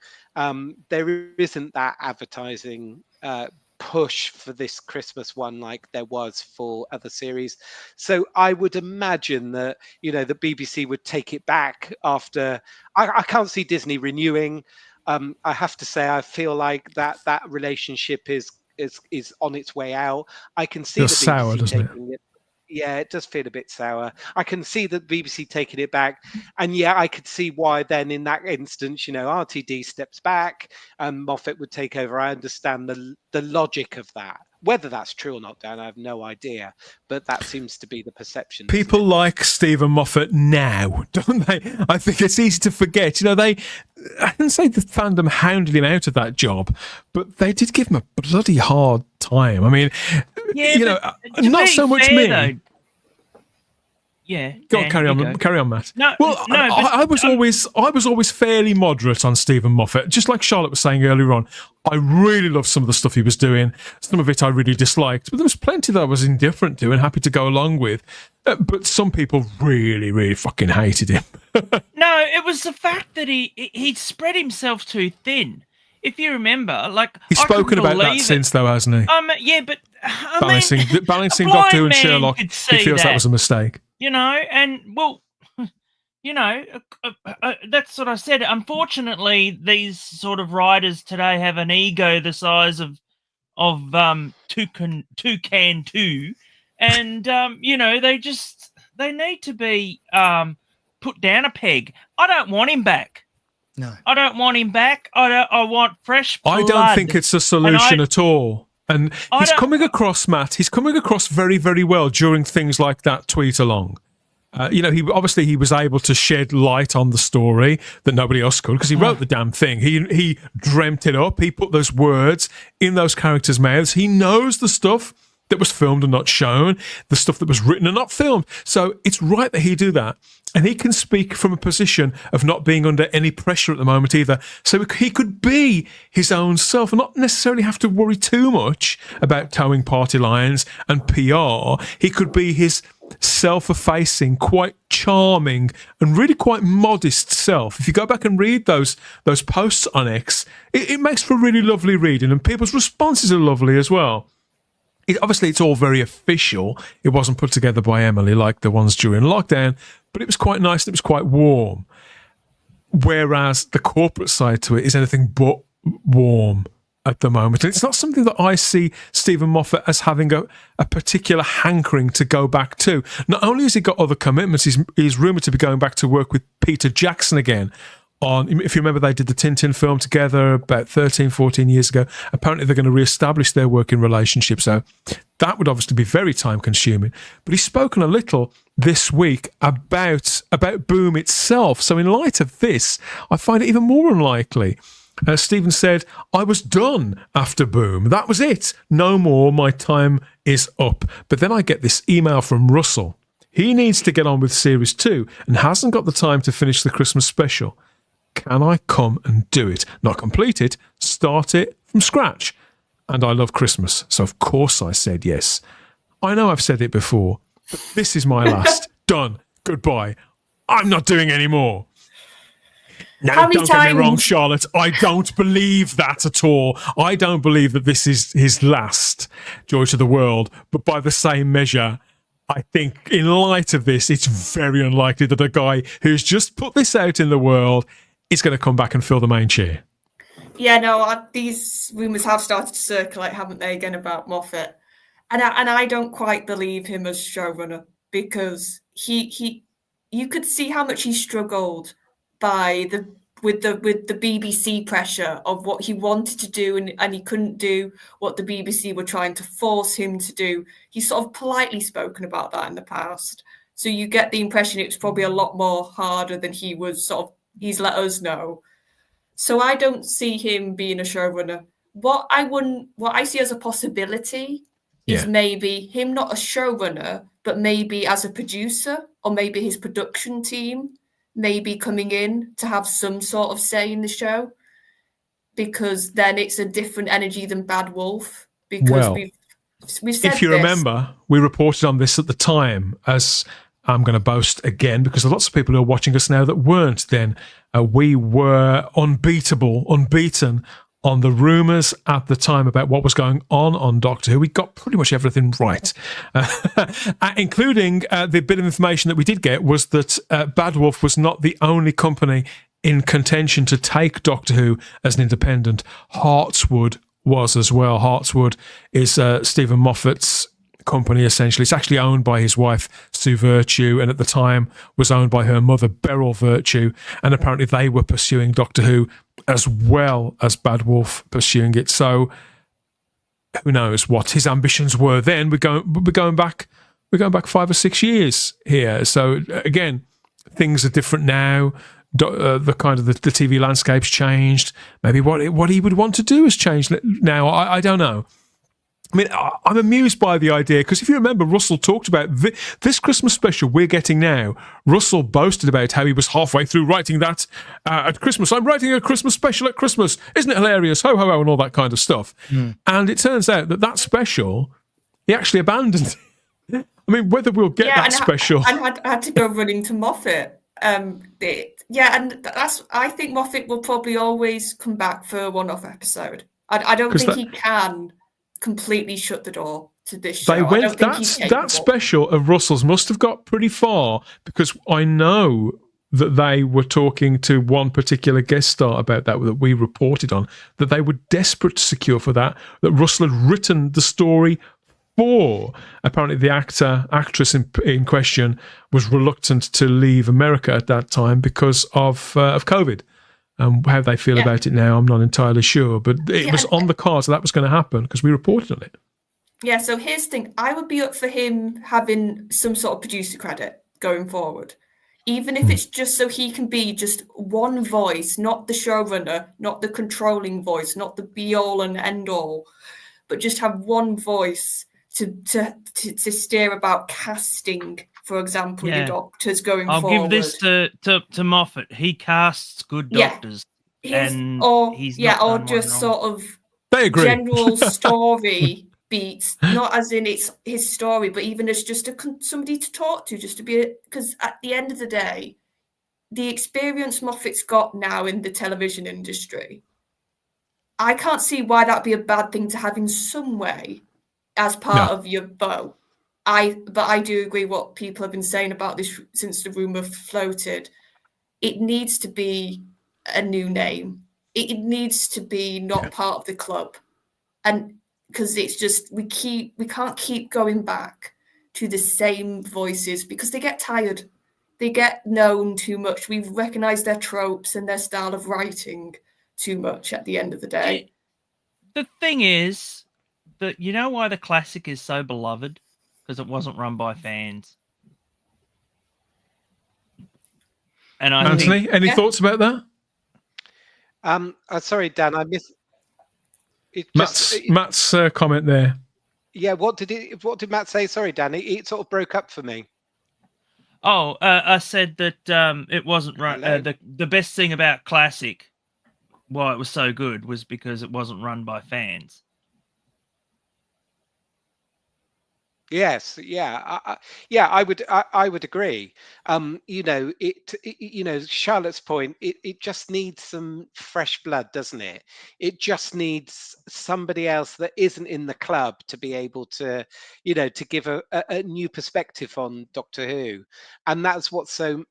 Speaker 4: There isn't that advertising push for this Christmas one like there was for other series. So I would imagine that, the BBC would take it back after. I can't see Disney renewing. I have to say, I feel like that relationship is on its way out. I can see the BBC
Speaker 1: sour, doesn't
Speaker 4: taking it. Yeah, it does feel a bit sour. I can see the BBC taking it back, and yeah, I could see why then in that instance, RTD steps back and Moffat would take over. I understand the logic of that. Whether that's true or not, Dan, I have no idea. But that seems to be the perception.
Speaker 1: People like Stephen Moffat now, don't they? I think it's easy to forget. I didn't say the fandom hounded him out of that job, but they did give him a bloody hard time. I mean, not so much fair, me. Though,
Speaker 5: yeah,
Speaker 1: go on, carry on, Matt.
Speaker 5: No,
Speaker 1: I was always fairly moderate on Stephen Moffat, just like Charlotte was saying earlier on. I really loved some of the stuff he was doing. Some of it I really disliked, but there was plenty that I was indifferent to and happy to go along with. But some people really, really fucking hated him.
Speaker 5: No, it was the fact that he'd spread himself too thin. If you remember,
Speaker 1: he's spoken about that since, though, hasn't he?
Speaker 5: Yeah, but
Speaker 1: balancing Doctor Who and Sherlock, he feels that was a mistake.
Speaker 5: And well, that's what I said. Unfortunately, these sort of writers today have an ego the size of Toucan 2, and they just to be put down a peg. I don't want him back.
Speaker 3: No,
Speaker 5: I don't want him back. I want fresh blood.
Speaker 1: I don't think it's a solution at all. And he's coming across, Matt. He's coming across very, very well during things like that tweet along. He was able to shed light on the story that nobody else could because he wrote the damn thing. He dreamt it up. He put those words in those characters' mouths. He knows the stuff that was filmed and not shown, the stuff that was written and not filmed. So it's right that he do that. And he can speak from a position of not being under any pressure at the moment either. So he could be his own self and not necessarily have to worry too much about towing party lines and PR. He could be his self-effacing, quite charming and really quite modest self. If you go back and read those posts on X, it makes for really lovely reading and people's responses are lovely as well. Obviously, it's all very official. It wasn't put together by Emily like the ones during lockdown, but it was quite nice and it was quite warm. Whereas the corporate side to it is anything but warm at the moment. And it's not something that I see Stephen Moffat as having a particular hankering to go back to. Not only has he got other commitments, he's rumoured to be going back to work with Peter Jackson again. If you remember, they did the Tintin film together about 13, 14 years ago. Apparently, they're going to re-establish their working relationship. So that would obviously be very time-consuming. But he's spoken a little this week about Boom itself. So in light of this, I find it even more unlikely. Stephen said, I was done after Boom. That was it. No more. My time is up. But then I get this email from Russell. He needs to get on with Series 2 and hasn't got the time to finish the Christmas special. Can I come and do it? Not complete it, start it from scratch. And I love Christmas, so of course I said yes. I know I've said it before, but this is my last. Done. Goodbye. I'm not doing any more. Now, don't get me wrong, Charlotte. I don't believe that at all. I don't believe that this is his last Joy to the World. But by the same measure, I think in light of this, it's very unlikely that a guy who's just put this out in the world is going to come back and fill the main chair.
Speaker 2: Yeah, no, these rumours have started to circulate, haven't they, again, about Moffat. And I don't quite believe him as showrunner because you could see how much he struggled with the BBC pressure of what he wanted to do and he couldn't do what the BBC were trying to force him to do. He's sort of politely spoken about that in the past. So you get the impression it was probably a lot more harder than he's let us know. So I don't see him being a showrunner. What I see as a possibility is maybe him not a showrunner, but maybe as a producer or maybe his production team maybe coming in to have some sort of say in the show, because then it's a different energy than Bad Wolf. Because we've said
Speaker 1: if you remember, we reported on this at the time, as I'm going to boast again, because there are lots of people who are watching us now that weren't then. We were unbeaten on the rumours at the time about what was going on Doctor Who. We got pretty much everything right, including the bit of information that we did get was that Bad Wolf was not the only company in contention to take Doctor Who as an independent. Heartswood was as well. Heartswood is Stephen Moffat's company, essentially. It's actually owned by his wife, Sue Virtue, and at the time was owned by her mother, Beryl Virtue, and apparently they were pursuing Doctor Who as well as Bad Wolf pursuing it. So who knows what his ambitions were then. We're going back 5 or 6 years here. So again, things are different now. The kind of the TV landscape's changed. Maybe what he would want to do has changed now. I don't know. I mean, I'm amused by the idea, because if you remember, Russell talked about this Christmas special we're getting now. Russell boasted about how he was halfway through writing that at Christmas. I'm writing a Christmas special at Christmas. Isn't it hilarious? Ho, ho, ho, and all that kind of stuff. And it turns out that special, he actually abandoned. I mean, whether we'll get that special.
Speaker 2: And had to go running to Moffat. And I think Moffat will probably always come back for a one-off episode. I don't think he can completely shut the door to this show.
Speaker 1: That special of Russell's must have got pretty far, because I know that they were talking to one particular guest star about that we reported on, that they were desperate to secure for that Russell had written the story before apparently the actress in question was reluctant to leave America at that time because of COVID. How they feel about it now, I'm not entirely sure, but it was on the cards that was going to happen because we reported on it.
Speaker 2: Yeah, so here's the thing. I would be up for him having some sort of producer credit going forward, even if it's just so he can be just one voice, not the showrunner, not the controlling voice, not the be-all and end-all, but just have one voice to steer about casting, for example, your doctors going forward.
Speaker 5: I'll give this to Moffat. He casts good doctors.
Speaker 2: Or just sort of general story beats, not as in it's his story, but even as just somebody to talk to, just to be, because at the end of the day, the experience Moffat's got now in the television industry, I can't see why that'd be a bad thing to have in some way as part of your bow. But I do agree what people have been saying about this since the rumor floated. It needs to be a new name. It needs to be not part of the club, and because it's just we can't keep going back to the same voices because they get tired. They get known too much. We've recognized their tropes and their style of writing too much at the end of the day.
Speaker 5: The thing is that you know why the classic is so beloved? Because it wasn't run by fans. And
Speaker 1: Anthony, any thoughts about that?
Speaker 4: Sorry, Dan, I missed
Speaker 1: Matt's comment there.
Speaker 4: Yeah, what did Matt say? Sorry, Dan, it sort of broke up for me.
Speaker 5: Oh, I said that it wasn't run. The best thing about Classic, why it was so good, was because it wasn't run by fans.
Speaker 4: Yes, I would agree. Charlotte's point, it just needs some fresh blood, doesn't it? It just needs somebody else that isn't in the club to be able to, to give a new perspective on Doctor Who. And that's what's so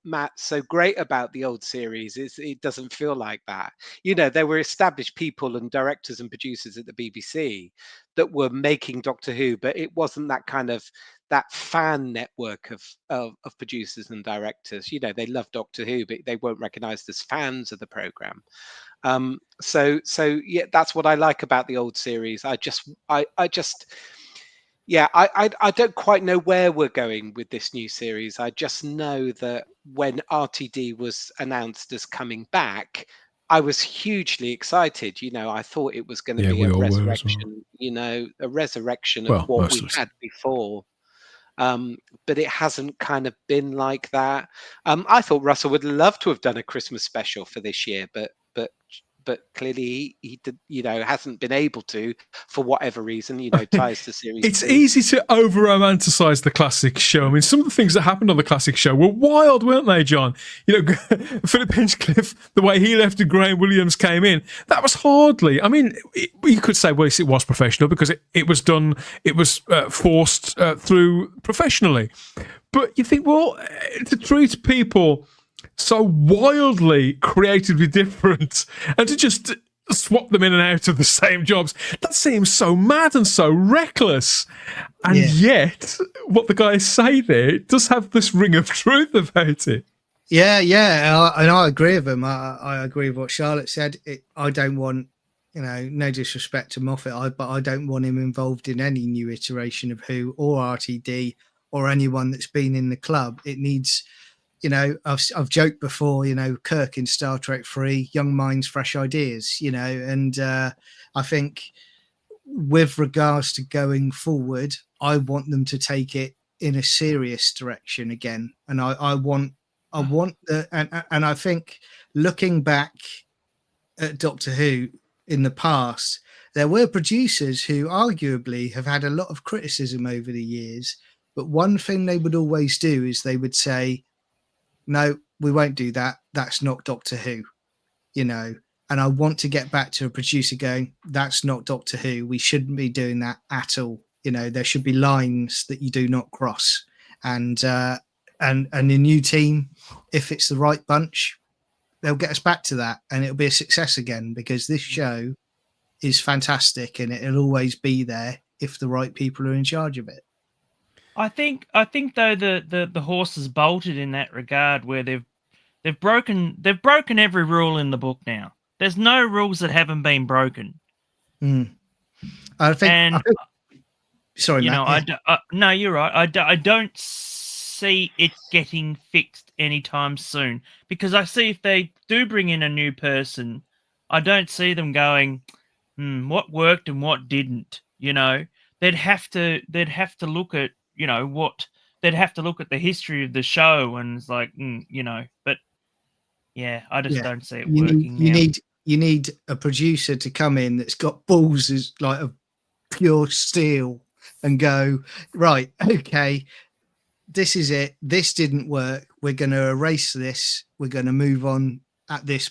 Speaker 4: great about the old series is it doesn't feel like that. There were established people and directors and producers at the BBC that were making Doctor Who, but it wasn't that kind of that fan network of producers and directors. They love Doctor Who, but they weren't recognised as fans of the programme. So yeah, that's what I like about the old series. I don't quite know where we're going with this new series. I just know that when RTD was announced as coming back, I was hugely excited. I thought it was going to be a resurrection, a resurrection of what we had before. But it hasn't kind of been like that. I thought Russell would love to have done a Christmas special for this year, but clearly he did, hasn't been able to for whatever reason, ties to series.
Speaker 1: It's easy to over romanticize the classic show. I mean, some of the things that happened on the classic show were wild, weren't they, John? Philip Hinchcliffe, the way he left and Graham Williams came in, that was hardly, I mean, you could say, well, it was professional because it was done, it was forced through professionally. But you think, well, to treat people so wildly creatively different and to just swap them in and out of the same jobs, that seems so mad and so reckless. And yet what the guys say there, it does have this ring of truth about it.
Speaker 3: And I agree with him. I agree with what Charlotte said. I don't want, no disrespect to Moffat, but I don't want him involved in any new iteration of Who or RTD or anyone that's been in the club. It needs, I've joked before, Kirk in Star Trek 3, young minds, fresh ideas, and I think with regards to going forward, I want them to take it in a serious direction again. And I want and I think looking back at Doctor Who in the past, there were producers who arguably have had a lot of criticism over the years, but one thing they would always do is they would say, no, we won't do that. That's not Doctor Who, and I want to get back to a producer going, that's not Doctor Who. We shouldn't be doing that at all. There should be lines that you do not cross. And the new team, if it's the right bunch, they'll get us back to that and it'll be a success again, because this show is fantastic and it'll always be there. if the right people are in charge of it.
Speaker 5: I think though the horse has bolted in that regard, where they've broken every rule in the book now. There's no rules that haven't been broken.
Speaker 3: I think sorry,
Speaker 5: you
Speaker 3: Matt,
Speaker 5: know, no, you're right. I don't see it getting fixed anytime soon, because I see if they do bring in a new person, I don't see them going, what worked and what didn't. You know, they'd have to look at, you know, they'd have to look at the history of the show, and it's like, you know, but yeah, I just don't see it working.
Speaker 3: You need a producer to come in that's got balls as like a pure steel and go, right, okay, this is it. This didn't work. We're going to erase this. We're going to move on at this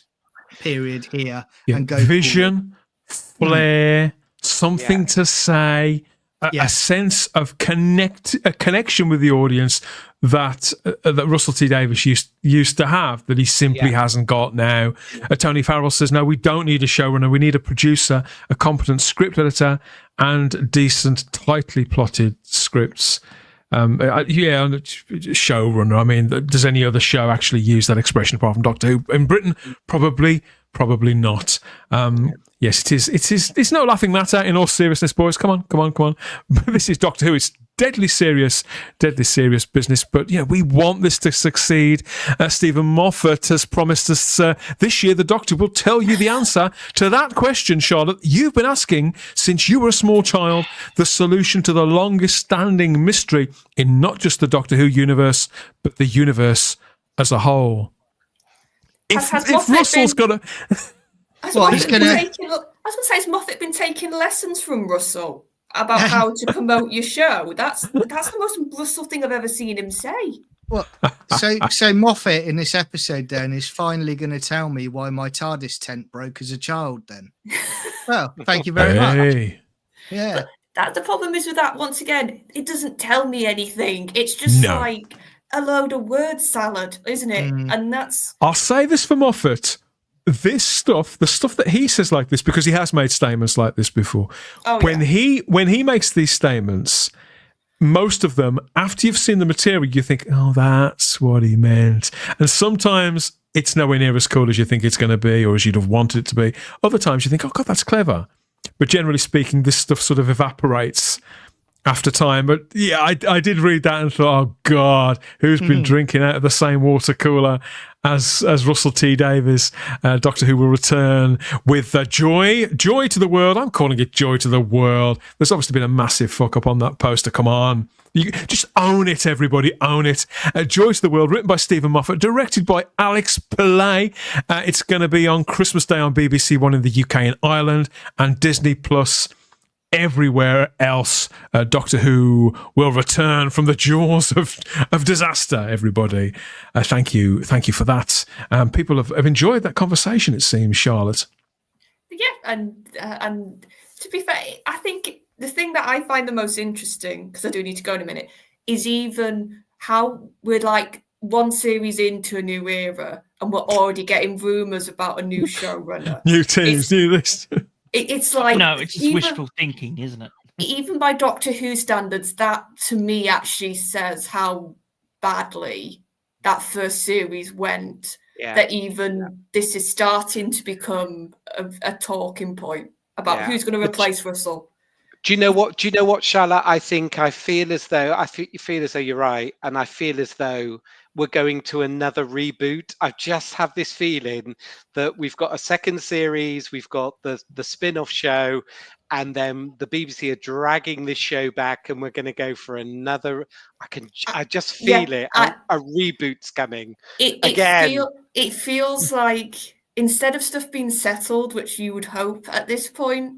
Speaker 3: period here and go
Speaker 1: vision, flair, something to say, a sense of a connection with the audience that Russell T Davies used to have, that he simply hasn't got now. Tony Farrell says, no, we don't need a showrunner. We need a producer, a competent script editor, and decent, tightly plotted scripts. Showrunner. I mean, does any other show actually use that expression apart from Doctor Who? In Britain, probably not. Yes, it is. It's no laughing matter. In all seriousness, boys, come on. This is Doctor Who. It's deadly serious business. But we want this to succeed. Stephen Moffat has promised us this year the Doctor will tell you the answer to that question, Charlotte, you've been asking since you were a small child. The solution to the longest-standing mystery in not just the Doctor Who universe, but the universe as a whole. If Russell's got a...
Speaker 2: I was going to say, has Moffat been taking lessons from Russell about how to promote your show? That's the most Russell thing I've ever seen him say.
Speaker 3: Well, so Moffat in this episode then is finally going to tell me why my TARDIS tent broke as a child. Then, well, thank you very much. Yeah,
Speaker 2: but the problem is with that. Once again, it doesn't tell me anything. It's just like a load of word salad, isn't it? And that's.
Speaker 1: I'll say this for Moffat. This stuff, the stuff that he says like this, because he has made statements like this before. When he makes these statements, most of them, after you've seen the material, you think, oh, that's what he meant. And sometimes it's nowhere near as cool as you think it's going to be or as you'd have wanted it to be. Other times you think, oh, God, that's clever. But generally speaking, this stuff sort of evaporates after time. But yeah, I did read that and thought, oh, God, who's been drinking out of the same water cooler as Russell T Davies? Doctor Who will return with joy to the world. I'm calling it joy to the world. There's obviously been a massive fuck up on that poster. Come on. You just own it, everybody. Own it. Joy to the World, written by Stephen Moffat, directed by Alex Pillay. It's going to be on Christmas Day on BBC One in the UK and Ireland, and Disney Plus everywhere else. Doctor Who will return from the jaws of disaster, everybody. Thank you for that. People have enjoyed that conversation, it seems, Charlotte.
Speaker 2: Yeah, and to be fair, I think the thing that I find the most interesting, because I do need to go in a minute, is even how we're like one series into a new era and we're already getting rumours about a new showrunner.
Speaker 1: New teams, new list.
Speaker 2: It's like...
Speaker 5: No, it's just wishful thinking, isn't it?
Speaker 2: Even by Doctor Who standards, that to me actually says how badly that first series went. Yeah. That even this is starting to become a talking point about who's going to replace Russell.
Speaker 4: Do you know what, Charlotte? I feel as though you're right, and I feel as though we're going to another reboot. I just have this feeling that we've got a second series, we've got the spin-off show, and then the BBC are dragging this show back, and we're going to go for another. I just feel it. A reboot's coming again.
Speaker 2: It feels like instead of stuff being settled, which you would hope at this point,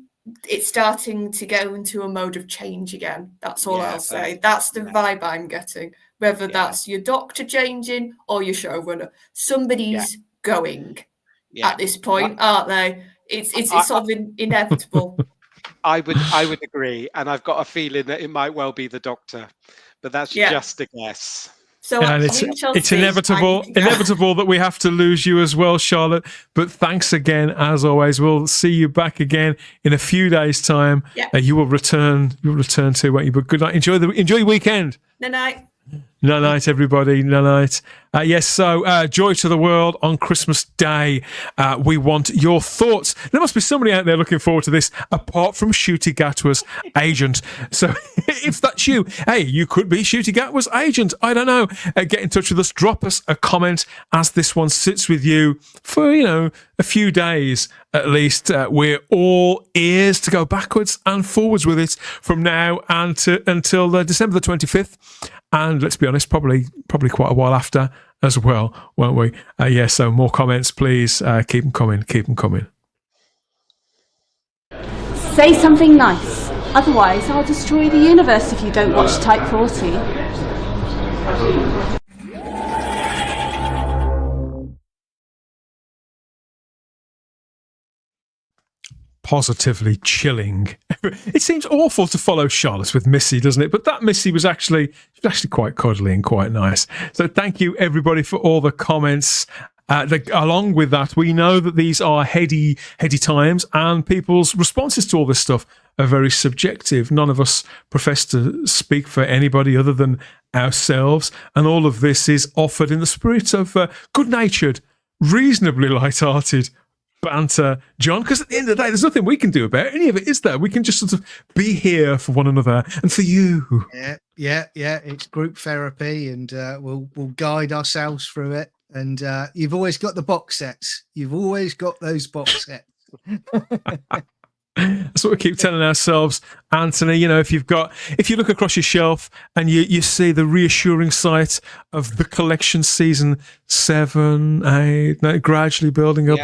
Speaker 2: it's starting to go into a mode of change again. That's all I'll say. That's the vibe I'm getting. Whether that's your Doctor changing or your showrunner, somebody's going at this point, aren't they? It's sort of inevitable.
Speaker 4: I would agree, and I've got a feeling that it might well be the Doctor, but that's just a guess.
Speaker 2: So
Speaker 1: and it's inevitable that we have to lose you as well, Charlotte. But thanks again, as always. We'll see you back again in a few days' time.
Speaker 2: Yeah.
Speaker 1: You will return. You'll return too, won't you? But good night. Enjoy your weekend.
Speaker 2: Night.
Speaker 1: Night, everybody. Night. Yes, so joy to the world on Christmas Day. We want your thoughts. There must be somebody out there looking forward to this, apart from Shooty Gatwa's agent. So if that's you, hey, you could be Shooty Gatwa's agent. I don't know. Get in touch with us. Drop us a comment as this one sits with you for, a few days at least. We're all ears to go backwards and forwards with it from now until December the 25th. And let's be honest, probably quite a while after as well, won't we? So more comments, please. Keep them coming. Keep them coming.
Speaker 17: Say something nice. Otherwise, I'll destroy the universe if you don't watch Type 40.
Speaker 1: Positively chilling. It seems awful to follow Charlotte with Missy, doesn't it? But that Missy was actually quite cuddly and quite nice. So thank you, everybody, for all the comments. Along with that, we know that these are heady times, and people's responses to all this stuff are very subjective. None of us profess to speak for anybody other than ourselves, and all of this is offered in the spirit of good-natured, reasonably light-hearted banter, John, because at the end of the day, there's nothing we can do about any of it, is there? We can just sort of be here for one another and for you.
Speaker 3: Yeah. It's group therapy, and we'll guide ourselves through it. And you've always got the box sets. You've always got those box sets.
Speaker 1: That's what we keep telling ourselves, Anthony. If you look across your shelf and you see the reassuring sight of the collection season 7, 8, gradually building up.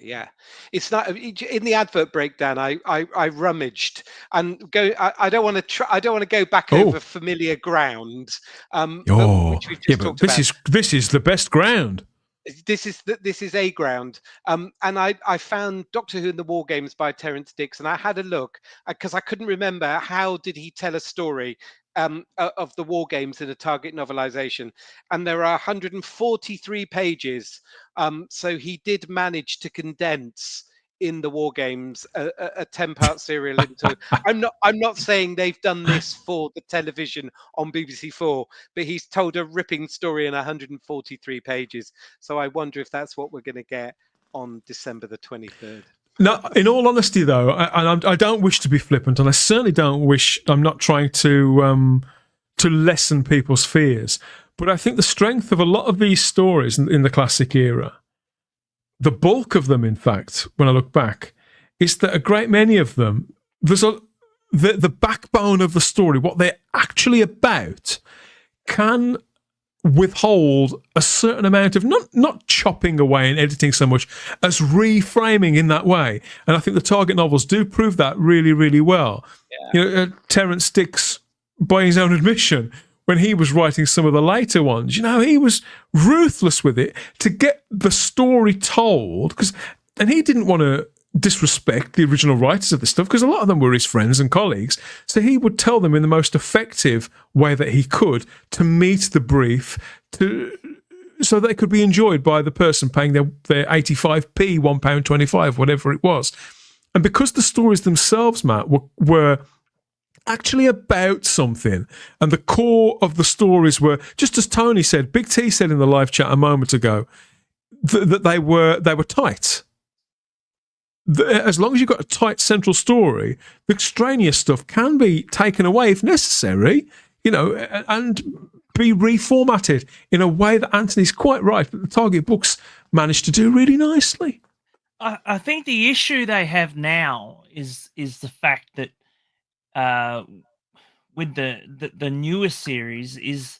Speaker 4: Yeah, it's not in the advert breakdown. I rummaged and go. I don't want to try. I don't want to go back over familiar ground. Which we've just talked about.
Speaker 1: This is the best ground.
Speaker 4: This is a ground. And I found Doctor Who and the War Games by Terence Dicks, and I had a look because I couldn't remember how did he tell a story of the War Games in a Target novelization, and there are 143 pages. So he did manage to condense in the War Games a 10-part serial into. I'm not saying they've done this for the television on BBC4, but he's told a ripping story in 143 pages. So I wonder if that's what we're going to get on December the 23rd.
Speaker 1: No, in all honesty, though, I don't wish to be flippant, and I certainly don't wish. I'm not trying to lessen people's fears, but I think the strength of a lot of these stories in the classic era, the bulk of them, in fact, when I look back, is that a great many of them, the backbone of the story, what they're actually about, can withhold a certain amount of not chopping away and editing so much as reframing in that way. And I think the Target novels do prove that really, really well. Terence Dicks, by his own admission, when he was writing some of the later ones, he was ruthless with it to get the story told, and he didn't want to disrespect the original writers of this stuff, because a lot of them were his friends and colleagues. So he would tell them in the most effective way that he could to meet the brief, so they could be enjoyed by the person paying their 85p, £1.25, whatever it was. And because the stories themselves, Matt, were actually about something, and the core of the stories were, just as Tony said, Big T said in the live chat a moment ago, that they were tight. As long as you've got a tight central story, the extraneous stuff can be taken away if necessary, and be reformatted in a way that Anthony's quite right, but the Target books managed to do really nicely.
Speaker 5: I think the issue they have now is the fact that with the newer series is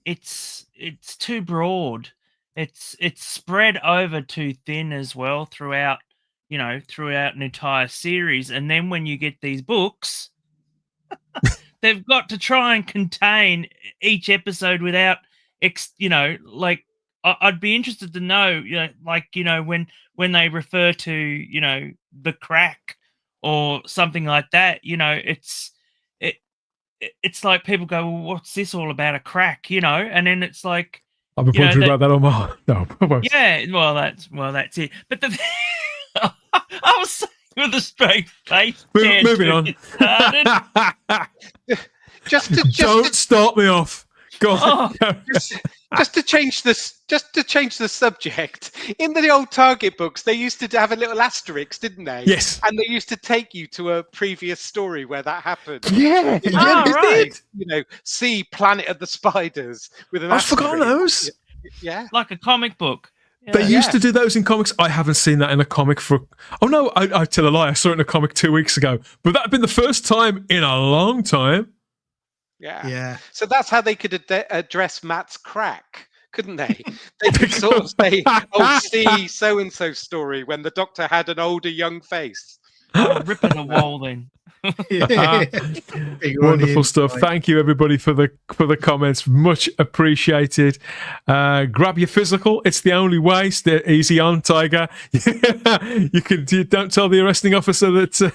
Speaker 5: it's too broad. It's spread over too thin as well throughout an entire series. And then when you get these books, they've got to try and contain each episode without, I'd be interested to know, when they refer to, the crack or something like that, it's like people go, well, what's this all about, a crack, and then it's like,
Speaker 1: I've been wondering about that all my no.
Speaker 5: Yeah, well, that's it. But I was saying with a straight face.
Speaker 1: Moving on. Don't start me off. Go on.
Speaker 4: Just to change the subject. In the old Target books, they used to have a little asterisk, didn't they?
Speaker 1: Yes.
Speaker 4: And they used to take you to a previous story where that happened.
Speaker 1: Yeah.
Speaker 4: Right. See Planet of the Spiders with an asterisk.
Speaker 1: I've forgotten those.
Speaker 4: Yeah.
Speaker 5: Like a comic book. Yeah.
Speaker 1: They used to do those in comics. I haven't seen that in a comic for... Oh, no, I tell a lie. I saw it in a comic 2 weeks ago. But that had been the first time in a long time.
Speaker 4: Yeah. So that's how they could address Matt's crack, couldn't they? They could sort of say, oh, see so-and-so story when the Doctor had an older young face.
Speaker 5: Oh, ripping the wall then.
Speaker 1: Wonderful stuff. Thank you, everybody, for the comments. Much appreciated. Grab your physical. It's the only way. Stay easy on, Tiger. You don't tell the arresting officer that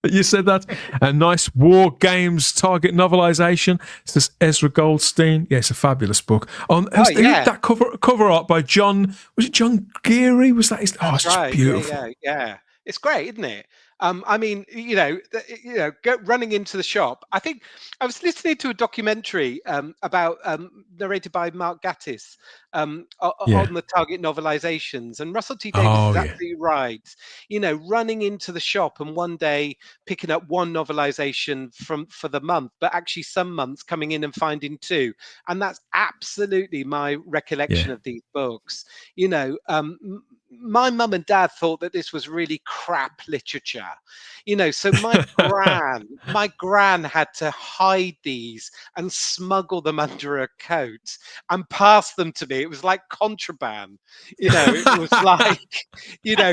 Speaker 1: you said that. A nice War Games Target novelization. This is Ezra Goldstein. Yeah, it's a fabulous book. That cover art by John. Was it John Geary? Was that his? Oh, it's just beautiful.
Speaker 4: Yeah. It's great, isn't it? I mean, running into the shop. I think I was listening to a documentary about narrated by Mark Gatiss on the Target novelizations, and Russell T Davies is absolutely right. Running into the shop and one day picking up one novelization for the month, but actually some months coming in and finding two, and that's absolutely my recollection of these books. My mum and dad thought that this was really crap literature, so my gran had to hide these and smuggle them under a coat and pass them to me. It was like contraband, it was like,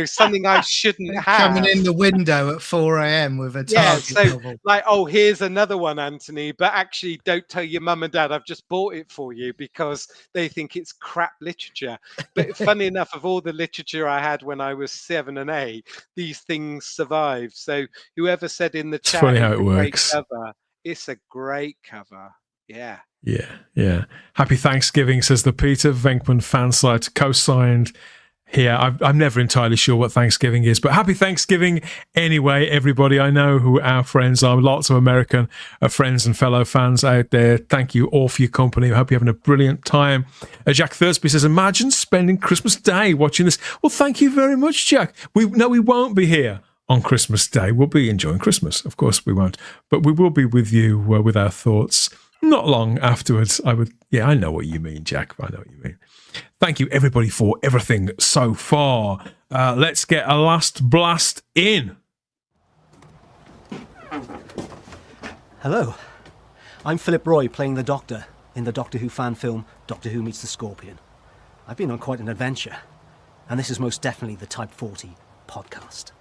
Speaker 4: something I shouldn't have.
Speaker 3: Coming in the window at 4 a.m. with a Target novel.
Speaker 4: Like, oh, here's another one, Anthony, but actually don't tell your mum and dad I've just bought it for you because they think it's crap literature. But funny enough, of all the literature I had when I was 7 and 8, these things survived. So whoever said in the chat,
Speaker 1: funny how it works.
Speaker 4: Cover, it's a great cover. Yeah.
Speaker 1: Happy Thanksgiving, says the Peter Venkman fan site, co-signed here. I'm never entirely sure what Thanksgiving is, but happy Thanksgiving anyway, everybody. I know who our friends are. Lots of American friends and fellow fans out there. Thank you all for your company. I hope you're having a brilliant time. Jack Thursby says, imagine spending Christmas Day watching this. Well, thank you very much, Jack. We won't be here on Christmas Day. We'll be enjoying Christmas. Of course we won't, but we will be with you with our thoughts not long afterwards. I know what you mean, Jack. I know what you mean. Thank you, everybody, for everything so far. Let's get a last blast in.
Speaker 18: Hello. I'm Philip Roy, playing the Doctor in the Doctor Who fan film Doctor Who Meets the Scorpion. I've been on quite an adventure, and this is most definitely the Type 40 podcast.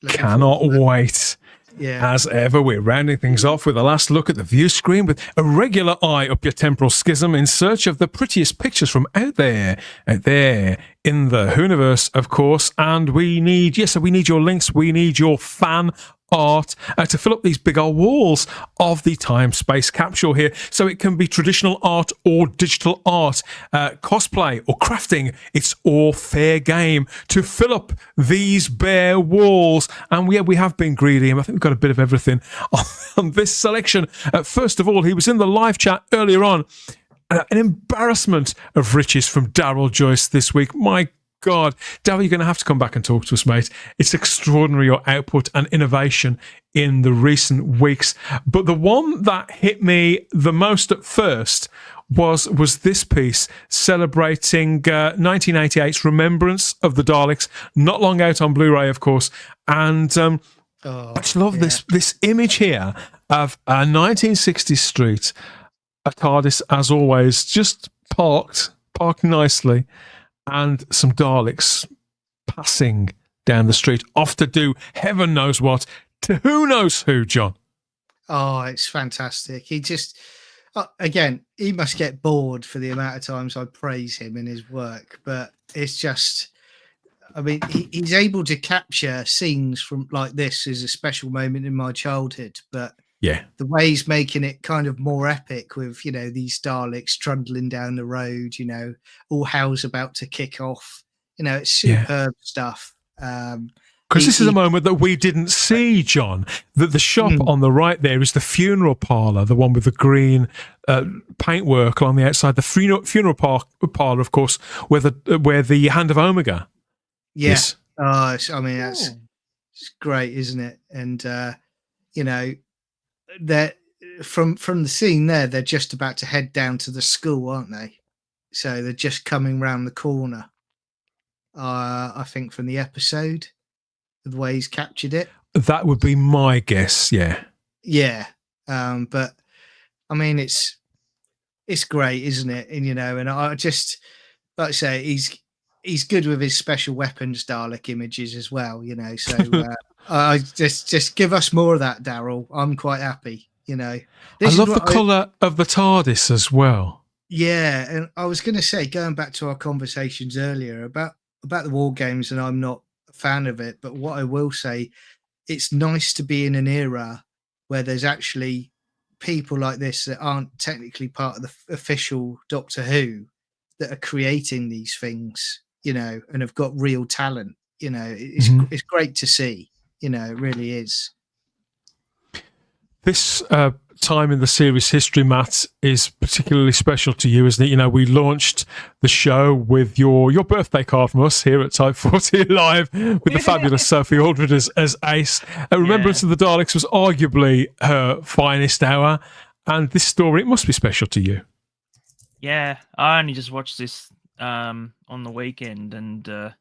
Speaker 1: Cannot wait. As ever, we're rounding things off with a last look at the view screen with a regular eye up your temporal schism in search of the prettiest pictures from out there in the Whoniverse, of course. And we need your links. We need your fan art to fill up these big old walls of the time-space capsule here, so it can be traditional art or digital art, cosplay or crafting. It's all fair game to fill up these bare walls. And we have been greedy, and I think we've got a bit of everything on this selection. First of all, he was in the live chat earlier on. An embarrassment of riches from Daryl Joyce this week. My God, Daryl, you're going to have to come back and talk to us, mate. It's extraordinary, your output and innovation in the recent weeks. But the one that hit me the most at first was this piece celebrating 1988's Remembrance of the Daleks, not long out on Blu-ray, of course. And I just love this image here of a 1960s street, a TARDIS, as always, just parked nicely, and some Daleks passing down the street, off to do heaven knows what, to who knows who, John.
Speaker 3: Oh, it's fantastic. He just, again, he must get bored for the amount of times I praise him in his work, but it's just, I mean, he's able to capture scenes from like this as a special moment in my childhood, but
Speaker 1: yeah,
Speaker 3: the way he's making it kind of more epic with, you know, these Daleks trundling down the road, you know, all hell's about to kick off. You know, it's superb stuff.
Speaker 1: Because this is a moment that we didn't see, John. The shop on the right there is the funeral parlour, the one with the green paintwork along the outside. The funeral parlour, of course, where the Hand of Omega is.
Speaker 3: I mean, it's great, isn't it? And you know, that from the scene there, they're just about to head down to the school, aren't they? So they're just coming round the corner. I think from the episode, the way he's captured it.
Speaker 1: That would be my guess. Yeah.
Speaker 3: But I mean, it's great, isn't it? And you know, and I just, like I say, he's good with his special weapons Dalek images as well. You know, so I just give us more of that, Daryl. I'm quite happy. You know,
Speaker 1: I love the colour of the TARDIS as well.
Speaker 3: Yeah, and I was going to say, going back to our conversations earlier about the war games, and I'm not a fan of it, but what I will say, it's nice to be in an era where there's actually people like this that aren't technically part of the official Doctor Who that are creating these things, you know, and have got real talent. You know, it's great to see. You know, it really is.
Speaker 1: This time in the series history, Matt, is particularly special to you, isn't it? You know, we launched the show with your birthday card from us here at Type 40 Live with the fabulous Sophie Audred as Ace. Remembrance of the Daleks was arguably her finest hour, and this story, it must be special to you. Yeah, I only just watched this on the weekend, and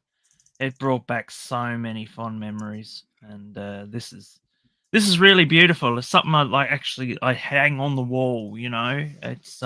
Speaker 1: it brought back so many fond memories, and this is really beautiful. It's something I hang on the wall, you know. It's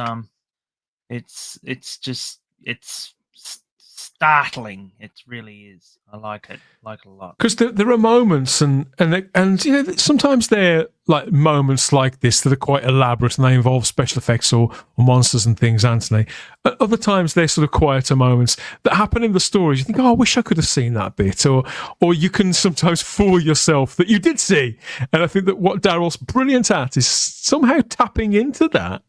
Speaker 1: startling. It really is. I like it a lot. Because there are moments and you know, sometimes they're like moments like this that are quite elaborate and they involve special effects or monsters and things, Anthony. At other times they're sort of quieter moments that happen in the stories. You think, oh, I wish I could have seen that bit, or you can sometimes fool yourself that you did see. And I think that what Daryl's brilliant at is somehow tapping into that.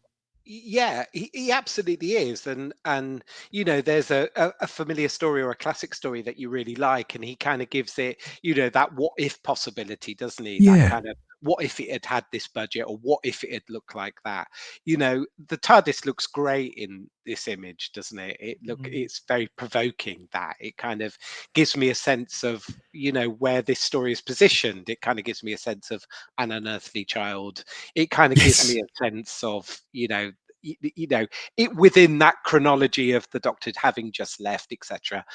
Speaker 4: Yeah, he absolutely is, and you know, there's a familiar story or a classic story that you really like, and he kind of gives it, you know, that what if possibility, doesn't he?
Speaker 1: Yeah.
Speaker 4: That kind of what if it had this budget, or what if it had looked like that? You know, the TARDIS looks great in this image, doesn't it? It's very provoking. That it kind of gives me a sense of, you know, where this story is positioned. It kind of gives me a sense of an unearthly child. It kind of gives me a sense of, you know, it within that chronology of the Doctor having just left, etc.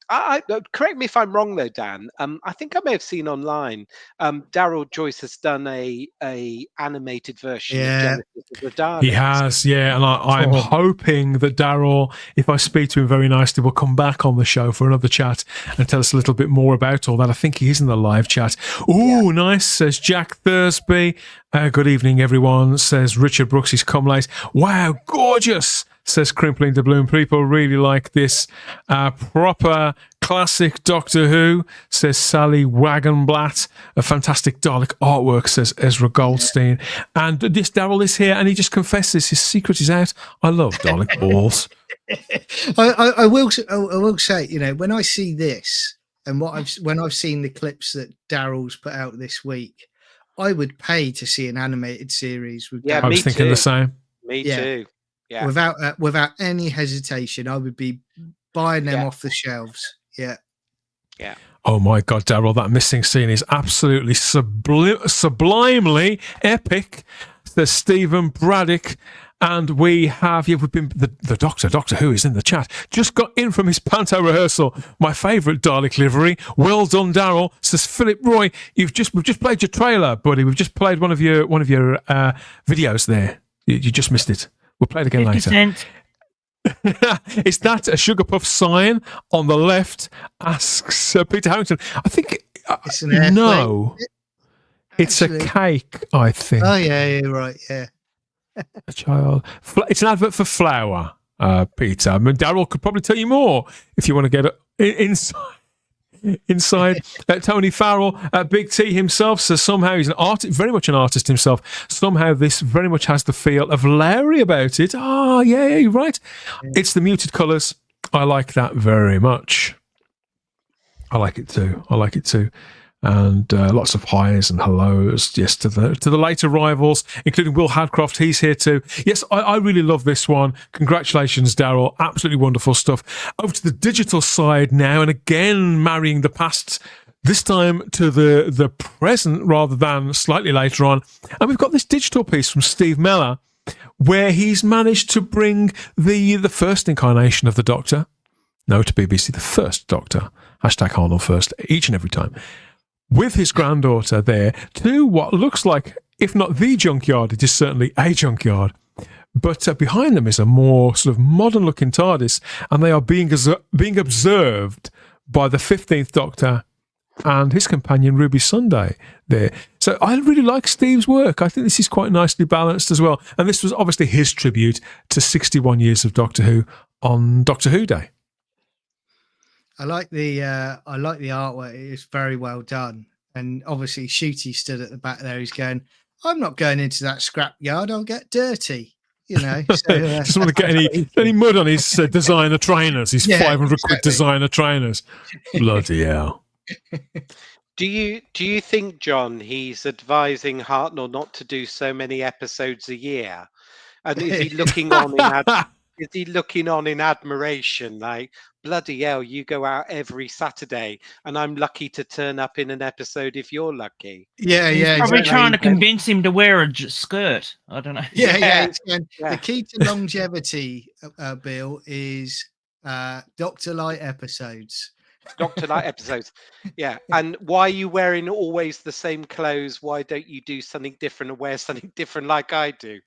Speaker 4: I correct me if I'm wrong though, Dan. I think I may have seen online Daryl Joyce has done a animated version of Genesis of the Daleks.
Speaker 1: He has, yeah, and I'm hoping that Daryl, if I speak to him very nicely, will come back on the show for another chat and tell us a little bit more about all that. I think he is in the live chat. Ooh, nice, says Jack Thursby. Good evening, everyone, says Richard Brooks. He's come late. Wow, gorgeous, says Crimpling to Bloom. People really like this proper classic Doctor Who, says Sally Wagenblatt. A fantastic Dalek artwork, says Ezra Goldstein. And this Daryl is here, and he just confesses his secret is out. I love Dalek balls.
Speaker 3: I will say, you know, when I see this and when I've seen the clips that Daryl's put out this week, I would pay to see an animated series with Daryl.
Speaker 1: I was thinking the same.
Speaker 4: Me too. Yeah.
Speaker 3: Without any hestation, I would be buying them off the shelves. Yeah.
Speaker 4: Yeah.
Speaker 1: Oh my God, Daryl, that missing scene is absolutely sublimely epic. There's Stephen Braddock, and we've been the Doctor Who is in the chat. Just got in from his panto rehearsal. My favourite Dalek livery. Well done, Daryl, says Philip Roy. We've just played your trailer, buddy. We've just played one of your videos there. You just missed it. We'll play it again later. Is that a Sugar Puff sign on the left? Asks Peter Harrington. I think
Speaker 3: it's an airplane.
Speaker 1: No, it's a cake. I think.
Speaker 3: Oh yeah, right, yeah.
Speaker 1: A child. It's an advert for flour, Peter. I mean, Daryl could probably tell you more if you want to get inside. inside. Tony Farrell, Big T himself, says somehow he's an artist, very much an artist himself. Somehow this very much has the feel of Larry about it. Oh, yeah, you're right. It's the muted colours. I like that very much. I like it too. And lots of highs and hellos, yes, to the late arrivals, including Will Hadcroft. He's here too. Yes, I really love this one. Congratulations, Daryl. Absolutely wonderful stuff. Over to the digital side now, and again marrying the past, this time to the present rather than slightly later on. And we've got this digital piece from Steve Meller, where he's managed to bring the first incarnation of the Doctor, no, to BBC, the first Doctor, hashtag Harnell first, each and every time, with his granddaughter there, to what looks like, if not the junkyard, it is certainly a junkyard. But behind them is a more sort of modern-looking TARDIS, and they are being observed by the 15th Doctor and his companion Ruby Sunday there. So I really like Steve's work. I think this is quite nicely balanced as well. And this was obviously his tribute to 61 years of Doctor Who on Doctor Who Day.
Speaker 3: I like the artwork. It's very well done. And obviously Shooty stood at the back there. He's going, I'm not going into that scrap yard. I'll get dirty. You know, so,
Speaker 1: doesn't want to get any mud on his designer trainers. His 500 quid designer trainers. Bloody hell.
Speaker 4: Do you think, John, he's advising Hartnell not to do so many episodes a year? And is he looking on in admiration, like, bloody hell, you go out every Saturday and I'm lucky to turn up in an episode if you're lucky?
Speaker 3: Yeah,
Speaker 5: He's probably trying to convince him to wear a skirt. I don't know.
Speaker 3: Yeah. The key to longevity, Bill, is Dr. Light episodes.
Speaker 4: Dr. Light episodes. Yeah. And why are you wearing always the same clothes? Why don't you do something different and wear something different like I do?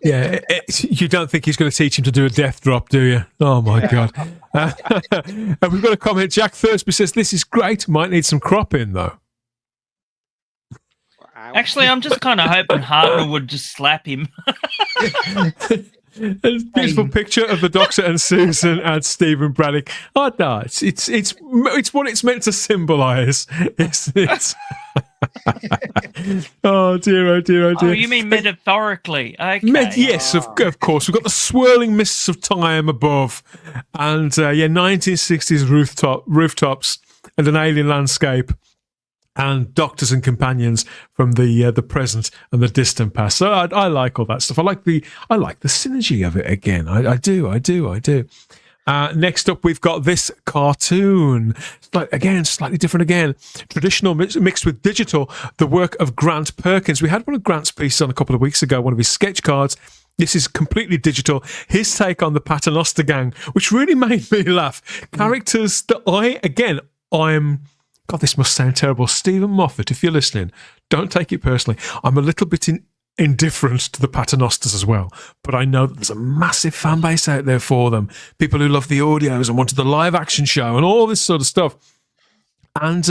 Speaker 1: Yeah, you don't think he's going to teach him to do a death drop, do you? Oh, my God. And we've got a comment. Jack Thursby says, this is great. Might need some cropping, though.
Speaker 5: Actually, I'm just kind of hoping Hartnell would just slap him.
Speaker 1: A beautiful picture of the Doctor and Susan and Stephen Braddock. Oh no, it's what it's meant to symbolise. It's oh dear, oh dear, oh dear.
Speaker 5: Oh, you mean metaphorically? Okay.
Speaker 1: Yes, of course. We've got the swirling mists of time above, and 1960s rooftops and an alien landscape. And doctors and companions from the present and the distant past. So I like all that stuff. I like the synergy of it again. I do. Next up, we've got this cartoon. Slightly different again. Traditional mixed with digital. The work of Grant Perkins. We had one of Grant's pieces on a couple of weeks ago. One of his sketch cards. This is completely digital. His take on the Paternoster Gang, which really made me laugh. Characters that I'm. God, this must sound terrible. Stephen Moffat, if you're listening, don't take it personally. I'm a little bit indifferent to the Paternosters as well, but I know that there's a massive fan base out there for them. People who love the audios and wanted the live action show and all this sort of stuff. And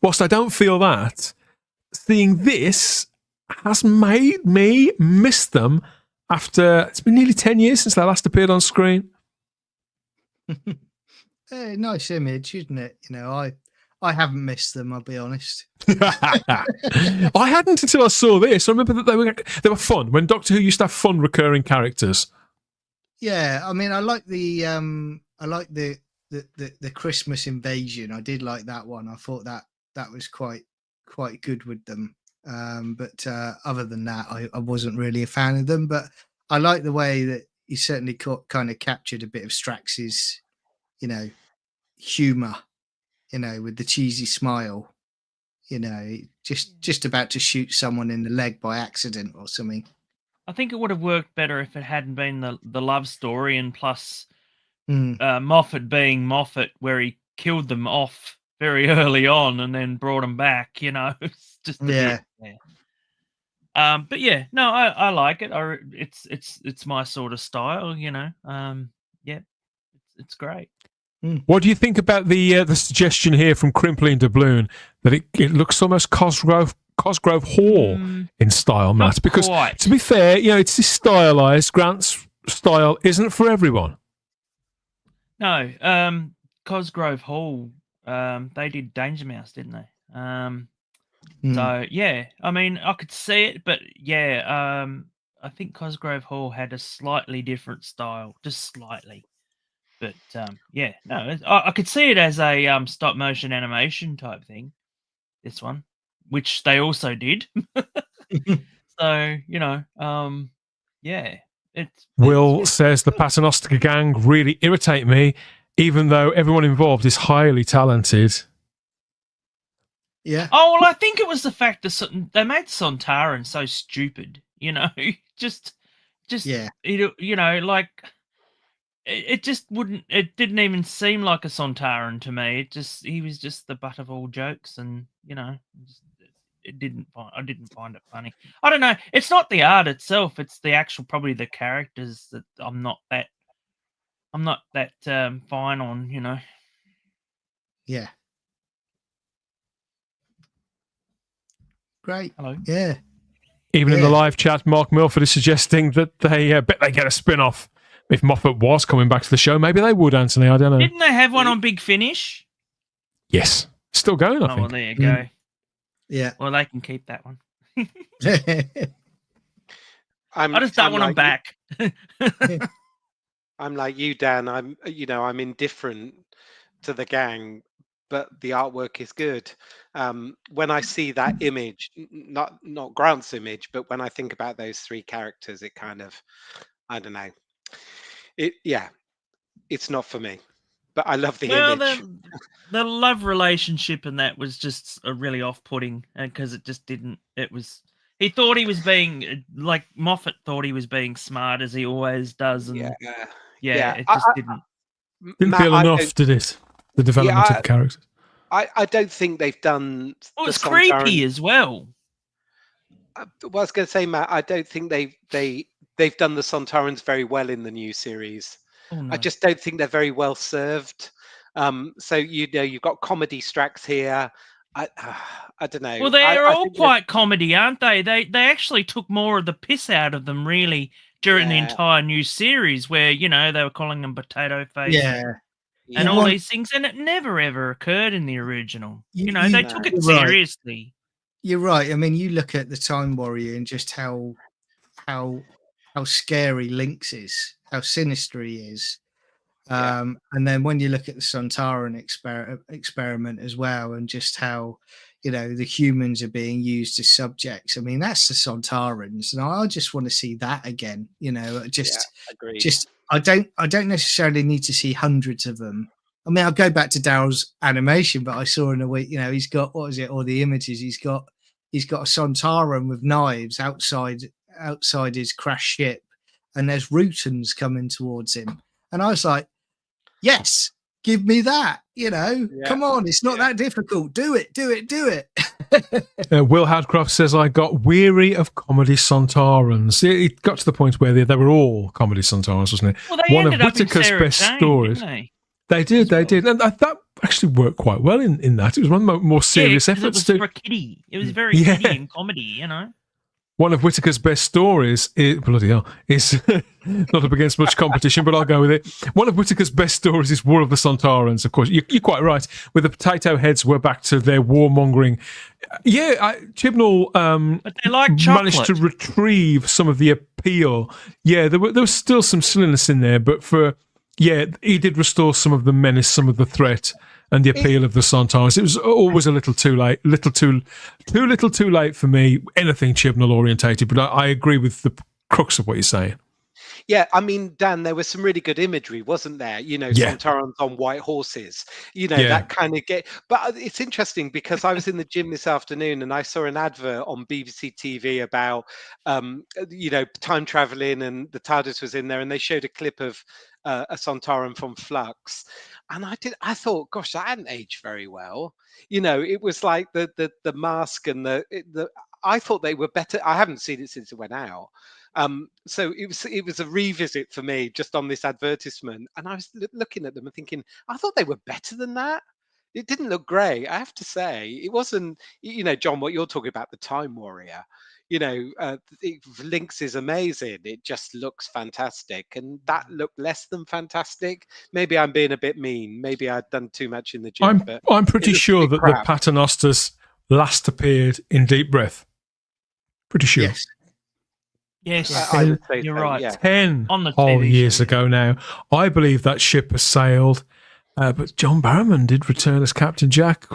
Speaker 1: whilst I don't feel that, seeing this has made me miss them after it's been nearly 10 years since they last appeared on screen.
Speaker 3: Nice image, isn't it? You know, I haven't missed them, I'll be honest.
Speaker 1: I hadn't until I saw this. I remember that they were fun. When Doctor Who used to have fun recurring characters.
Speaker 3: Yeah, I mean, I like the Christmas invasion. I did like that one. I thought that was quite good with them. But other than that, I wasn't really a fan of them. But I like the way that he certainly kind of captured a bit of Strax's, humour. With the cheesy smile, just about to shoot someone in the leg by accident or something.
Speaker 5: I think it would have worked better if it hadn't been the love story and plus Moffat being Moffat, where he killed them off very early on and then brought them back. It's just
Speaker 3: yeah.
Speaker 5: But yeah, no, I like it. It's my sort of style. It's great.
Speaker 1: What do you think about the suggestion here from Crimpley and Doubloon that it looks almost Cosgrove Hall in style, Matt? Because to be fair, it's this stylised. Grant's style isn't for everyone.
Speaker 5: No, Cosgrove Hall They did Danger Mouse, didn't they? So yeah, I mean, I could see it, but yeah, I think Cosgrove Hall had a slightly different style, just slightly. But yeah, no, I could see it as a stop motion animation type thing. This one, which they also did. So yeah,
Speaker 1: Will says the Paternoster gang really irritate me, even though everyone involved is highly talented.
Speaker 3: Yeah.
Speaker 5: Oh well, I think it was the fact that they made Sontaran so stupid. Just
Speaker 3: yeah.
Speaker 5: Like it just wouldn't. It didn't even seem like a Sontaran to me. He was just the butt of all jokes, and I didn't find it funny. I don't know. It's not the art itself. It's the actual, probably the characters that I'm not that fine on.
Speaker 3: Yeah. Great.
Speaker 5: Hello.
Speaker 3: Yeah.
Speaker 1: Even in the live chat, Mark Milford is suggesting that they bet they get a spin-off. If Moffat was coming back to the show, maybe they would, Anthony. I don't know.
Speaker 5: Didn't they have one on Big Finish?
Speaker 1: Yes. Still going, I think.
Speaker 5: Well, there you go.
Speaker 3: Yeah.
Speaker 5: Well, they can keep that one.
Speaker 4: I
Speaker 5: just don't want them back.
Speaker 4: I'm like you, Dan. I'm indifferent to the gang, but the artwork is good. When I see that image, not Grant's image, but when I think about those three characters, it kind of, I don't know. It's not for me, but I love the image.
Speaker 5: The love relationship in that was just a really off-putting, because it just didn't. It was. He thought he was being like Moffat thought he was being smart, as he always does, and it just didn't.
Speaker 1: Didn't feel enough, did it? The development of the characters.
Speaker 4: I don't think they've done.
Speaker 5: Oh, it's creepy as well.
Speaker 4: I was going to say, Matt, I don't think they've done the Sontarans very well in the new series.
Speaker 5: Oh, no.
Speaker 4: I just don't think they're very well served. So you've got comedy stracks here. I don't know.
Speaker 5: Well, they're all quite comedy, aren't they? They actually took more of the piss out of them, really, during the entire new series, where they were calling them potato face, and all these things, and it never ever occurred in the original. They took it seriously.
Speaker 3: You're right. I mean, you look at the Time Warrior and just how scary Lynx is, how sinister he is. And then when you look at the Sontaran experiment as well, and just how the humans are being used as subjects. I mean, that's the Sontarans, and I just want to see that again. I don't necessarily need to see hundreds of them. I mean, I'll go back to Daryl's animation, but I saw in a week, he's got, what is it, all the images, he's got a Sontaran with knives outside his crash ship, and there's Rootons coming towards him, and I was like, yes, give me that. Come on, it's not that difficult. Do it.
Speaker 1: Will Hadcroft says, I got weary of comedy Sontarans. It got to the point where they were all comedy Sontarans, wasn't it?
Speaker 5: Well, they
Speaker 1: one of
Speaker 5: ended up
Speaker 1: Whittaker's
Speaker 5: in
Speaker 1: best
Speaker 5: Jane,
Speaker 1: stories. They did. And that actually worked quite well in that. It was one of the more serious efforts.
Speaker 5: It was for kiddie. It was very kiddie and comedy,
Speaker 1: One of Whittaker's best stories is not up against much competition, but I'll go with it. One of Whittaker's best stories is War of the Sontarans. Of course, you're quite right. With the potato heads, we're back to their warmongering. Chibnall
Speaker 5: but they like
Speaker 1: managed to retrieve some of the appeal. Yeah, there was still some silliness in there, but he did restore some of the menace, some of the threat, and the appeal of the Sontarans. It was always a little too late, too late for me, anything Chibnall orientated, but I agree with the crux of what you're saying.
Speaker 4: Yeah, I mean, Dan, there was some really good imagery, wasn't there? Sontarans on white horses, that kind of But it's interesting because I was in the gym this afternoon and I saw an advert on BBC TV about, time traveling, and the TARDIS was in there, and they showed a clip of a Sontaran from Flux. And I thought, gosh, that hadn't aged very well. It was like the mask and I thought they were better. I haven't seen it since it went out. So it was a revisit for me just on this advertisement, and I was looking at them and thinking, I thought they were better than that. it didn't look great. I have to say, it wasn't. You know, John, what you're talking about, the Time Warrior. You know, Lynx is amazing. It just looks fantastic, and that looked less than fantastic. Maybe I'm being a bit mean. Maybe I'd done too much in the gym.
Speaker 1: I'm pretty sure that the Paternosters last appeared in Deep Breath. Pretty sure.
Speaker 5: Yes,
Speaker 4: I would say
Speaker 5: you're
Speaker 4: so,
Speaker 5: right.
Speaker 4: yeah.
Speaker 1: 10
Speaker 5: On the
Speaker 1: whole
Speaker 5: TV
Speaker 1: years
Speaker 5: show.
Speaker 1: ago now. I believe that ship has sailed. But John Barrowman did return as Captain Jack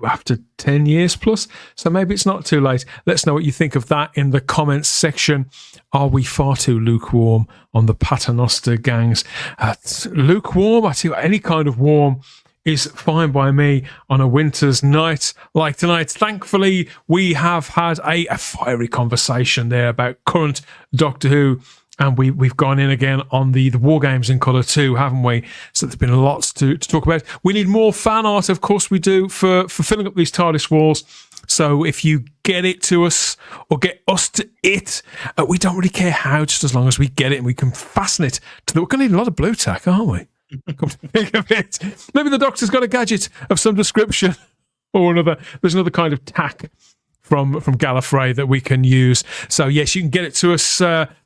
Speaker 1: after 10 years plus. So maybe it's not too late. Let us know what you think of that in the comments section. Are we far too lukewarm on the Paternoster gangs? Lukewarm? I tell you, any kind of warm is fine by me on a winter's night like tonight. Thankfully, we have had a fiery conversation there about current Doctor Who. And we've gone in again on the War Games in colour too, haven't we? So there's been lots to talk about. We need more fan art, of course we do, for filling up these TARDIS walls. So if you get it to us or get us to it, we don't really care how, just as long as we get it and we can fasten it to the... We're going to need a lot of blue tack, aren't we? Come to think of it. Maybe the Doctor's got a gadget of some description or another. There's another kind of tack from Gallifrey that we can use. So yes, you can get it to us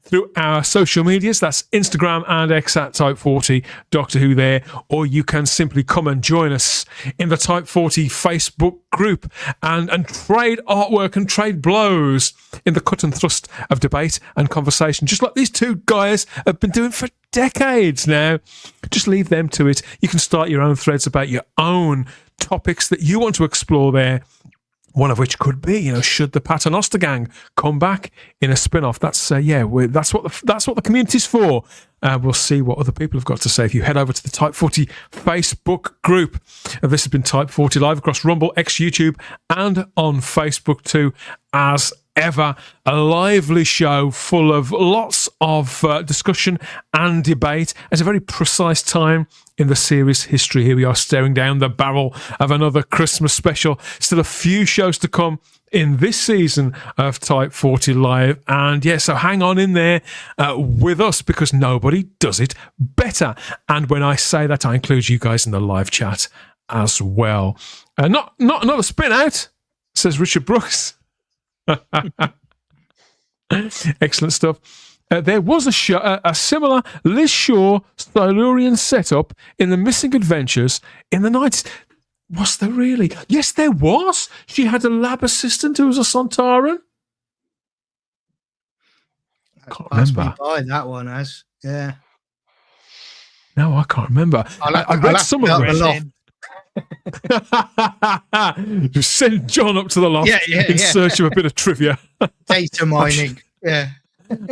Speaker 1: through our social medias. That's Instagram and X at Type 40 Doctor Who there, or you can simply come and join us in the Type 40 Facebook group and trade artwork and trade blows in the cut and thrust of debate and conversation, just like these two guys have been doing for decades now. Just leave them to it. You can start your own threads about your own topics that you want to explore there. One of which could be, should the Paternoster gang come back in a spin-off? That's that's what the community's for. We'll see what other people have got to say if you head over to the Type 40 Facebook group. This has been Type 40 live across Rumble, X, YouTube, and on Facebook too. As ever, a lively show full of lots of discussion and debate at a very precise time in the series history. Here we are staring down the barrel of another Christmas special. Still a few shows to come in this season of Type 40 Live. And yeah, so hang on in there with us, because nobody does it better. And when I say that, I include you guys in the live chat as well. Not another spin out, says Richard Brooks. Excellent stuff. There was a similar Liz Shaw Silurian setup in The Missing Adventures in the 90s. Was there really? Yes, there was. She had a lab assistant who was a Sontaran. I can't remember.
Speaker 3: By that one as
Speaker 1: No, I can't remember. I read some of it. Just send John up to the loft in search of a bit of trivia.
Speaker 3: Data mining.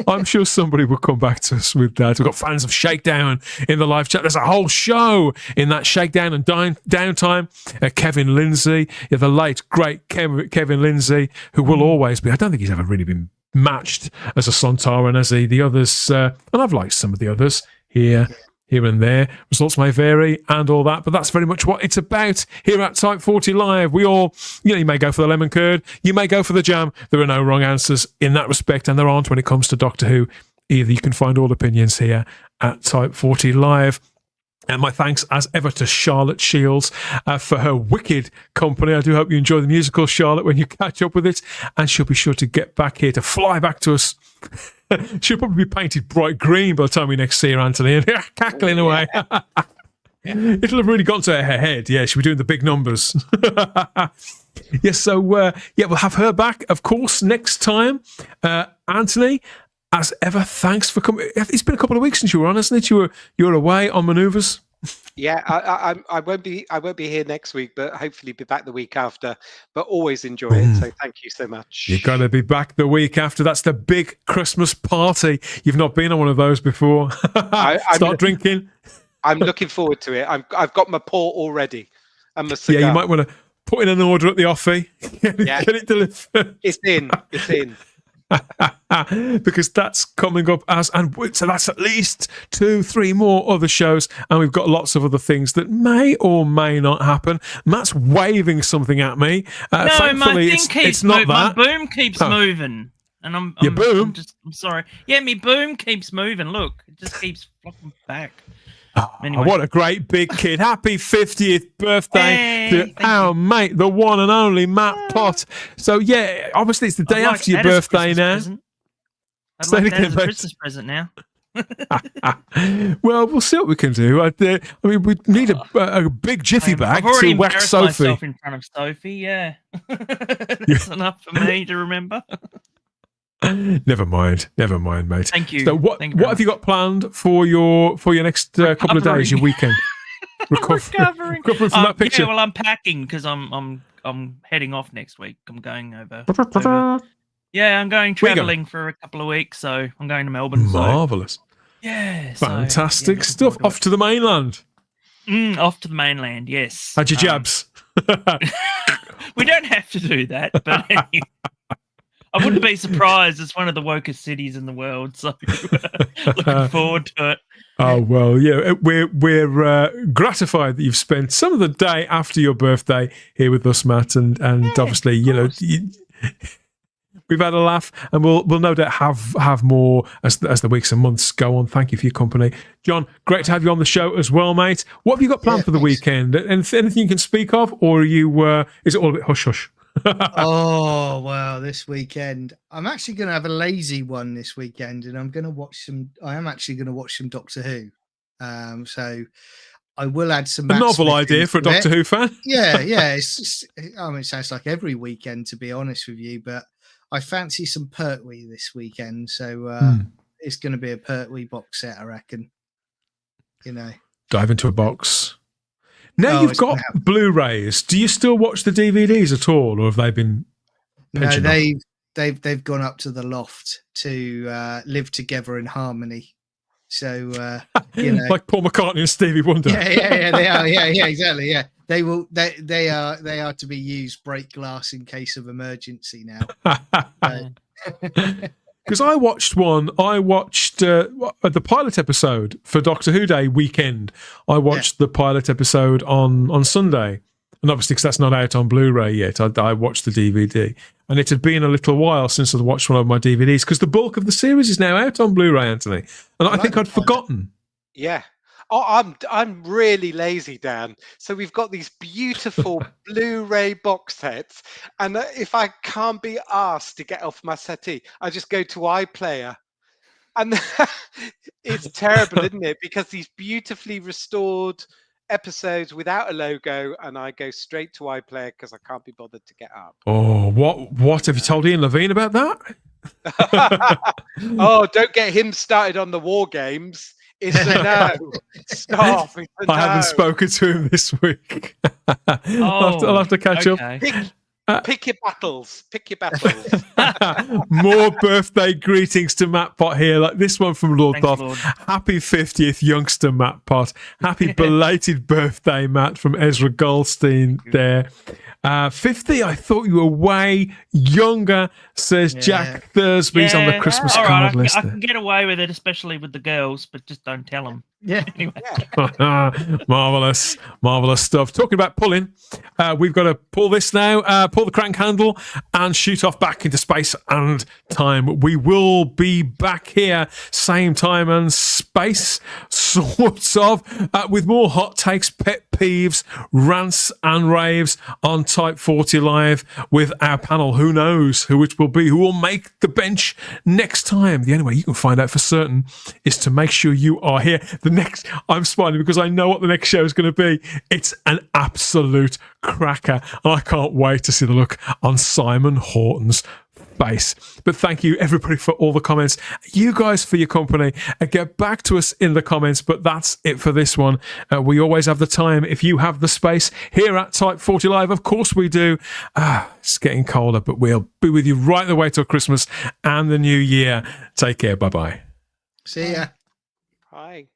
Speaker 1: I'm sure somebody will come back to us with that. We've got fans of Shakedown in the live chat. There's a whole show in that Shakedown and Downtime. Kevin Lindsay, the late, great Kevin Lindsay, who will always be, I don't think he's ever really been matched as a Sontaran as the others. And I've liked some of the others here and there. Results may vary and all that, but that's very much what it's about here at Type 40 Live. We all, you may go for the lemon curd, you may go for the jam. There are no wrong answers in that respect, and there aren't when it comes to Doctor Who either. You can find all opinions here at Type 40 Live. And my thanks, as ever, to Charlotte Shields for her wicked company. I do hope you enjoy the musical, Charlotte, when you catch up with it. And she'll be sure to get back here to fly back to us. She'll probably be painted bright green by the time we next see her, Anthony, and cackling away. It'll have really gone to her head. Yeah, she'll be doing the big numbers. Yes, so, we'll have her back, of course, next time. Anthony, as ever, thanks for coming. It's been a couple of weeks since you were on, hasn't it? You were away on manoeuvres.
Speaker 4: Yeah, I won't be here next week, but hopefully be back the week after. But always enjoy it. So thank you so much.
Speaker 1: You've got to be back the week after. That's the big Christmas party. You've not been on one of those before. Start drinking.
Speaker 4: I'm looking forward to it. I've got my port already and my cigar.
Speaker 1: Yeah, you might want to put in an order at the offie. Get it delivered.
Speaker 4: It's in.
Speaker 1: Because that's coming up so that's at least 2-3 more other shows, and we've got lots of other things that may or may not happen. Matt's waving something at me.
Speaker 5: No,
Speaker 1: thankfully,
Speaker 5: my thing keeps
Speaker 1: not
Speaker 5: moving.
Speaker 1: that.
Speaker 5: My boom keeps moving, and I'm
Speaker 1: boom.
Speaker 5: I'm sorry. Yeah, my boom keeps moving. Look, it just keeps flopping back. Anyway.
Speaker 1: What a great big kid. Happy 50th birthday to our mate, the one and only Matt Pott. So, yeah, obviously it's the day after your birthday now.
Speaker 5: I'd like that as a Christmas present now.
Speaker 1: Well, we'll see what we can do. I mean, we need a big jiffy bag to wax Sophie.
Speaker 5: Myself in front of Sophie, yeah. That's enough for me to remember.
Speaker 1: Never mind, mate.
Speaker 5: Thank you.
Speaker 1: So what have you got planned for your next couple of days, your weekend?
Speaker 5: Recovering
Speaker 1: from that picture.
Speaker 5: Yeah, well, I'm packing because I'm heading off next week. I'm going over. Yeah, I'm going travelling for a couple of weeks, so I'm going to Melbourne.
Speaker 1: Marvellous.
Speaker 5: So. Yeah.
Speaker 1: Fantastic stuff. Off to the mainland.
Speaker 5: Off to the mainland, yes.
Speaker 1: Had your jabs?
Speaker 5: We don't have to do that, but anyway. I wouldn't be surprised. It's one of the wokest cities in the world, so looking forward to it.
Speaker 1: Oh, well, yeah, we're gratified that you've spent some of the day after your birthday here with us, Matt, and obviously, you know, we've had a laugh, and we'll no doubt have more as the weeks and months go on. Thank you for your company. John, great to have you on the show as well, mate. What have you got planned for the weekend? Anything you can speak of, or is it all a bit hush-hush?
Speaker 3: Oh, well, this weekend I'm actually going to have a lazy one this weekend, and I am actually going to watch some Doctor Who. So I will add some.
Speaker 1: A novel idea for a Doctor Who fan.
Speaker 3: Yeah. It sounds like every weekend, to be honest with you, but I fancy some Pertwee this weekend, so it's going to be a Pertwee box set, I reckon. You know,
Speaker 1: dive into a box. Now you've got Blu-rays. Do you still watch the DVDs at all, or have they been?
Speaker 3: No, they've gone up to the loft to live together in harmony. So you know,
Speaker 1: like Paul McCartney and Stevie Wonder.
Speaker 3: Yeah, they are. Yeah, exactly. Yeah, they will. They are to be used break glass in case of emergency now.
Speaker 1: Because I watched the pilot episode for Doctor Who Day weekend. I watched the pilot episode on Sunday. And obviously, because that's not out on Blu-ray yet, I watched the DVD. And it had been a little while since I'd watched one of my DVDs, because the bulk of the series is now out on Blu-ray, Anthony. And I think I'd forgotten.
Speaker 4: Yeah. Oh, I'm really lazy, Dan. So we've got these beautiful Blu-ray box sets, and if I can't be asked to get off my settee, I just go to iPlayer, and it's terrible, isn't it? Because these beautifully restored episodes without a logo, and I go straight to iPlayer because I can't be bothered to get up.
Speaker 1: Oh, what have you told Ian Levine about that?
Speaker 4: Oh, don't get him started on the war games. It's a no. Stop. It's a no.
Speaker 1: I haven't spoken to him this week. I'll have to catch up.
Speaker 4: Pick your battles. Pick your battles.
Speaker 1: More birthday greetings to Matt Pott here, like this one from Lord
Speaker 5: Thanks,
Speaker 1: Thoth.
Speaker 5: Lord.
Speaker 1: Happy 50th, youngster Matt Pott. Happy belated birthday, Matt, from Ezra Goldstein there. 50, I thought you were way younger, says Jack Thursby's on the Christmas card list.
Speaker 5: I can get away with it, especially with the girls, but just don't tell them.
Speaker 3: Yeah.
Speaker 5: Anyway.
Speaker 1: Marvellous stuff. Talking about pulling, we've got to pull this now, pull the crank handle and shoot off back into space and time. We will be back here, same time and space, sorts of, with more hot takes, pet peeves, rants and raves on Type 40 Live with our panel. Who knows who it will be, who will make the bench next time. The only way you can find out for certain is to make sure you are here. I'm smiling because I know what the next show is going to be. It's an absolute cracker, and I can't wait to see the look on Simon Horton's face. But thank you everybody for all the comments, you guys for your company, and get back to us in the comments. But that's it for this one. We always have the time if you have the space here at Type 40 Live. Of course we do. It's getting colder, but we'll be with you right the way till Christmas and the new year. Take care. Bye-bye.
Speaker 3: See ya.
Speaker 4: Bye.